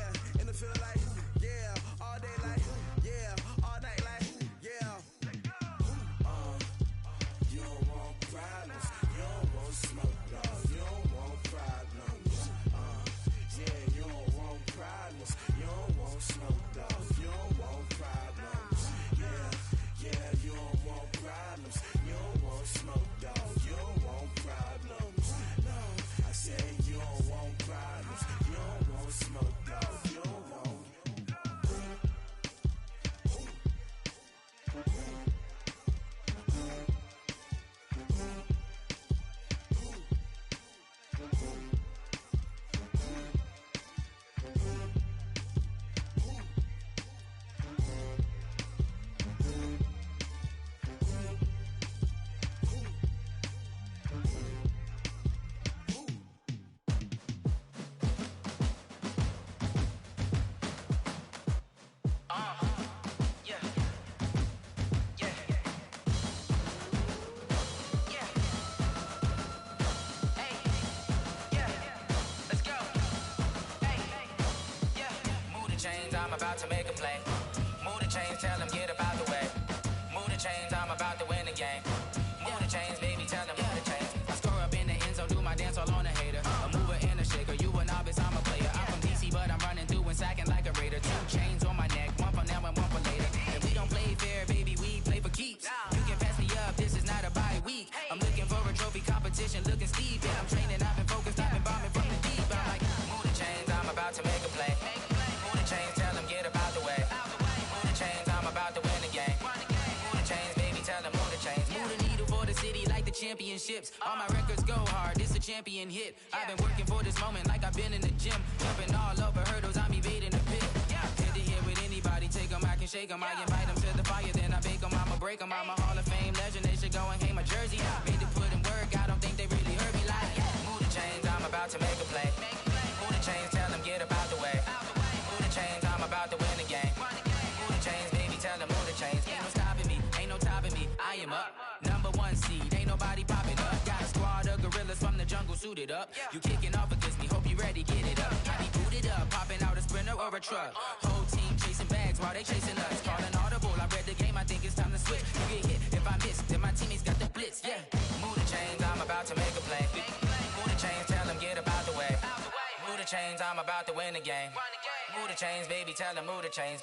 Speaker 4: about to make a play. Move the chains, tell them get about the way. Move the chains, I'm about to win the game. Move the chains, baby, tell them move the chains. I score up in the end zone, do my dance all on a hater. A mover and a shaker, you a novice, I'm a player. I'm from DC, but I'm running through and sacking like a raider. 2 chains on my neck, one for now and one for later. And we don't play fair, baby, we play for keeps. You can pass me up, this is not a bye week. I'm looking for a trophy competition, looking steep. And I'm training, I've been focused, I've been bombing from the deep. I'm like, move the chains, I'm about to make a play. Move the chains, tell them get about the way. Move the chains, I'm about to win the game. Move the chains, baby, tell them move the chains. Move the needle for the city like the championships. All my records go hard, this a champion hit. I've been working for this moment like I've been in the gym. Jumping all over hurdles, I'm evading the pit. Head to head with anybody, take them, I can shake them. I invite them to the fire, then I bake them, I'ma break them. I'm a Hall of Fame legend, they should go and hang my jersey. Made to put in work, I don't think they really heard me like, move the chains, I'm about to make a play. Move the chains, tell them get about the way. Move the chains, I'm about to win the game. Move the chains, baby, tell them move the chains. Ain't no stopping me, ain't no topping me, I am up. Number 1 seed, ain't nobody popping up. Got a squad of gorillas from the jungle suited up. You kicking off against me, hope you ready, get it up. I be booted up, popping out a sprinter or a truck. Whole team chasing bags while they chasing us. Calling audible, I read the game, I think it's time to switch. You get hit, if I miss, then my teammates got the blitz, yeah. Move the chains, I'm about to make a play. Move the chains, tell them get about the way. Move the chains, I'm about to win the game. Move the chains, baby, tell them move the chains.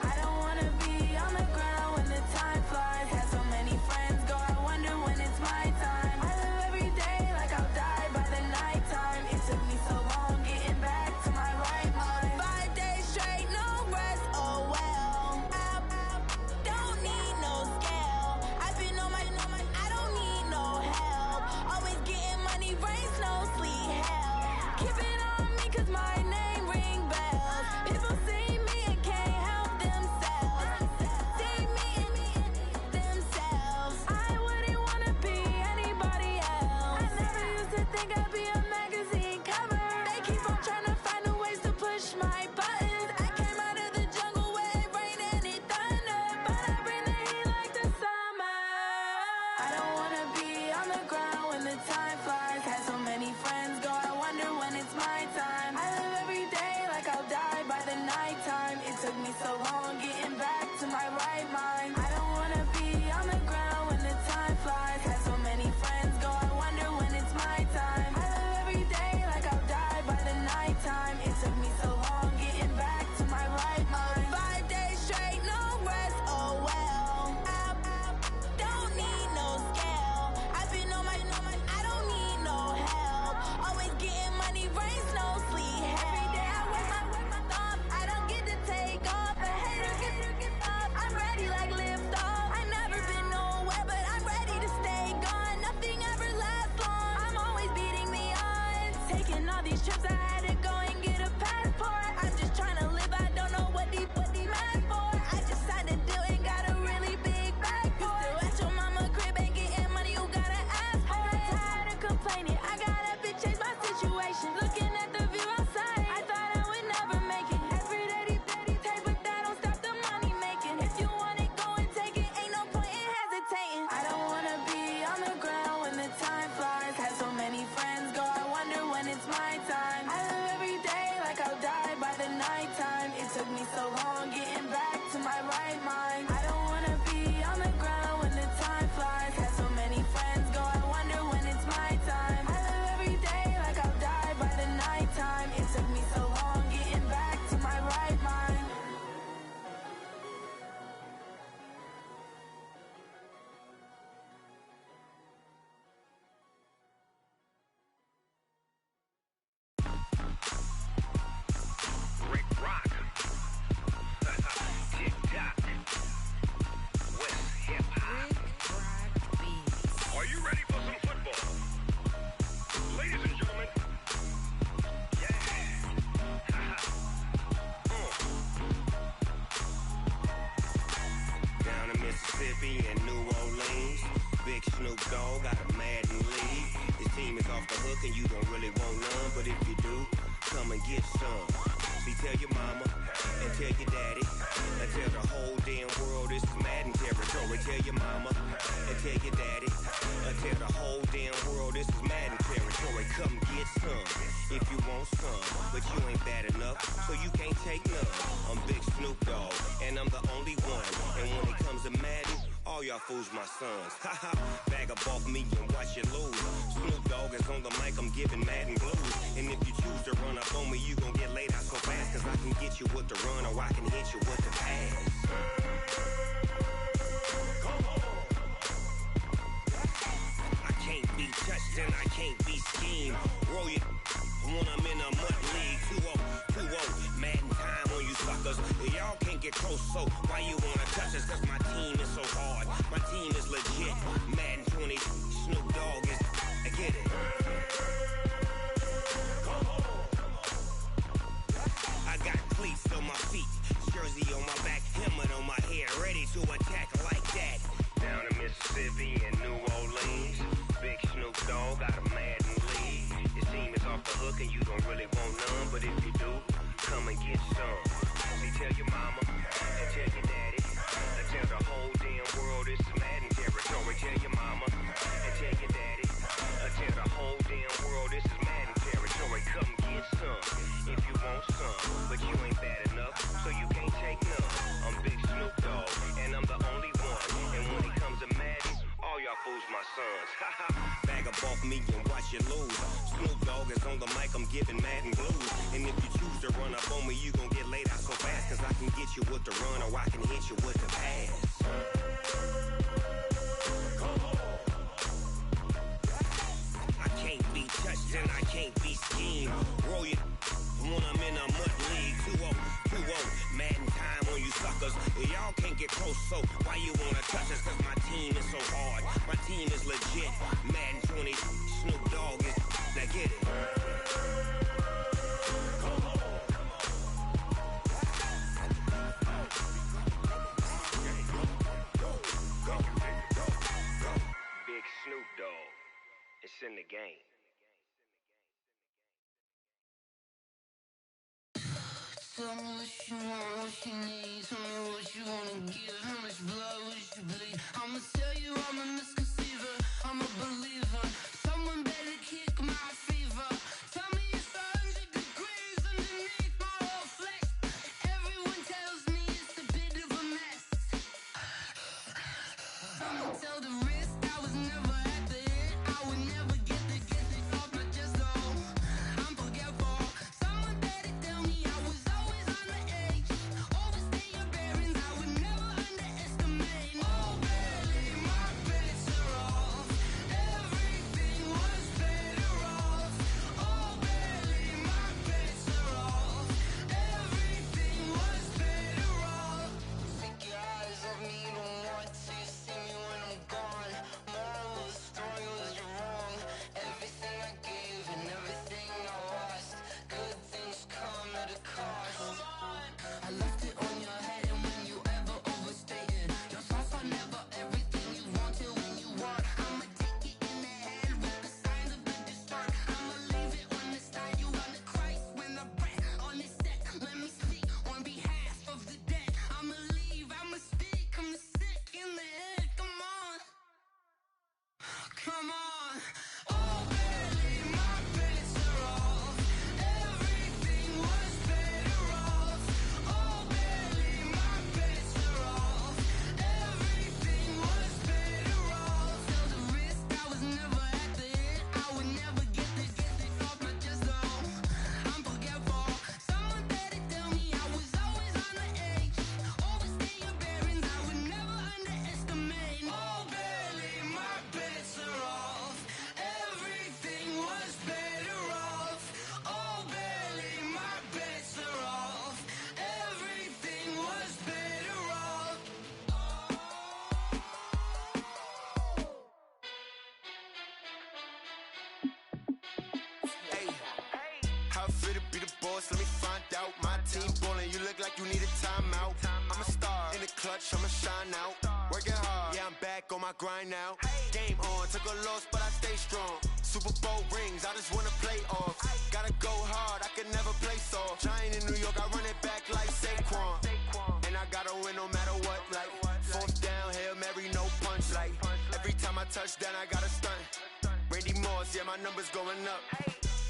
Speaker 6: I don't wanna be on the ground when the time flies. Had so many friends go, I wonder when it's my time. I live every day like I'll die by the nighttime. It took me so long getting back to my right mind. 5 days straight, no rest, oh well. I don't need no scale. I've been on my, I don't need no help. Always getting money, rain, snow, sleet, hell. Keep it on me 'cause my name ring bells. People see me and can't help themselves. See me and themselves. I wouldn't wanna be anybody else. I never used to think I'd be a magazine cover. They keep on trying to find new ways to push my buttons. I came out of the jungle where it rained and it thundered, but I bring the heat like the summer. I don't wanna be on the ground when the time flies. Had so many friends go, I wonder when it's my time. I live every day like I'll die by the nighttime. It took me so long getting back to my right mind. I don't wanna be on the ground when the time flies. Had so many friends go, I wonder when it's my time. I live every day like I'll die by the nighttime. It took me so long getting back to my right mind. 5 days straight, no rest, oh well. I don't need no scale. I've been on my, I don't need no help. Always getting money, rain, snow, sleet, hell. Every day I work my thumb, I don't get to take off. A hater get up, I'm ready like lift off. I never been nowhere, but I'm ready to stay gone. Nothing ever lasts long, I'm always beating the odds. Taking all these trips, I had to go and get a passport. I'm just trying to live, I don't know what the mad for. I just signed a deal and got a really big bag for it. You still at your mama crib and getting money, you gotta ask for it. Tired of complaining, I got up and changed my situation. Looking at the view outside, I thought I would never make it. Every day they take, but that don't stop the money making. If you want it, go and take it, ain't no point in hesitating. I don't wanna be on the ground when the time flies. Had so many friends go, I wonder when it's my time. I live every
Speaker 7: got a Madden league. His team is off the hook and you don't really want none, but if you do, come and get some. See, tell your mama and tell your daddy and tell the whole damn world this is Madden territory. Tell your mama and tell your daddy and tell the whole damn world this is Madden territory. Come get some if you want some, but you ain't bad enough, so you can't take none. I'm Big Snoop Dogg, and I'm the only one. And when it comes to Madden, all y'all fools my sons. Haha, bag up off me and watch you lose. Snoop Dogg is on the mic, I'm giving Madden blues. And if you choose to run up on me, you gon' get laid out so fast, cause I can get you with the run or I can hit you with the pass. I can't be touched and I can't be schemed. Roll you when I'm in a mud league. 2-0, Madden time on you suckers. Y'all can't get close, so why you wanna touch us? Cause my team is so hard, my team is legit. Madden 20, Snoop Dogg is, I get it. I got cleats on my feet, jersey on my back, helmet on my head, ready to attack like that. Down in Mississippi and New Orleans, Big Snoop Dogg got a Madden league. Your team is off the hook and you don't really want none, but if you do, come and get some. See, tell your mama and tell your daddy and tell the whole damn world this is Madden territory. Tell your mama and tell your daddy and tell the whole damn world this is Madden territory. Come get some if you want some, but you ain't bad enough, so you can't take none. I'm Big Snoop Dogg, and I'm the only one. And when it comes to Madden, all y'all fools my sons. Haha, bag up off me and watch you lose. Snoop Dogg is on the mic, I'm giving Madden blues. And if you choose to run up on me, you gon' get laid out so fast, cause I can get you with the run or I can hit you with the pass. I can't be touched and I can't be schemed. Roll you when I'm in a mud league. 2-0, Madden time on you suckers. Y'all can't get close, so why you wanna touch us? Cause my team is so hard, my team is legit. Madden 20, Snoop Dogg is, now get it. Big Snoop Dogg, it's in the game.
Speaker 6: Tell me what you want, what you need. Tell me what you wanna give. How much blood would you bleed? I'ma tell you I'm a misconceiver, I'm a believer. Someone better kick my fever. Tell me it's 100 degrees underneath my whole flesh. Everyone tells me it's a bit of a mess. I'ma tell the risk I was never at the hit. I would never get it off my chest though. I'm forgetful. Someone better tell me I was always on the edge. Overstay your bearings, I would never underestimate. Oh baby, my bets are off. Everything was better off. Oh baby, my bets are off. Everything was better off. Take your eyes off me, don't want to see me when I'm gone. Moral of the story was you're wrong. Everything I gave and everything I lost. Good things come at a cost. I left it on your head, and when you ever overstated, your thoughts are never everything you wanted when you want. I'ma take it in the head with the signs of the distort. I'ma leave it on the side. You on the Christ when the breath on this set. Let me speak on behalf of the dead. I'ma leave, I'ma speak. I'm the sick in the head. Come on, come on. Oh baby, my bets are off. Everything was better off. Oh baby, my bets are off. Everything was better off. Tell the risk I was never at the hit. I would never get it off my chest though. I'm forgetful. Someone better tell me I was always on the edge. Overstay your bearings, I would never underestimate. Oh baby, my bets are off. Everything was better off. Oh baby, my bets are off. Everything was better off.
Speaker 1: Hey, how it feel to be the boss? Let me find out. My team ballin', you look like you need a timeout. I'm a star in the clutch, I'ma shine out. working hard. Yeah, I'm back on my grind now. Game on, took a loss, but I stay strong. Super Bowl rings, I just wanna play off. Gotta go hard, I can never play soft. Giant in New York, I run it back like Saquon. And I gotta win no matter what, like fourth down, Hail Mary, no punch. Like every time I touch down, I gotta stunt. Randy Moss, yeah, my numbers going up.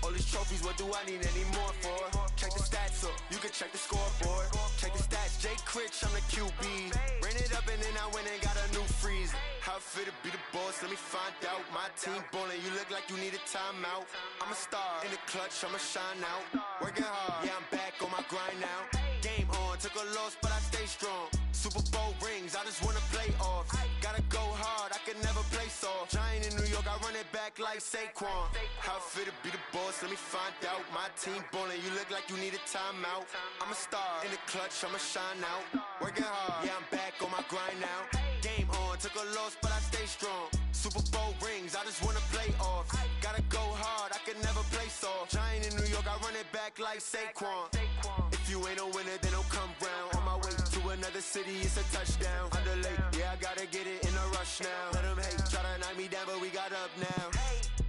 Speaker 1: All these trophies, what do I need any more for? Check the stats up, you can check the scoreboard. Check the stats, Jake Critch, I'm the QB. Ran it up and then I went and got a new freeze. How it feel to be the boss, let me find out. My team ballin', you look like you need a timeout. I'm a star, in the clutch, I'ma shine out. Working hard, yeah, I'm back on my grind now. Game on, took a loss, but I stay strong. Super Bowl rings, I just wanna play off. Gotta go hard, I can never play soft. Giant in New York, I run it back like Saquon. How it feel to be the boss, let me find out. My team ballin', you look like you need a timeout. I'm a star, in the clutch, I'ma shine out. Working hard, yeah, I'm back on my grind now. Game on, took a loss, but I stay strong. Super Bowl rings, I just wanna play off. Gotta go hard, I can never play soft. Giant in New York, I run it back like Saquon. If you ain't a winner, then don't come round. On my way to another city, it's a touchdown. Underlay, yeah, I gotta get it in a rush now. Let them hate, try to knock me down, but we got up now.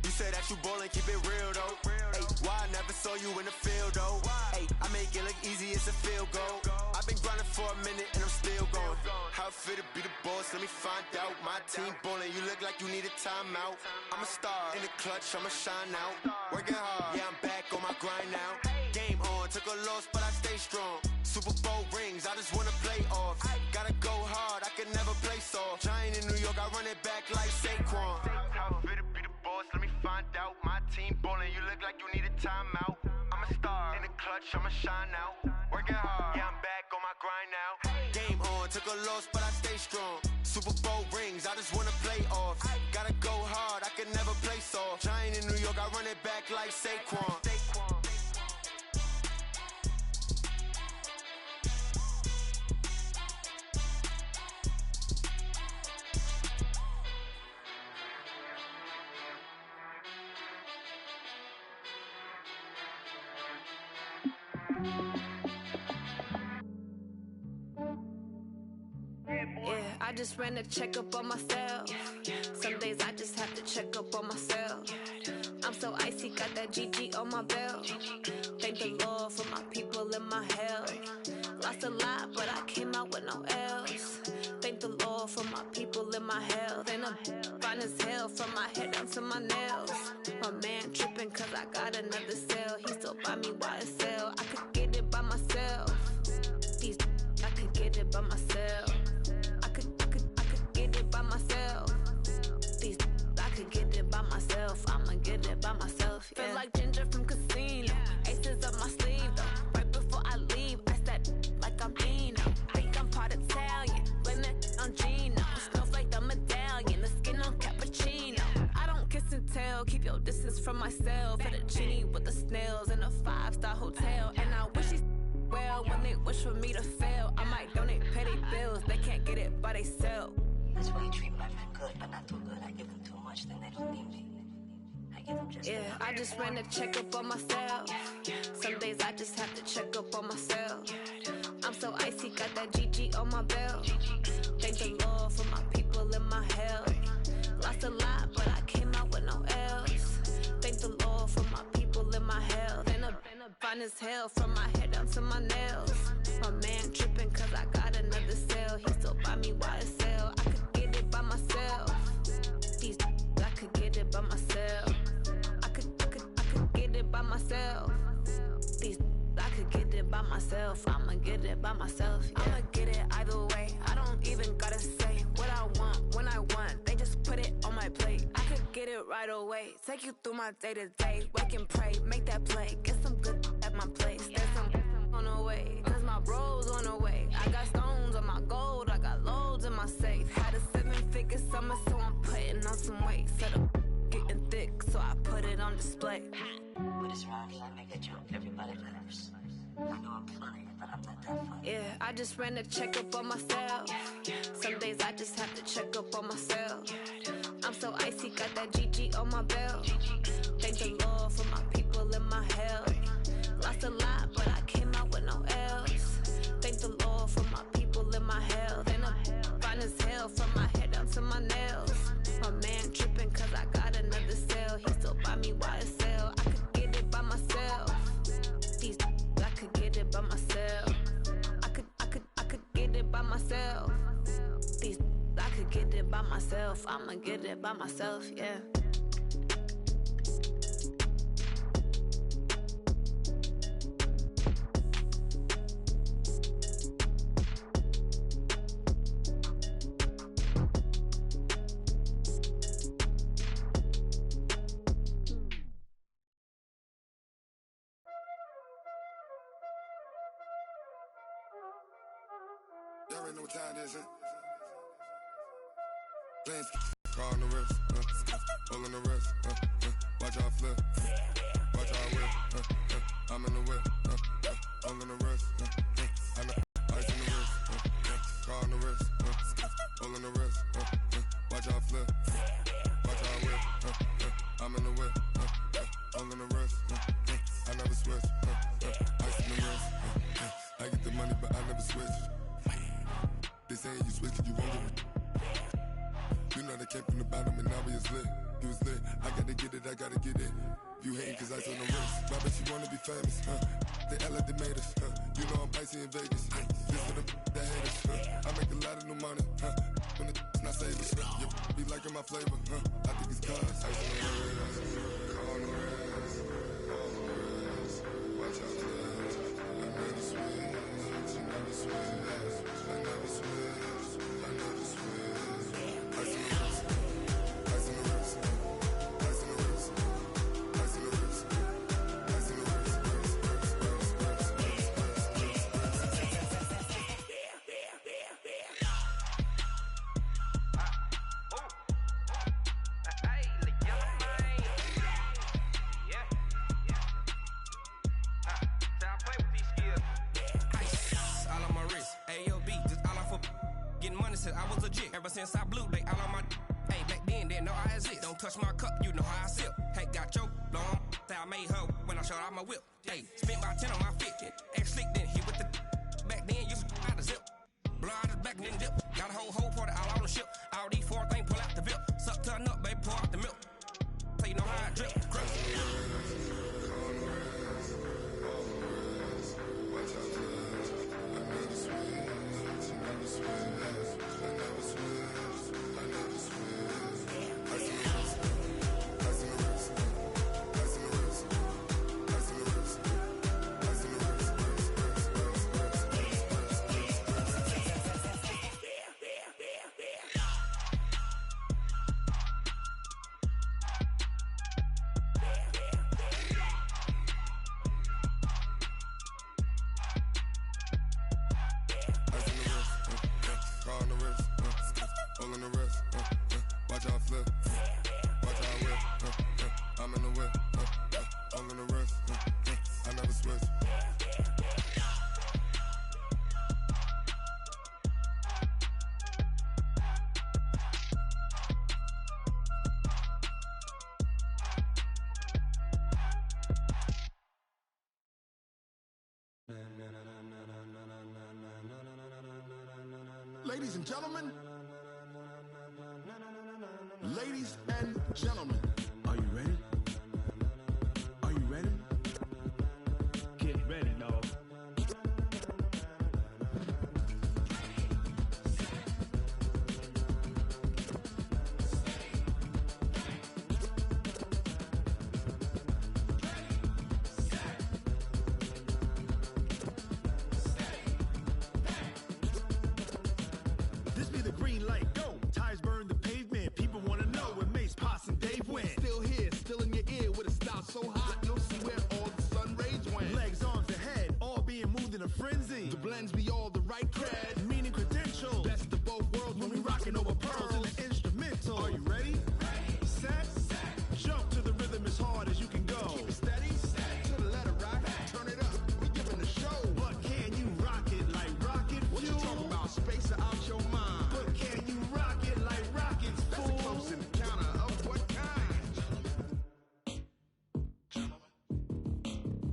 Speaker 1: You say that you ballin', keep it real though. Hey, why I never saw you in the field though? Hey, I make it look easy, it's a field goal. I've been grinding for a minute and I'm still going. How it feel to be the boss, let me find out. My team ballin', you look like you need a timeout. I'm a star, in the clutch, I'ma shine out. Working hard, yeah, I'm back on my grind now. Game on, took a loss, but I stay strong. Super Bowl rings, I just wanna play off. Gotta go hard, I can never play soft. Giant in New York, I run it back like Saquon. How it feel to be the boss, let me find out. My team ballin', you look like you need a timeout. I'm a star, in the clutch, I'ma shine out. Working hard, yeah, I'm back on my grind now. Game on, took a loss, but I stay strong. Super Bowl rings, I just wanna play off. Gotta go hard, I can never play soft. Giant in New York, I run it back like Saquon.
Speaker 6: Yeah, I just ran a checkup on myself. Some days I just have to check up on myself. I'm so icy, got that GG on my belt. Thank the Lord for my people in my health. Lost a lot, but I came out with no else. Thank the Lord for my people in my health. And I'm fine as hell from my head down to my nails. My man tripping cause I got another cell. He still buy me YSL. I could get it by myself. These I could get it by myself. I could get it by myself. These I could get it by myself. I'ma get it by myself. Yeah. Feel like Ginger from Casino. Aces up my sleeve though. Right before I leave, I said like I'm Dino. Think I'm part Italian. Blame it on Gino. Smells like the medallion. The skin on cappuccino. I don't kiss and tell. Keep your distance from myself. Fettuccine with the snails in a 5-star hotel. And I wish he's well when they wish for me to fail. I might donate petty bills. They can't get it by themselves.
Speaker 5: That's why you treat my friend good, but not too good. I give them too much, then they don't need me. I give them just
Speaker 6: yeah, I just ran a checkup on myself. Some days I just have to check up on myself. I'm so icy, got that GG on my belt. Thank the Lord for my people in my health. Lost a lot, but I came out with no else. Thank the Lord for my people in my health. And I'm fine as hell from my head down to my nails. My man tripping cause I got another cell. He still buy me YSL. I could get it by myself. These I could get it by myself. I could get it by myself. These I could get it by myself. I'ma get it by myself. Yeah. I'ma get it either way. I don't even gotta say what I want when I want. They just put it on my plate. I could get it right away. Take you through my day to day. Wake and pray, make that play. Get some good at my place. There's some on the way. Cause my bro's on the way. I got stones on my gold. I got loads in my safe. Had a 7-figure summer, so I'm putting on some weight. Set up getting thick, so I put it on display.
Speaker 5: But it's around here, I make a joke, everybody laughs. I know I'm funny, but I'm not that funny.
Speaker 6: Yeah, I just ran a checkup on myself. Some days I just have to check up on myself. I'm so icy, got that GG on my belt. Thank the Lord for my people in my health. Lost a lot, but I came out with no else. Thank the Lord for my people in my health. And I'm fine as hell myself from my head down to my nails. My man tripping cause I got another sale. He still buy me YSL. I could get it by myself. These I could get it by myself. I could get it by myself. These I could get it by myself. I'ma get it by myself, yeah.
Speaker 3: Y'all already know what time it is, huh? Playing car on the wrist, all on the wrist, watch out flip, watch out whip, I'm in the whip, all on the wrist, I know ice in the wrist, car on the wrist, all on the wrist, watch out flip, watch out whip, I'm in the whip, all on the wrist, I never switch, ice in the wrist, I get the money but I never switch. They saying you switch and you won't get it. You know they came from the bottom and now we is lit. You was lit, I gotta get it, I gotta get it. You hating cause ice on the wrist. Why bet you wanna be famous, They act like they made us, You know I'm icy in Vegas, This for the that hate us, I make a lot of new money, When the not save us, You be liking my flavor, I think it's cause ice on the wrist, on the wrist, on the wrist. Watch out for this, I never switch, I never switch, I never switch, I never switch. Ice in the wrist, ice in the wrist, ice in the wrist, ice in the wrist, ice in the wrist,
Speaker 10: All on my wrist, AOB, just all off of getting money since I was legit. Ever since I blew, they all on my. Hey, back then, didn't know I exist. Don't touch my cup, you know how I sip. Hey, got your long. Say I made her when I showed out my whip. Hey, spent about 10 on my fit. Ex slick, then hit with the. Back then, used to out the zip. Blow out his back and then dip. Got a whole party all on the ship. All these four things pull out the VIP. Suck to a nut, baby, pour out the milk. So you know how I drip. Crush. Watch out flip, watch out whip, I'm in the whip, all in the wrist, I never switch.
Speaker 11: Ladies and gentlemen, ladies and gentlemen, are you ready? Are you ready? Get ready, dog. This be the green light, go. Tires burn the pavement. People wanna know where Mace, Poss, and Dave went. Still here, still in your ear with a style so hot, you'll see where all the sun rays went. Legs, arms, and head, all being moved in a frenzy. The blends be all the right cred, meaning credentials. Best of both worlds when we rockin' over pearls in the instrumental. Are you ready? Set, jump to the rhythm as hard as you can go. Keep it steady, to the letter right. Turn it up, we giving the show. But can you rock it like rocket fuel? What you talking about? Space out your mind. But can you rock it like rockets, fool? That's a close encounter of what kind?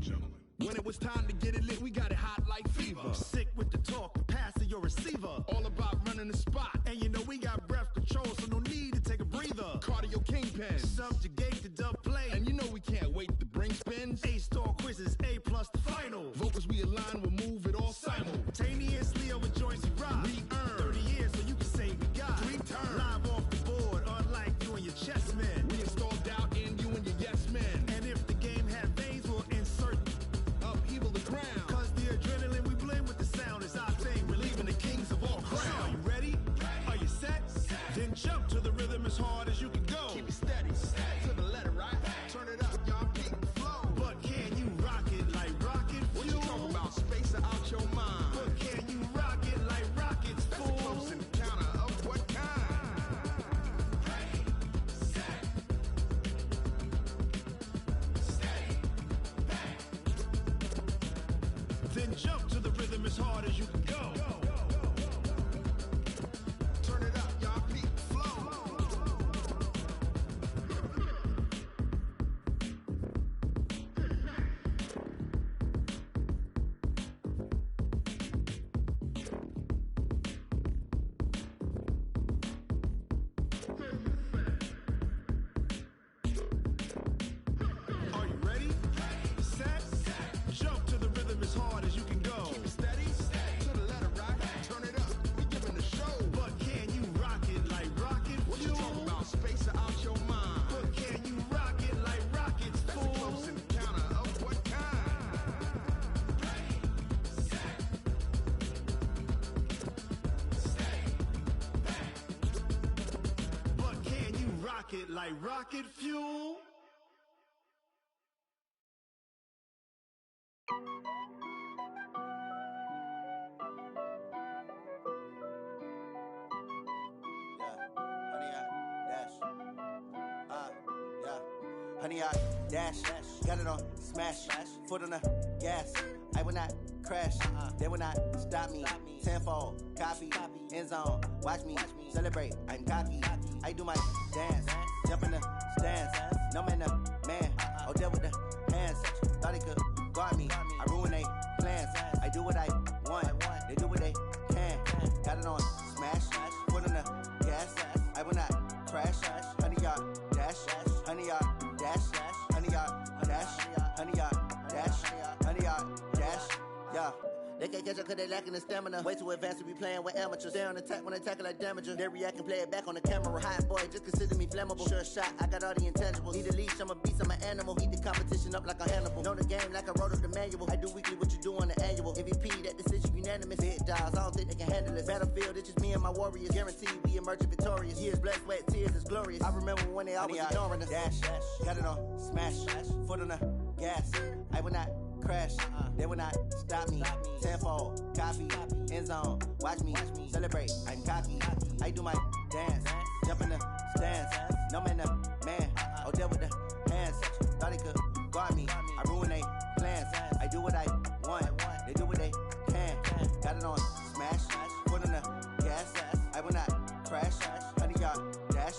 Speaker 11: Gentlemen, When it was time to get it lit, we got it hot like fever. Sick with the talk, pass to your receiver. All about running the spot. And you know we got breath control, so no need to take a breather. Cardio kingpin, subjugate the dub play. And you know we can't wait to bring spins. A-star quizzes, A+ the final. Vocals we align, we'll move it all simultaneously over joints we rock. We earn 30 years, so you can say we got 3 turns. Live off the board, unlike you and your chess men. We install doubt in you and your yes men. And if the game had veins, we'll insert upheaval the ground. Cause the adrenaline we blend with the sound is our thing. We're leaving the kings of all crowns. So are you ready? Are you set? Then jump to the rhythm as hard as you can go. Keep it steady, to the letter, right? Turn it up, y'all, peak the flow. But can you rock it like rocket fuel? What you talking about? Space out your mind. But can you rock it like rockets, fool? That's a close encounter of what kind? Ready, set, steady, bang. Then jump to the rhythm as hard as you can go. Turn it up, y'all, peak the flow. Are you ready? Set, jump to the rhythm as hard as you can go. Keep it steady, to the letter, right? Turn it up, we giving the show. But can you rock it like rocket fuel? What you talking about? Space out your mind. But can you rock it like rockets, fool? That's a close encounter of what kind? Ready, set, steady, bang. But can you rock it like rocket fuel?
Speaker 12: Honey, I dash, got it on smash, foot on the gas. I will not crash, they will not stop me. Tenfold, copy, end zone, watch me celebrate. I'm cocky, I do my dance, jump in the stands. No man, the man, oh there with the hands. Thought he could guard me, I ruin they plans. I do what I want, they do what they can. Got it on smash, foot on the gas. I will not crash, honey, y'all dash, honey, y'all dash, honey, y'all dash, honey, y'all dash, honey, y'all dash, yeah. They can't catch up cause they lacking the stamina. Way too advanced to be playing with amateurs. They on attack when they tackle like damager. They react and play it back on the camera. Hot boy, just consider me flammable. Sure shot, I got all the intangibles. Need a leash, I'm a beast, I'm an animal. Eat the competition up like a Hannibal. Know the game like I wrote up the manual. I do weekly what you do on the annual. MVP, that decision unanimous. Big dials, I don't think they can handle it. Battlefield, it's just me and my warriors. Guaranteed we emerge victorious. Years, blood, sweat, tears, it's glorious. I remember when they always ignoring us. Dash, got it on smash, foot on the gas. I will not crash, they will not stop me. Tenfold, copy, end zone, watch me celebrate. I'm cocky, I do my dance, jump in the stands. No man, the man, oh there with the hands. Thought he could guard me, I ruin they plans. I do what I want, they do what they can. Got it on smash, foot on the gas. I will not crash, honey, y'all dash,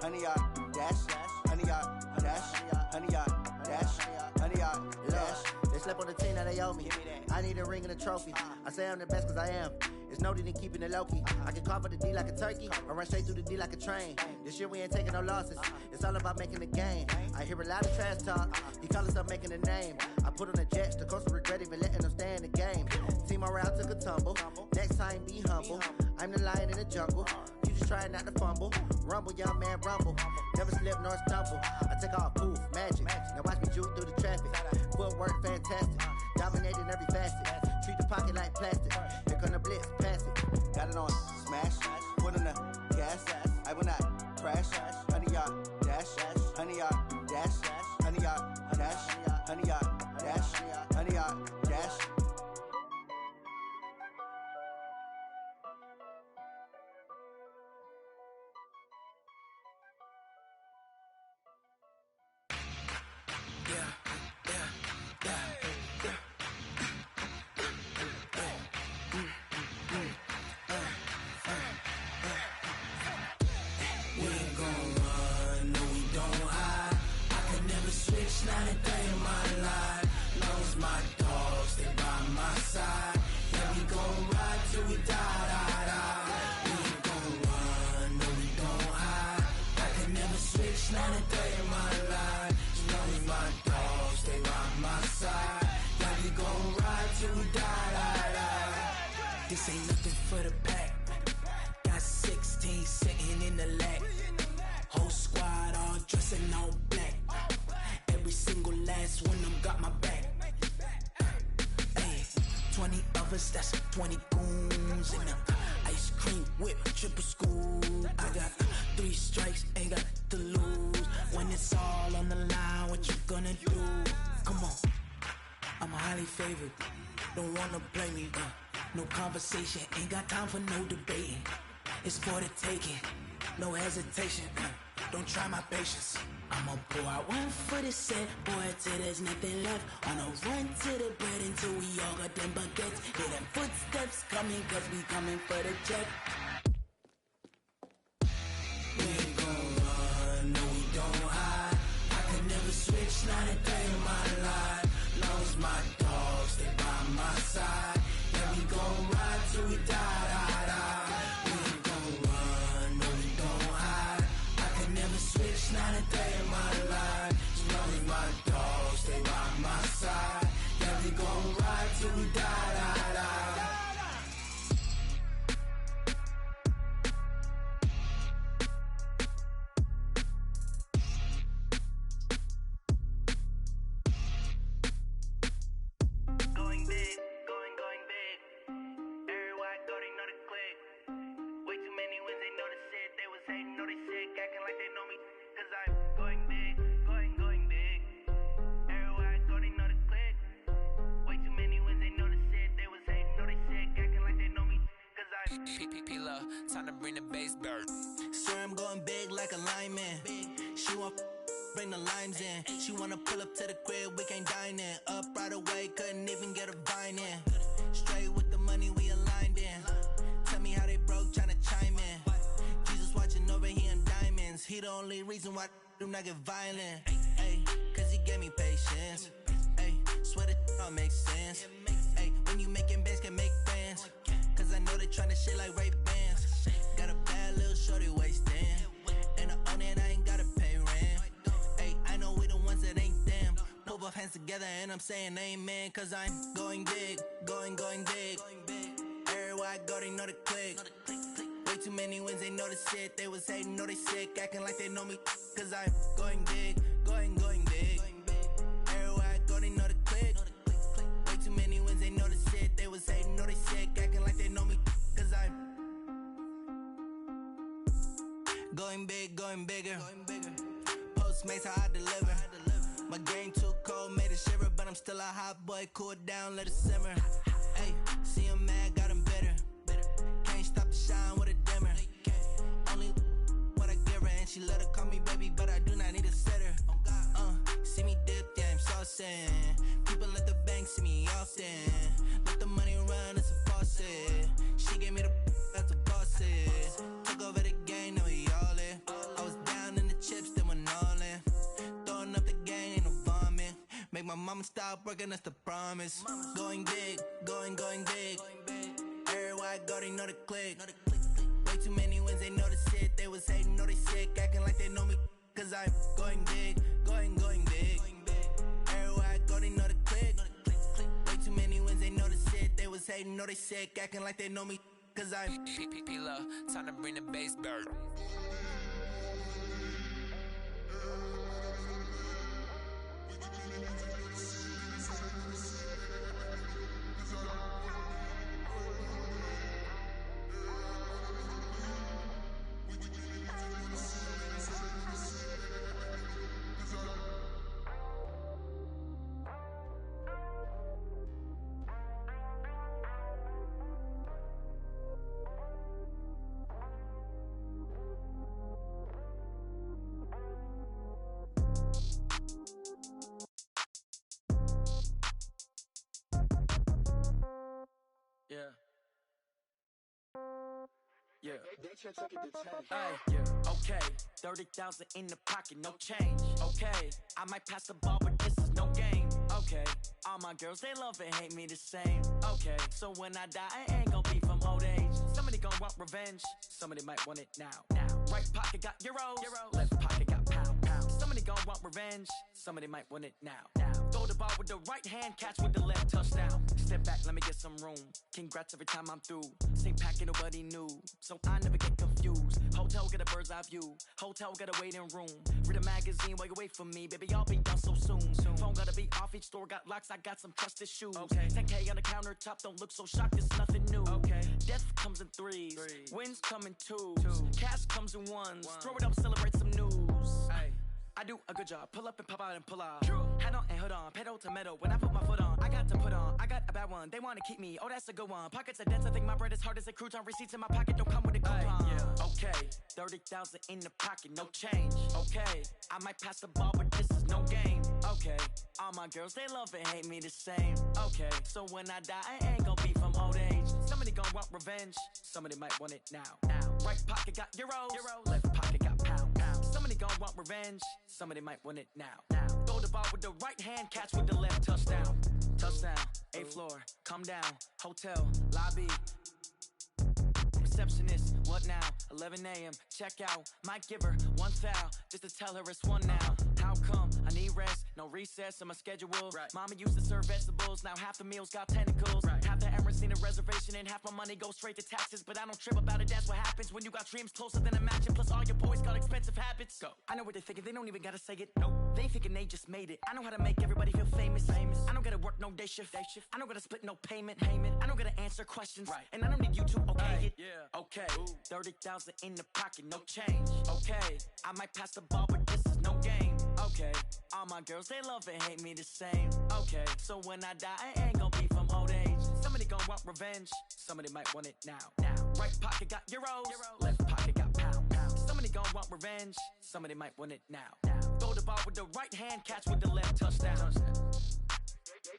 Speaker 12: honey, y'all dash, honey, y'all dash, honey, y'all dash, honey, y'all dash. They slept on the team, now they owe me. I need a ring and a trophy. I say I'm the best cause I am. It's no need in keeping it low-key. I can carve up the D like a turkey, or run straight through the D like a train. This year we ain't taking no losses. It's all about making the game. I hear a lot of trash talk. He call himself making a name. I put on the jets, the coast regret even letting them stay in the game. Team morale took a tumble. Next time be humble. I'm the lion in the jungle. You just trying not to fumble. Rumble, young man, rumble. Never slip nor stumble. I take off, poof, magic. Now watch me juke through the traffic. Footwork fantastic. Dominating every facet. Treat the pocket like plastic. Here come the blitz, pass it. Got it on smash. Foot on the gas. I will not crash. Honey, y'all dash. Honey, y'all dash. Honey, y'all dash. Honey, y'all dash. Honey, y'all dash.
Speaker 13: Not a day in my life, lost my lovers, that's 20 goons in them. Ice cream whip, triple school. I got 3 strikes, ain't got to lose. When it's all on the line, what you gonna do? Come on, I'm highly favored. Don't wanna blame me, no conversation, ain't got time for no debating. It's for the taking, no hesitation, don't try my patience. I'ma pour out one for the set, boy, till there's nothing left. On a run to the bread until we all got them baguettes. Hear them footsteps coming, cause we coming for the check. We ain't gon' run, no we don't hide. I could never switch, not a day in my life. Long as my dogs, they by my side. Yeah, we gon' ride till we die, die, die. We ain't gon' run, no we don't hide. I could never switch, not a day in my life. As long as my dogs, they by my side. Yeah, we gon' ride till we die, die, die.
Speaker 8: Going big, going big. Everywhere I go, they know the click. Way too many wins, they know the shit. They was hating, know they sick, acting like they know me. Cause I'm going big, going big. Everywhere I go, they know the click. Way too many wins, they know the shit. They was hating, know they sick, acting like they know me. Cause I'm
Speaker 14: P-P-P-Love, time to bring the bass bird.
Speaker 19: Swear I'm going big like a lineman. She want bring the limes in. She wanna pull up to the crib, we can't dine in. Up right away, couldn't even get a vine in. Straight with the money, we aligned in. Tell me how they broke, tryna chime in. Jesus watching over here in diamonds. He the only reason why do not get violent. Ay, cause he gave me patience. Ay, swear that all makes sense. Ay, when you making bands, can make friends. Cause I know they tryna shit like Ray-Bans. Got a bad little shorty wasting. And I own it, I ain't gotta pay rent. Ay, I know we the ones that ain't them. Pull both hands together and I'm saying amen. Cause I'm going big, going big. Everywhere I go, they know the click. Way too many wins, they know the shit. They was hating, know they sick, acting like they know me. Cause I'm going big, going big. Everywhere I go, they know the click. Way too many wins, they know the shit. They was hating, know they sick, acting like they know me. Cause I'm going big, going bigger. Postmates, how I deliver. My game too cold, made it shiver. But I'm still a hot boy, cool it down, let it simmer. Hey, see him mad, got him bitter. Can't stop the shine with a dimmer. Only what I give her, and she let her call me baby, but I do not need a sitter. See me dip, yeah, I'm saucing. People at the bank see me often. Let the money run, it's a faucet. She gave me the that's a boss is. Took over the game, now we all in. I was down in the chips, then went all in. Throwing up the game, ain't no vomit. Make my mama stop working, that's the promise. Going big, going big. Everywhere I go, they know the click. Way too many wins, they know the shit. They was hating, know they sick, acting like they know me. Cause I'm going big, going big. Everywhere I go, they know the click. Way too many wins, they know the shit. They was hating, know they sick, acting like they know me. Cause I'm
Speaker 14: P-P-P-Love, time to bring the bass bird.
Speaker 15: Yeah. Yeah.
Speaker 2: They should take it to 10.
Speaker 15: Hey, yeah, okay. 30,000 in the pocket, no change. Okay, I might pass the ball, but this is no game. Okay, all my girls, they love and hate me the same. Okay, so when I die, I ain't gon' be from old age. Somebody gon' want revenge, somebody might want it now. Right pocket got euros, left pocket got pounds. Somebody gon' want revenge, somebody might want it now. Throw the ball with the right hand, catch with the left, touchdown. Step back, let me get some room. Congrats every time I'm through. Same packet, nobody knew, so I never get confused. views. Hotel get a bird's eye view. Hotel got a waiting room. Read a magazine while you wait for me, baby. I'll be done so soon. Phone gotta be off. Each store got locks. I got some trusted shoes. Okay. 10K on the countertop. Don't look so shocked. It's nothing new. Okay. Death comes in threes. Wins come in twos. Cash comes in ones. Throw it up, celebrate some news. Ay. I do a good job. Pull up and pop out and pull out. Head on and hood on. Pedal to metal. When I put my foot on, I got to put on. I got a bad one. They want to keep me. Oh, that's a good one. Pockets are dense. I think my bread is hard as a crouton. Receipts in my pocket don't come with a coupon. Yeah. Okay. 30,000 in the pocket. No change. Okay. I might pass the ball, but this is no game. Okay. All my girls, they love and hate me the same. Okay. So when I die, I ain't gonna be from old age. Somebody gonna want revenge. Somebody might want it now. Right pocket got euros. Left pocket got pounds. Somebody gonna want revenge. Somebody might want it now. Throw the ball with the right hand, catch with the left. Touchdown. Touchdown. 8th floor. Come down. Hotel. Lobby. Receptionist. What now? 11 a.m. Check out. Might give her one foul just to tell her it's one now. How come? I need rest. No recess in my schedule. Right. Mama used to serve vegetables. Now half the meals got tentacles. Right. Half the Emirates need a reservation and half my money goes straight to taxes. But I don't trip about it. That's what happens when you got dreams closer than a mansion. Plus all your boys got expensive habits. Go. I know what they're thinking. They don't even gotta say it. Nope. They thinking they just made it. I know how to make everybody feel famous. I don't gotta work no day shift. I don't gotta split no payment. I don't gotta answer questions. Right. And I don't need you to okay it. Yeah. Okay. 30,000 in the pocket. No change. Okay. I might pass the ball, but this is no game. Okay. All my girls, they love and hate me the same. Okay. So when I die, I ain't gonna be from old age. Somebody gonna want revenge. Somebody might want it now. Right pocket got euros. Left pocket got pounds. Somebody gonna want revenge. Somebody might want it now. Throw the ball with the right hand, catch with the left. Touchdown.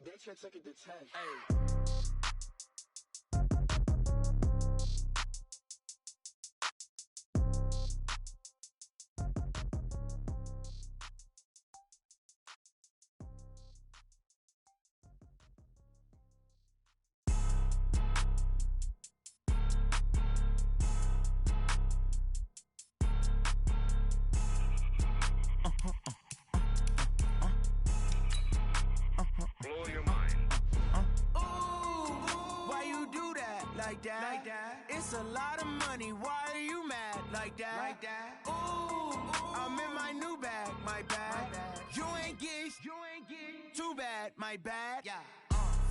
Speaker 9: They should take it to 10. Hey.
Speaker 17: Like that. It's a lot of money. Why are you mad like that? Ooh, I'm in my new bag. My bad. You ain't get too bad. My bad. Yeah.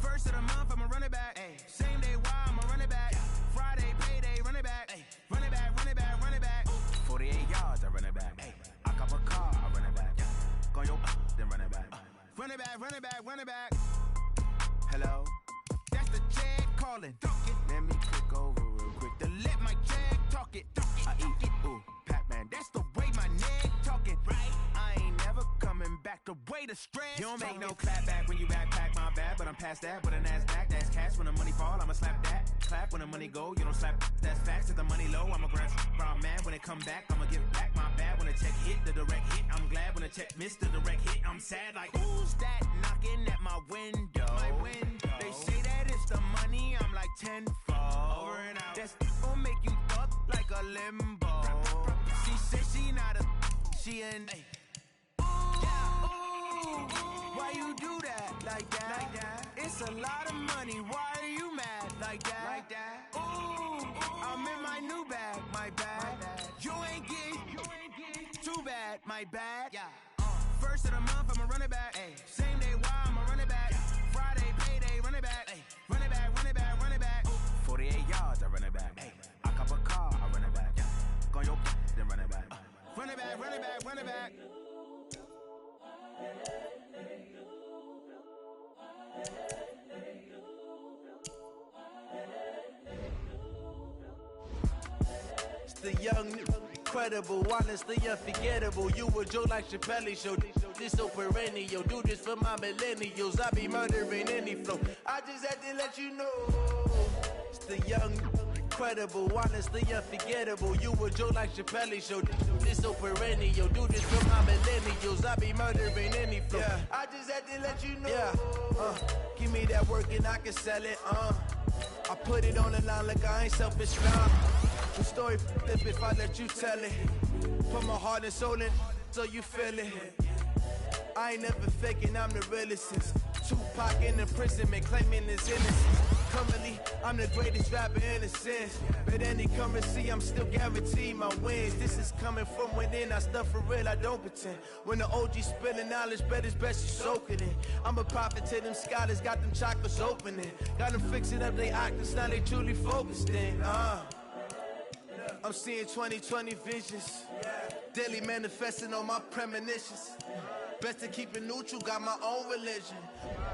Speaker 17: First of the month, I'ma run it back. Ay. Same day, why I'ma run it back. Friday, payday, run it back. Ay. Run it back, run it back, run it back.
Speaker 23: 48 yards, I run it back. Ay. I cop a car, I run it back. Go your then run it back.
Speaker 17: Run it back, run it back, run it back.
Speaker 23: Hello?
Speaker 17: That's the check calling.
Speaker 23: Let me click over real quick.
Speaker 17: To let my check talk it.
Speaker 23: I eat it. Ooh, Pac-Man.
Speaker 17: That's the way my neck talking. Right? I ain't never coming back. The way the stress.
Speaker 23: You don't make no clap back when you backpack, my bad. But I'm past that. But a NASDAQ, that's cash. When the money fall, I'ma slap that. Clap when the money go, you don't slap. That's facts. If the money low, I'ma grab. I'm mad when it come back. I'ma give back my bad when the check hit. The direct hit. I'm glad when the check missed the direct hit. I'm sad like
Speaker 17: who's that knocking at my window? My window. They say that it's the money. I'm like tenfold.
Speaker 23: Over and out.
Speaker 17: That's gon' make you fuck like a limbo. She said she not a. She an. Why you do that like that? It's a lot of money. Why are you mad like that? Ooh, I'm in my new bag. My bad. You ain't get too bad. My bad. Yeah. First of the month, I'ma run it back. Ay. Same day, why I'ma run it back. Friday, payday, run it back. Ay. Run it back, run it back, run it back.
Speaker 23: 48 yards, I run it back. Ay. I cop a car, I run it back. Go your then run it back.
Speaker 17: Run it back, run it back, run it back.
Speaker 24: It's the young, incredible, honestly unforgettable. You a joke like Chappelle show. This so perennial. Do this for my millennials. I be murdering any flow. I just had to let you know. It's the young, incredible, honestly unforgettable. You a joke like Chappelle show. This so perennial. Do this for my millennials. I be murdering any flow. Yeah. I just had to let you know. Yeah. Give me that work and I can sell it. I put it on the line like I ain't selfish now. The story flip if I let you tell it. Put my heart and soul in so you feel it. I ain't never faking, I'm the realest since Tupac in imprisonment claiming his innocence. Currently, I'm the greatest rapper in a sense. But any currency, I'm still guaranteed my wins. This is coming from within, I stuff for real, I don't pretend. When the OG spilling knowledge, bet it's best you soak it in. I'm a prophet to them scholars, got them chakras opening. Got them fixing up they octaves, now they truly focused in. I'm seeing 2020 visions. Daily manifesting on my premonitions. Best to keep it neutral, got my own religion.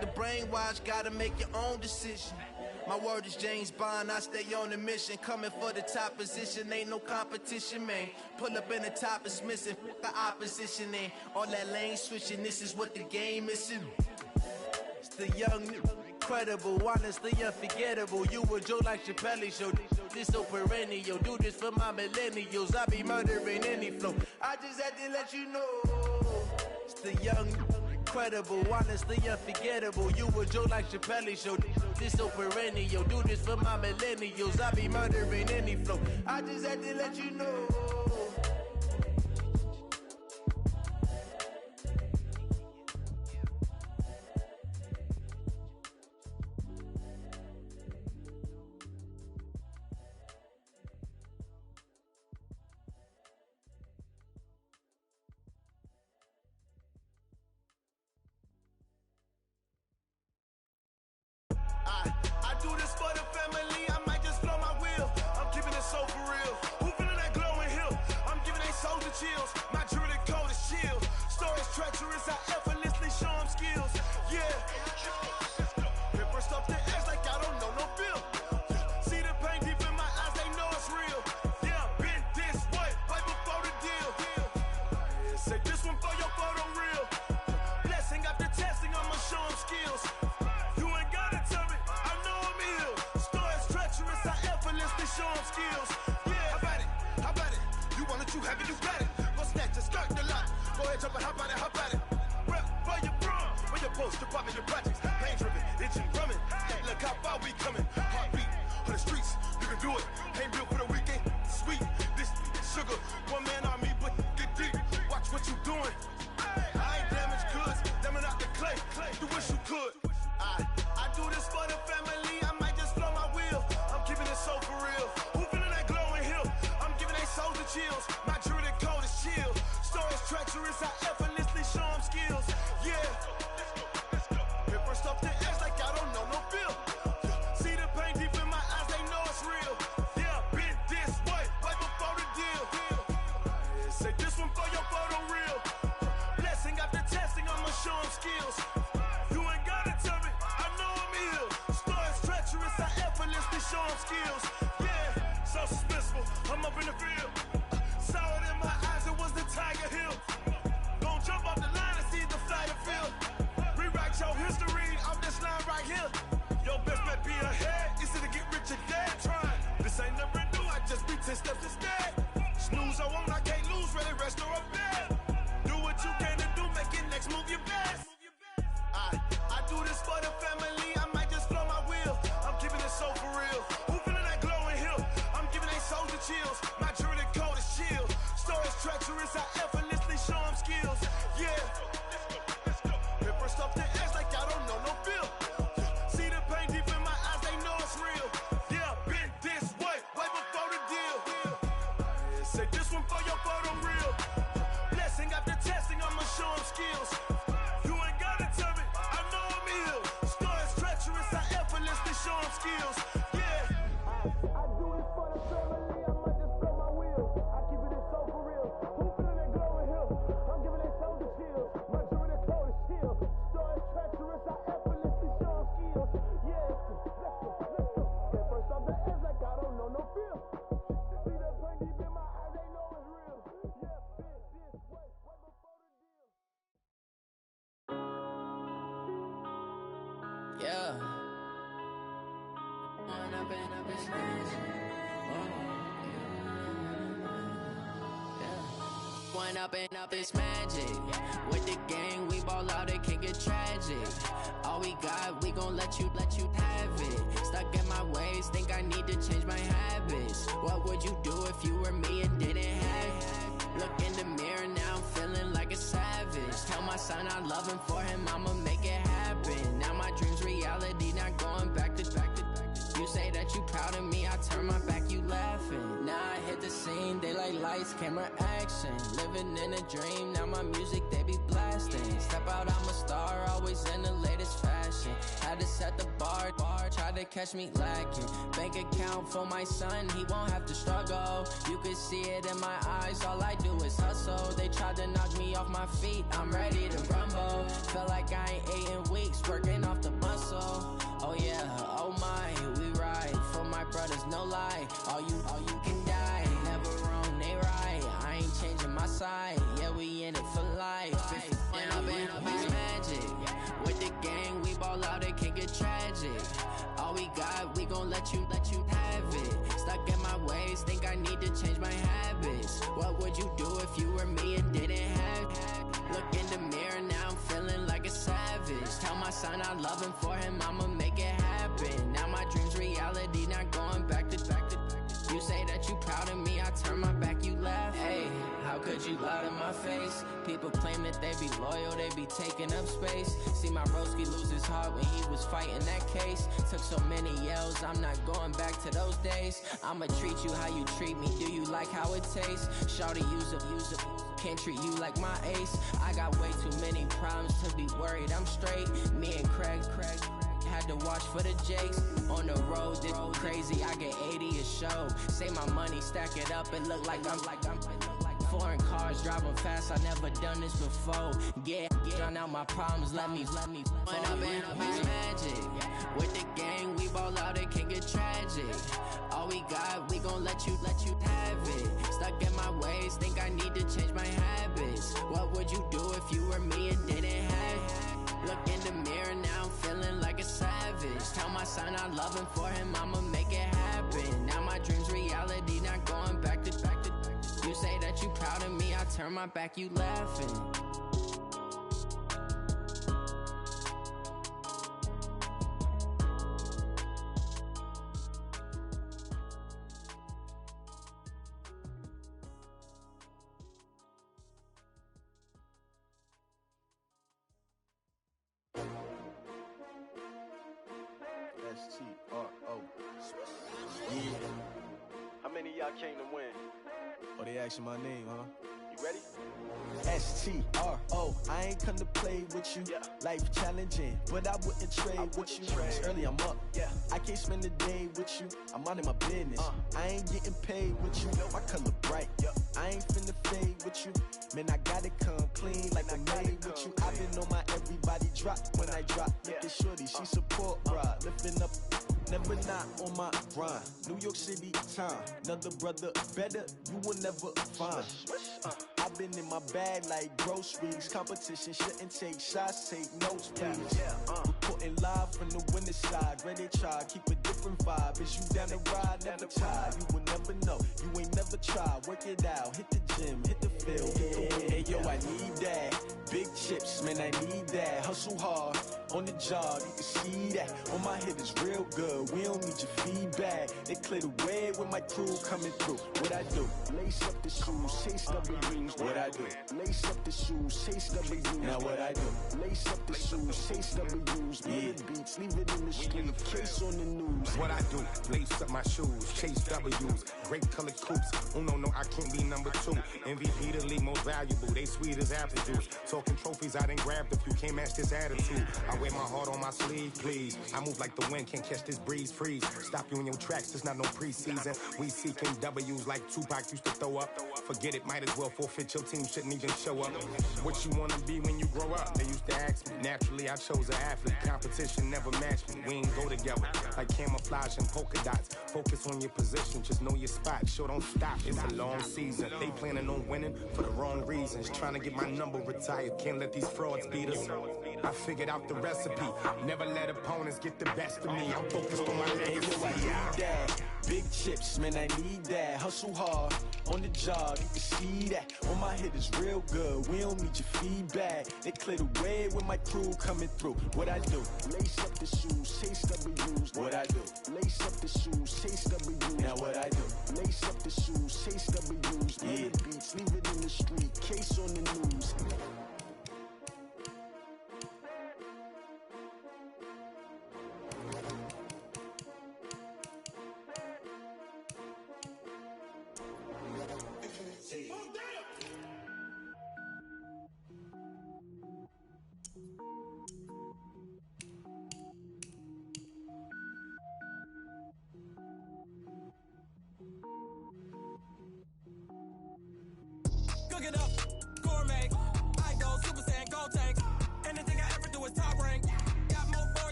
Speaker 24: The brainwash, gotta make your own decision. My word is James Bond, I stay on the mission. Coming for the top position, ain't no competition, man. Pull up in the top, it's missing, the opposition ain't. All that lane switching, this is what the game is. It's the young, incredible, honestly unforgettable. You a Joe like Chappelle show. This so perennial, do this for my millennials. I be murdering any flow. I just had to let you know. It's the young, incredible, honestly unforgettable. You a Joe like Chappelle show. This so perennial, do this for my millennials. I be murdering any flow. I just had to let you know.
Speaker 16: I do this for the family, I might just blow my wheel. I'm keeping it so for real. Who feeling that glowing hill? I'm giving they soldier chills. My jewelry cold is chill. Stories treacherous, I effortlessly show them skills. Yeah. Paper stuff the edge like I don't know no feel. See the pain deep in my eyes, they know it's real. Yeah, been this way, right before the deal. Say this one for your photo real. Blessing after testing, I'ma show them skills. You ain't gotta tell me, I know I'm ill. Stories treacherous, I effortlessly show them skills. Yeah, how about it? You want it, you have it, you got it. Go snatch a skirt the lot. Go ahead, jump it, how about it? Rep for your bro, for your post, your pop and your projects. Pain driven, itching, drumming. Look how far we coming. Heartbeat for the streets, you can do it. Ain't built for the weekend, sweet. This sugar, one man army, but get deep. Watch what you doing. I ain't damaged goods, damn it out the clay. You wish you could. I do this for the family, I might just blow my wheel. I'm keeping it so for real. Who feeling that glowing hill? I'm giving they soldier chills. My jewelry cold is chill. Stories treacherous, I effortlessly show them skills. Yeah. Paper stuff the edge like I don't know no feel. See the pain deep in my eyes, they know it's real. Yeah, been this way, right before the deal. Say this one for your photo real. Blessing after testing, I'ma show them skills. You ain't gotta tell me, I know I'm ill. Stories treacherous, I effortlessly show them skills. Yeah, so suspenseful, I'm up in the field. Saw it in my eyes, it was the Tiger Hill. Don't jump off the line and see the fly the field. Rewrite your history off this line right here. Your best bet be ahead, easy to get rich or dead trying. This ain't never new, I just be 10 steps instead. Snooze I won't, I can't lose, ready, rest or a bed. Do what you can to do, make it next move your best. I do this for the family, I might just blow my wheel. I'm keeping it so for real. Who feeling that glowing hill? I'm giving they soldier chills. My jewelry cold is chill. Stories treacherous, I effortlessly show them skills. Yeah. Paper stuff the edge like I don't know no feel. See the pain deep in my eyes, they know it's real. Yeah, been this way, right before the deal. Say this one for your photo real. Blessing after testing, I'ma show them skills. You ain't gotta tell me, I know I'm ill. Stories treacherous, I effortlessly show them skills. Yeah. I do this for the family, I might just blow my wheel. I keep it so for real. Who feeling that glowing hill? I'm giving they soldier chills. My jewelry cold is chill. Stories treacherous, I effortlessly show them skills. Yeah. Let's go. Get first off the edge like I don't know no feel. See the pain deep in my eyes, they know it's real. Yeah, been this way, right before the deal.
Speaker 4: Yeah. When I've been up in space. When up it's magic. With the gang, we ball out, it can get tragic. All we got, we gon' let you have it. Stuck in my ways, think I need to change my habits. What would you do if you were me and didn't have it? Look in the mirror, now I'm feeling like a savage. Tell my son I love him, for him I'ma make it happen. Now my dream's reality, not going back to
Speaker 18: you proud of me, I turn my back, you laughing. Now I hit the scene, they like lights, camera, action. Living in a dream, now my music, they be blasting. Step out, I'm a star, always in the latest fashion. Had to set the bar, try to catch me lacking. Bank account for my son, he won't have to struggle. You could see it in my eyes, all I do is hustle. They tried to knock me off my feet, I'm ready to rumble. Felt like I ain't ate in weeks, working off the muscle. Oh yeah, oh my, we ride for my brothers, no lie. All you can die, never wrong, they right. I ain't changing my side, yeah, we in it for life. When up in a bitch magic, with the gang, we ball out, it can get tragic. All we got, we gon' let you have it. Stuck in my ways, think I need to change my habits. What would you do if you were me and didn't have it? Look in the mirror, now I'm feeling like a savage. Tell my son I love him, for him I'ma make it happen. Now my dream's reality, not going back to. You say that you proud of me, I turn my back, you laugh. Hey, how could you lie to my face? People claim that they be loyal, they be taking up space. See my broski lose his heart when he was fighting that case. Took so many yells, I'm not going back to those days. I'ma treat you how you treat me, do you like how it tastes? Shawty, use up, can't treat you like my ace. I got way too many problems to be worried, I'm straight. Me and Craig had to watch for the Jakes. On the road, this crazy, I get 80 a show. Say my money, stack it up, it look like I'm foreign cars, driving fast, I never done this before. Yeah, drown out my problems, let me When up in a bitch magic, with the gang, we ball out, it can get tragic. All we got, we gon' let you have it. Stuck in my ways, think I need to change my habits. What would you do if you were me and didn't have it? Look in the mirror, now I'm feeling like a savage. Tell my son I love him, for him I'ma make it happen. Now my dream's reality, not going back to. You say that you proud of me, I turn my back, you laughing.
Speaker 23: S-T-R-O. Yeah.
Speaker 2: How many of y'all came to win?
Speaker 23: Oh, they asking my name, huh?
Speaker 2: You ready?
Speaker 24: S-T-R-O, I ain't come to play with you.
Speaker 2: Yeah.
Speaker 24: Life challenging, but I wouldn't trade with you. It's early, I'm up.
Speaker 2: Yeah.
Speaker 24: I can't spend the day with you. I'm minding my business. I ain't getting paid with you. My color bright. I ain't finna fade with you. Man, I gotta come clean like I made with you. I've been on my everybody drop when I drop. Look at shorty, she support, bruh. Lifting up. Never not on my grind. New York City time. Another brother better, you will never find. I've been in my bag like groceries. Competition shouldn't take shots, take notes, please. Reporting live from the winter side. Ready to try, keep a different vibe. Is you down the ride, never tired. You will never know, you ain't never tried. Work it out, hit the gym, hit the field, hit the wind. Hey yo, I need that. Big chips, man, I need that. Hustle hard, on the job, you can see that. On my hit is real good, we don't need your feedback. They clear the way when my crew coming through. What I do? Lace up the shoes, chase W's. What I do? Lace up the shoes, chase W's. Now what I do? Lace up the shoes, chase W's. Yeah. Beats, leave it in the street, case on the news.
Speaker 10: What I do? Lace up my shoes, chase W's. Great colored coops. Oh no, I can't be number 2. MVP the league most valuable. They sweet as apple juice. Talking trophies, I done grabbed a few. Can't match this attitude. I wear my heart on my sleeve, please. I move like the wind, can't catch this breeze, freeze. Stop you in your tracks, it's not no preseason. We seeking W's like Tupac used to throw up. Forget it, might as well forfeit, your team shouldn't even show up. What you wanna be when you grow up? They used to ask me. Naturally, I chose an athlete. Competition never matched me. We ain't go together like camouflage and polka dots. Focus on your position, just know your spot. Sure, don't stop, it's a long season. They planning on winning for the wrong reasons. Trying to get my number retired, can't let these frauds beat us. I figured out the recipe. Never let opponents get the best of me. I'm focused on my legacy.
Speaker 24: Big chips, man, I need that. Hustle hard, on the job, you can see that. On my hit is real good, we don't need your feedback. They clear the way when my crew coming through. What I do? Lace up the shoes, chase W's. What I do? Lace up the shoes, chase W's. Now what I do? Lace up the shoes, chase W's. Yeah. Beats, leave it in the street, case on the news.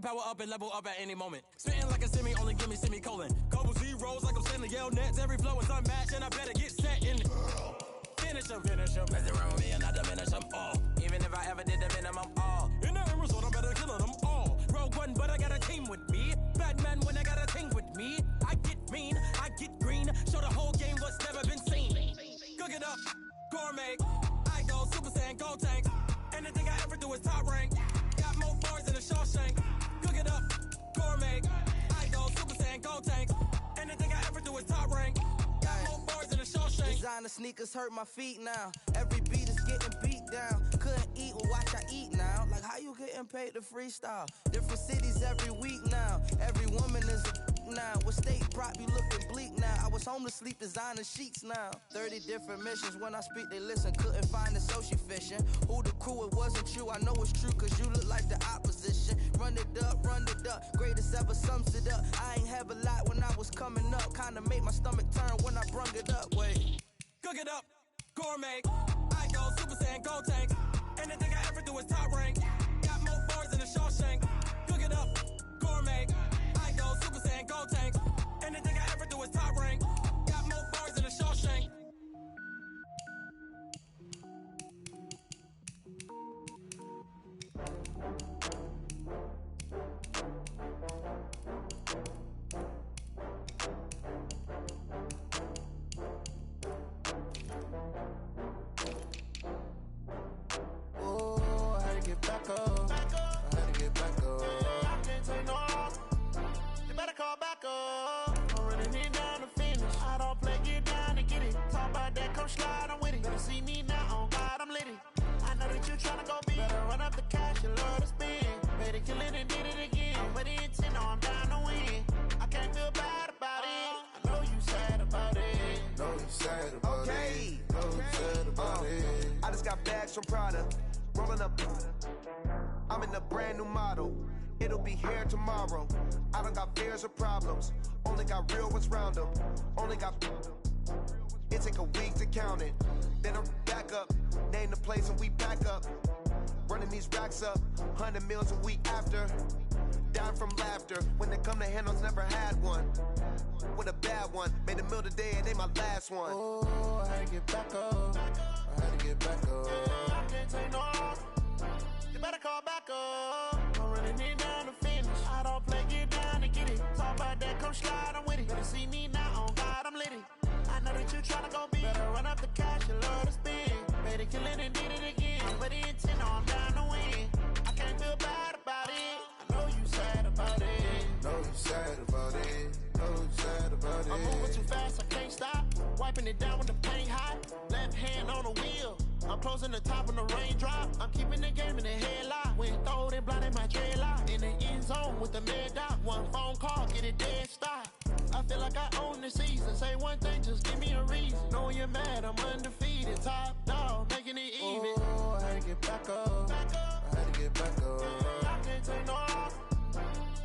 Speaker 10: power up and level up at any moment. Spitting like a semi, only give me semicolon. Couple zeros like I'm sending yell nets. Every flow is unmatched and I better get set in. Finish them. Mess around with me and I diminish them all. Even if I ever did the minimum all. In the end result, I better kill them all. Rogue one, but I got a team with me. Batman when I got a team with me. I get mean, I get green. Show the whole game what's never been seen. Cook it up, gourmet. I go Super Saiyan, Gold Tank. Anything I ever do is top rank. Got more bars than a Shawshank. Cook it up, gourmet. I go Super Saiyan, Gold Tank. Anything I ever do is top rank. Got more bars than a Shawshank.
Speaker 19: Designer sneakers hurt my feet now. Every beat is getting beat down. Couldn't eat, well watch I eat now. Like how you getting paid to freestyle? Different cities every week now. Every woman is a now. With state prop, you looking bleak now. I was home to sleep, designer sheets now. 30 different missions. When I speak, they listen. Couldn't find the social fishing. Who the crew, it wasn't you. I know it's true, cause you look like the opposition. Run it up. Greatest ever sums it up. I ain't have a lot when I was coming up. Kinda made my stomach turn when I brung it up. Wait.
Speaker 10: Cook it up, gourmet. I go Super Saiyan, Gold Tank. Anything I ever do is top rank. Got more bars than a Shawshank. Cook it up, gourmet. I go Super Saiyan, Gold Tank. Anything I ever do is top rank. Got more bars than a Shawshank.
Speaker 24: Get back up. I had to get back up.
Speaker 16: I can't take no more. You better call back up. I'm running it down to finish. I don't play, get down to get it. Talk about that, come slide, I'm with it. Better see me now, on God, I'm lit it. I know that you tryna go big. Better run up the cash, you love to spend. Better kill it and did it again. I'm with the intent, no, I'm down to win. I can't feel bad about it. I know you sad about it.
Speaker 24: Know you sad about it.
Speaker 16: Okay.
Speaker 24: Know you sad about it.
Speaker 16: I just got bags from Prada. Rolling up, I'm in a brand new model. It'll be here tomorrow. I don't got fears or problems. Only got real ones round them. Only got. It take a week to count it. Then I'm back up. Name the place and we back up. Running these racks up. 100 meals a week after. Down from laughter. When they come to handles, never had one. With a bad one. Made a meal today and they my last one.
Speaker 24: Oh, I had to get back up. I had to get back up.
Speaker 16: I can't take no more. You better call back up. I'm running it down to finish. I don't play, get down to get it. Talk about that, come slide, I'm with it. Better see me now, on God, I'm lit it. I know that you tryna go big. Better run up the cash, you love to spend. Better kill it and did it again. But the intent, no, I'm down to win. I can't feel bad about it. I know you sad about it.
Speaker 24: Know you sad about it. Know you sad about it.
Speaker 16: I'm moving too fast, I can't stop. Wiping it down with the paint hot. Left hand on the wheel. I'm closing the top when the raindrop. I'm keeping the game in the headlock. When throwed and blinded my dreadlock. In the end zone with the mad dot. One phone call, get it dead stop. I feel like I own the season. Say one thing, just give me a reason. Knowing you're mad, I'm undefeated. Top dog, making it even.
Speaker 24: Oh, I had to get back up. I had to get back up.
Speaker 16: I can't take no more.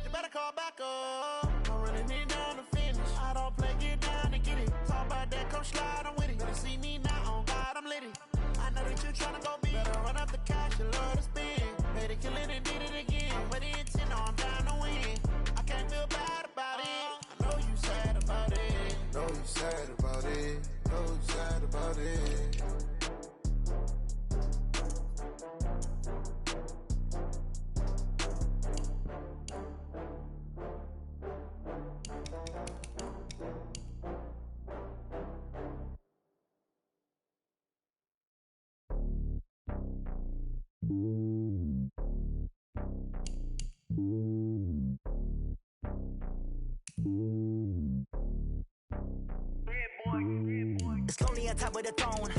Speaker 16: You better call back up. I'm running it down to finish. I don't play, get down to get it. Talk about that, come slide, I'm with it. Better see me now, on God, I'm lit it. I know that you tryna go big. Better run up the cash, you love to spend. Better kill it and did it again. But the intent, no, I'm down to win. I can't feel bad about it. I know you sad about it.
Speaker 24: Know you sad about it. Know you sad about it.
Speaker 15: It's lonely on top of the throne.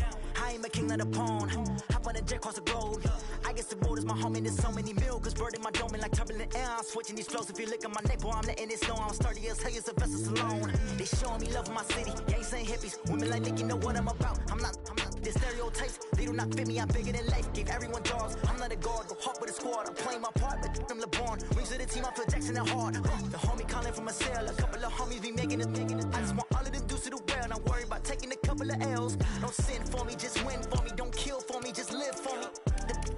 Speaker 15: I am a king of the pawn. Hop on a jet across the globe. I guess the road is my home and there's so many milkers burning my dome like turbulent air. I'm switching these flows. If you look at my neck, boy, I'm letting it snow. I'm sturdy as hell, it's a vessel alone. They showing me love in my city. Yeah, ain't saying hippies. Women like Nick, you know what I'm about. I'm not. The stereotypes, they do not fit me. I'm bigger than life. Gave everyone jaws. I'm not a guard. Go hard with a squad. I'm playing my part, but I'm LeBron. Rings to the team, I feel Jackson and hard. The homie calling from a cell. A couple of homies be making it. I just want all of them dudes to do well. Not worry about taking a couple of L's. Don't sin for me, just win for me. Don't kill for me, just live for me.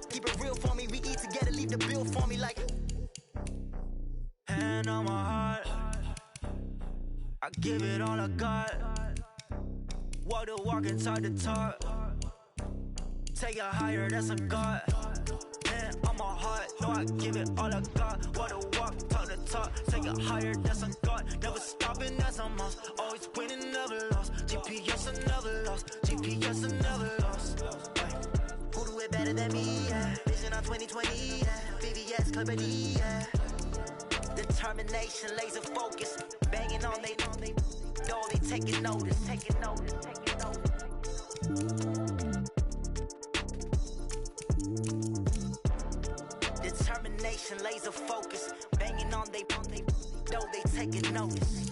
Speaker 15: Keep it real for me. We eat together, leave the bill for me like.
Speaker 7: hand on my heart. I give it all I got. Walk the walk and talk the talk. Take it higher, that's a God. Man, on my heart, no, I give it all I got. Walk the walk, talk the talk. Take it higher, that's a God. Never stopping, that's a must. Always winning, never lost. GPS, I never lost. GPS, I never lost.
Speaker 20: Who do it better than me? Yeah. Vision on 2020. Yeah. VVS, Clippity. Yeah. Determination, laser focus. Banging on they door, they taking notice. Taking notice. Taking notice. Determination, laser focus. Banging on they door, they taking notice.